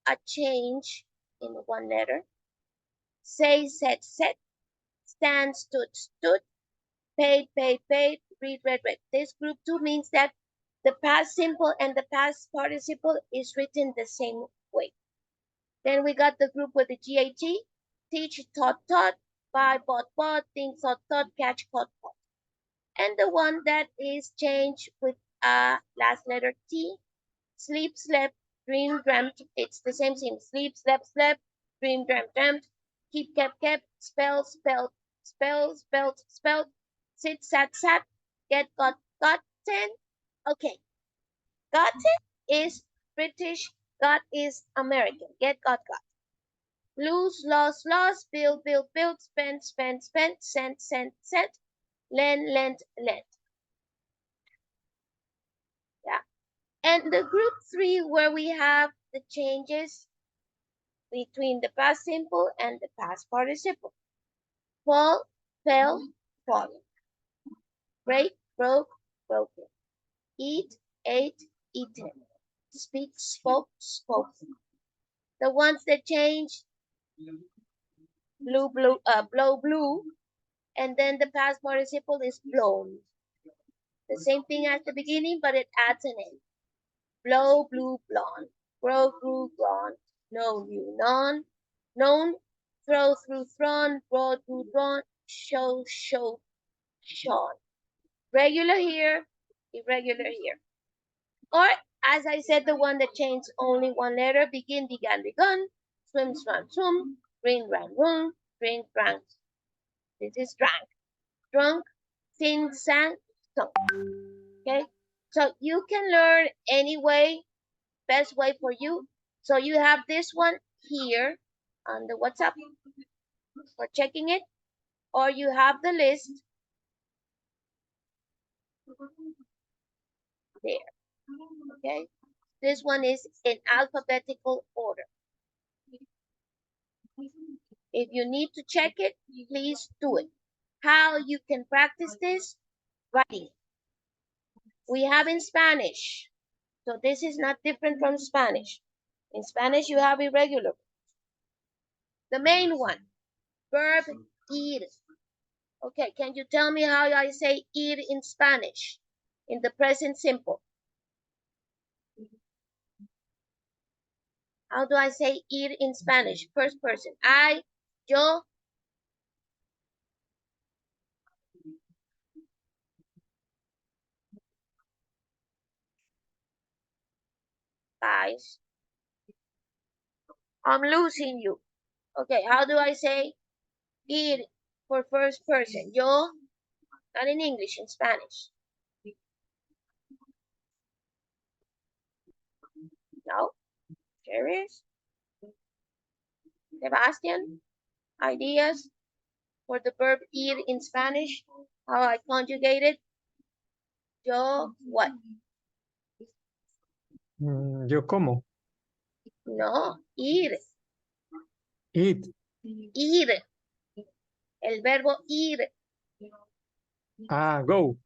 S1: a change in one letter. Say, said, stand, stood, paid, read, read. This group 2 means that the past simple and the past participle is written the same way. Then we got the group with the GAT, teach, taught, buy, bought, think, thought, catch, caught. And the one that is changed with a last letter T, sleep, slept, dream, dreamt. It's the same thing. Sleep, slept, dream, dreamt. Keep, kept, spell, spelled, sit, sat, get, got, gotten. Okay. Gotten is British, got is American. Get, got. Lose, lost, build, spend, sent, lend, lent. Yeah. And the group 3 where we have the changes between the past simple and the past participle. Fall, fell, fallen. Break, broke, broken. Eat, ate, eaten. Speak, spoke, spoken. The ones that change, blow, blew, and then the past participle is blown. The same thing at the beginning, but it adds an N. Blow, blew, blonde. Grow, grew, gone. Know, knew, known. Throw, through, thrown. Draw, drew, drawn. Show, showed, shown. Regular here, irregular here. Or, as I said, the one that changed only one letter, begin, began, begun. Swim, swam, swum. Ring, ran, run. Drink, drank. This is drank. Drunk, sing, sang, sung. Okay? So you can learn any way, best way for you. So you have this one here on the WhatsApp for checking it, or you have the list there. Okay? This one is in alphabetical order. If you need to check it, please do it. How you can practice this? Writing. We have in Spanish. So this is not different from Spanish. In Spanish, you have irregular. The main one, verb ir. Okay, can you tell me how I say ir in Spanish? In the present simple. How do I say ir in Spanish? First person. I, yo. Guys, I'm losing you. Okay, how do I say ir for first person? Yo, not in English, in Spanish. No? Serious? Sebastian, ideas for the verb ir in Spanish? How I conjugate it? Yo, what?
S12: Yo como.
S1: No, ir.
S12: Eat.
S1: Ir. El verbo ir.
S12: Ah, go.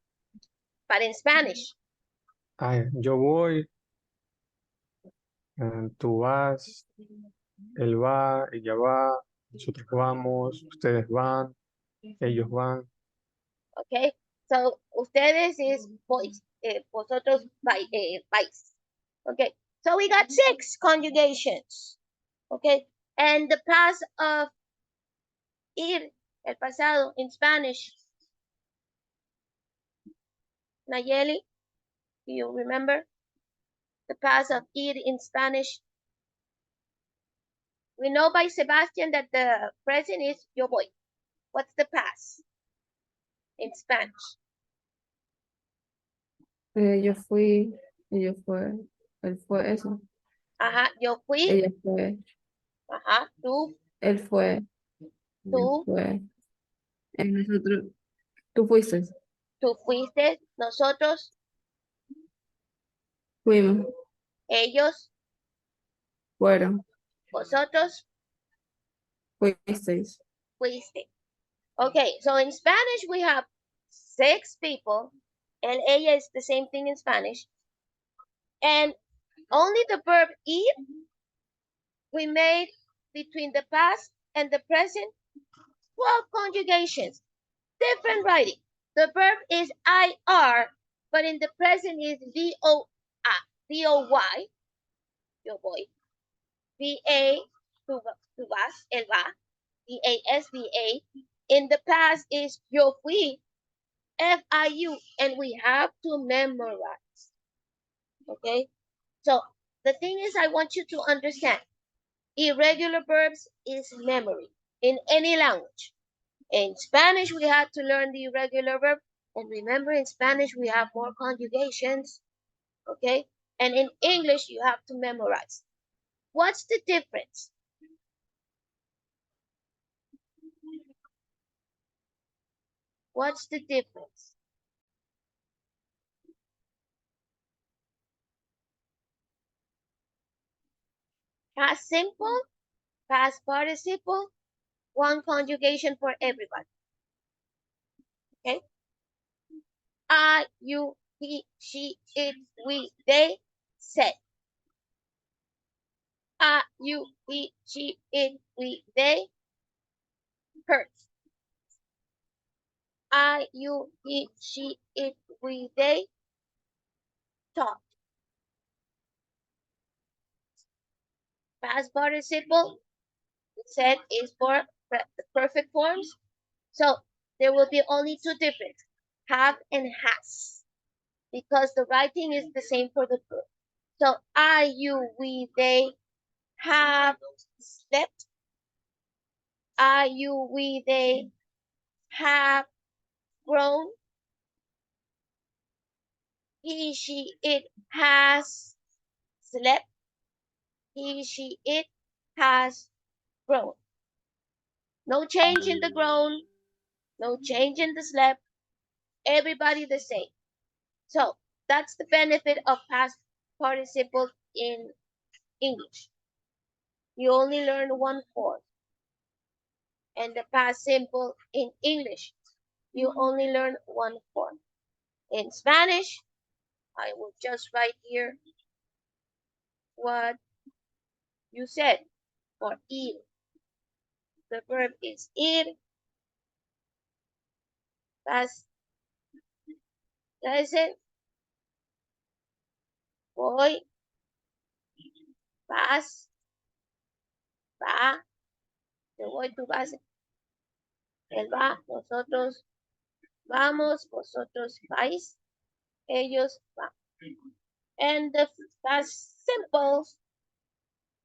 S1: But in Spanish.
S12: Yo voy. Tú vas. Él va. Ella va. Nosotros vamos. Ustedes van. Ellos van.
S1: Okay. So, ustedes is boys. Vosotros vais. Okay. So we got 6 conjugations. Okay, and the past of ir, el pasado in Spanish. Nayeli, do you remember the past of ir in Spanish? We know by Sebastian that the present is yo voy. What's the past in Spanish?
S17: Yo fui, ella fue, él fue eso.
S1: Ajá, yo fui.
S17: Ella fue,
S1: Ajá, tú.
S17: él fue,
S1: Tú.
S17: fue. Nosotros, tú fuiste.
S1: Tú fuiste, nosotros.
S17: Fuimos.
S1: Ellos.
S17: Fueron.
S1: Vosotros.
S17: Fuisteis.
S1: Fuiste. Okay, so in Spanish we have 6 people, and ella is the same thing in Spanish. And only the verb ir we made between the past and the present 12 conjugations. Different writing. The verb is IR, but in the present is VOY, yo voy. VA, tú vas, él va. VAS. In the past is yo fui, FIU, and we have to memorize. Okay? So the thing is, I want you to understand, irregular verbs is memory in any language. In Spanish, we had to learn the irregular verb. And remember, in Spanish, we have more conjugations. Okay? And in English, you have to memorize. What's the difference? What's the difference? Past simple, past participle, one conjugation for everybody. Okay? I, you, he, she, it, we, they, said. I, you, he, she, it, we, they, heard. I, you, he, she, it, we, they, talked. Past participle, said, is for the perfect forms. So there will be only 2 different, have and has, because the writing is the same for the verb. So I, you, we, they have slept. I, you, we, they have grown. He, she, it has slept. He, she, it has grown. No change in the grown, no change in the slept, everybody the same. So that's the benefit of past participle in English. You only learn 1 form. And the past simple in English, you only learn 1 form. In Spanish, I will just write here what you said for ir. The verb is ir. Past present, voy, vas, va, yo voy, tú vas, él va, nosotros vamos, vosotros vais, ellos van. And the past simple,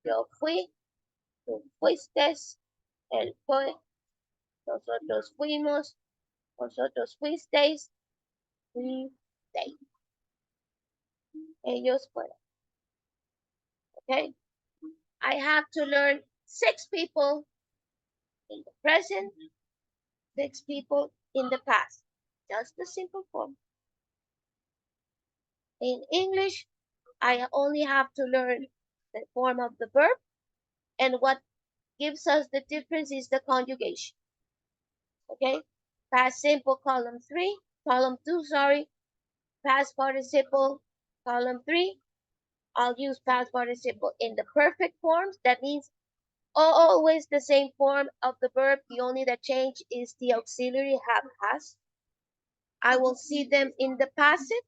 S1: yo fui, tú fuiste, él fue, nosotros fuimos, vosotros fuisteis, fuisteis. Ellos fueron. Okay? I have to learn 6 people in the present, 6 people in the past. Just the simple form. In English, I only have to learn the form of the verb, and what gives us the difference is the conjugation. Okay? Past simple, column 2, sorry. Past participle, column 3. I'll use past participle in the perfect forms. That means always the same form of the verb. The only that change is the auxiliary have, has. I will see them in the passive.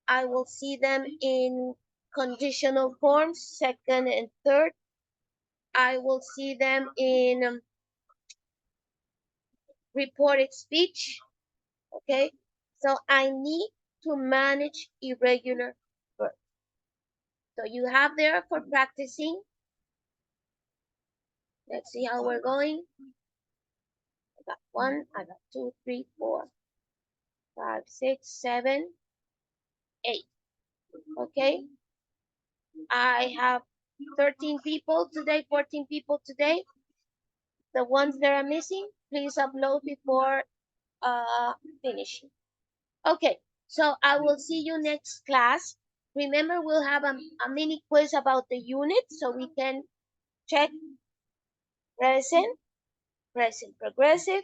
S1: I will see them in conditional forms, second and third. I will see them in reported speech. Okay, so I need to manage irregular verbs. So you have there for practicing. Let's see how we're going. I got 1, I got 2, 3, 4, 5, 6, 7, 8. Okay, I have 13 people today, 14 people today. The ones that are missing, please upload before finishing. Okay, so I will see you next class. Remember, we'll have a mini quiz about the unit so we can check present, present progressive,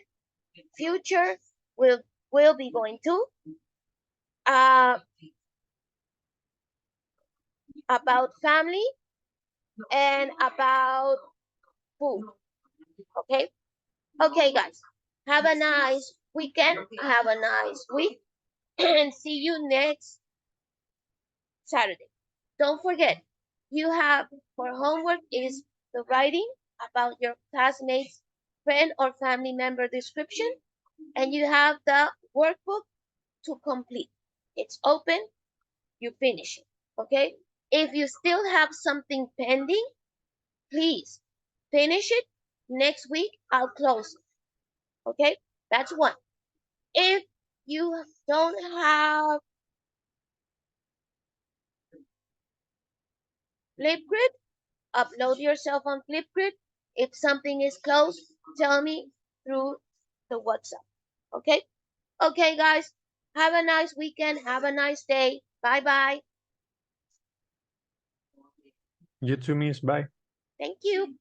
S1: future, will be going to. About family and about food. Okay? Okay, guys. Have a nice weekend. Have a nice week. And see you next Saturday. Don't forget, you have for homework is the writing about your classmates, friend or family member description, and you have the workbook to complete. It's open, you finish it, okay? If you still have something pending, please finish it. Next week, I'll close it, okay? That's one. If you don't have Flipgrid, upload yourself on Flipgrid. If something is closed, tell me through the WhatsApp, okay? Okay, guys, have a nice weekend. Have a nice day. Bye-bye.
S12: You too, Miss. Bye.
S1: Thank you.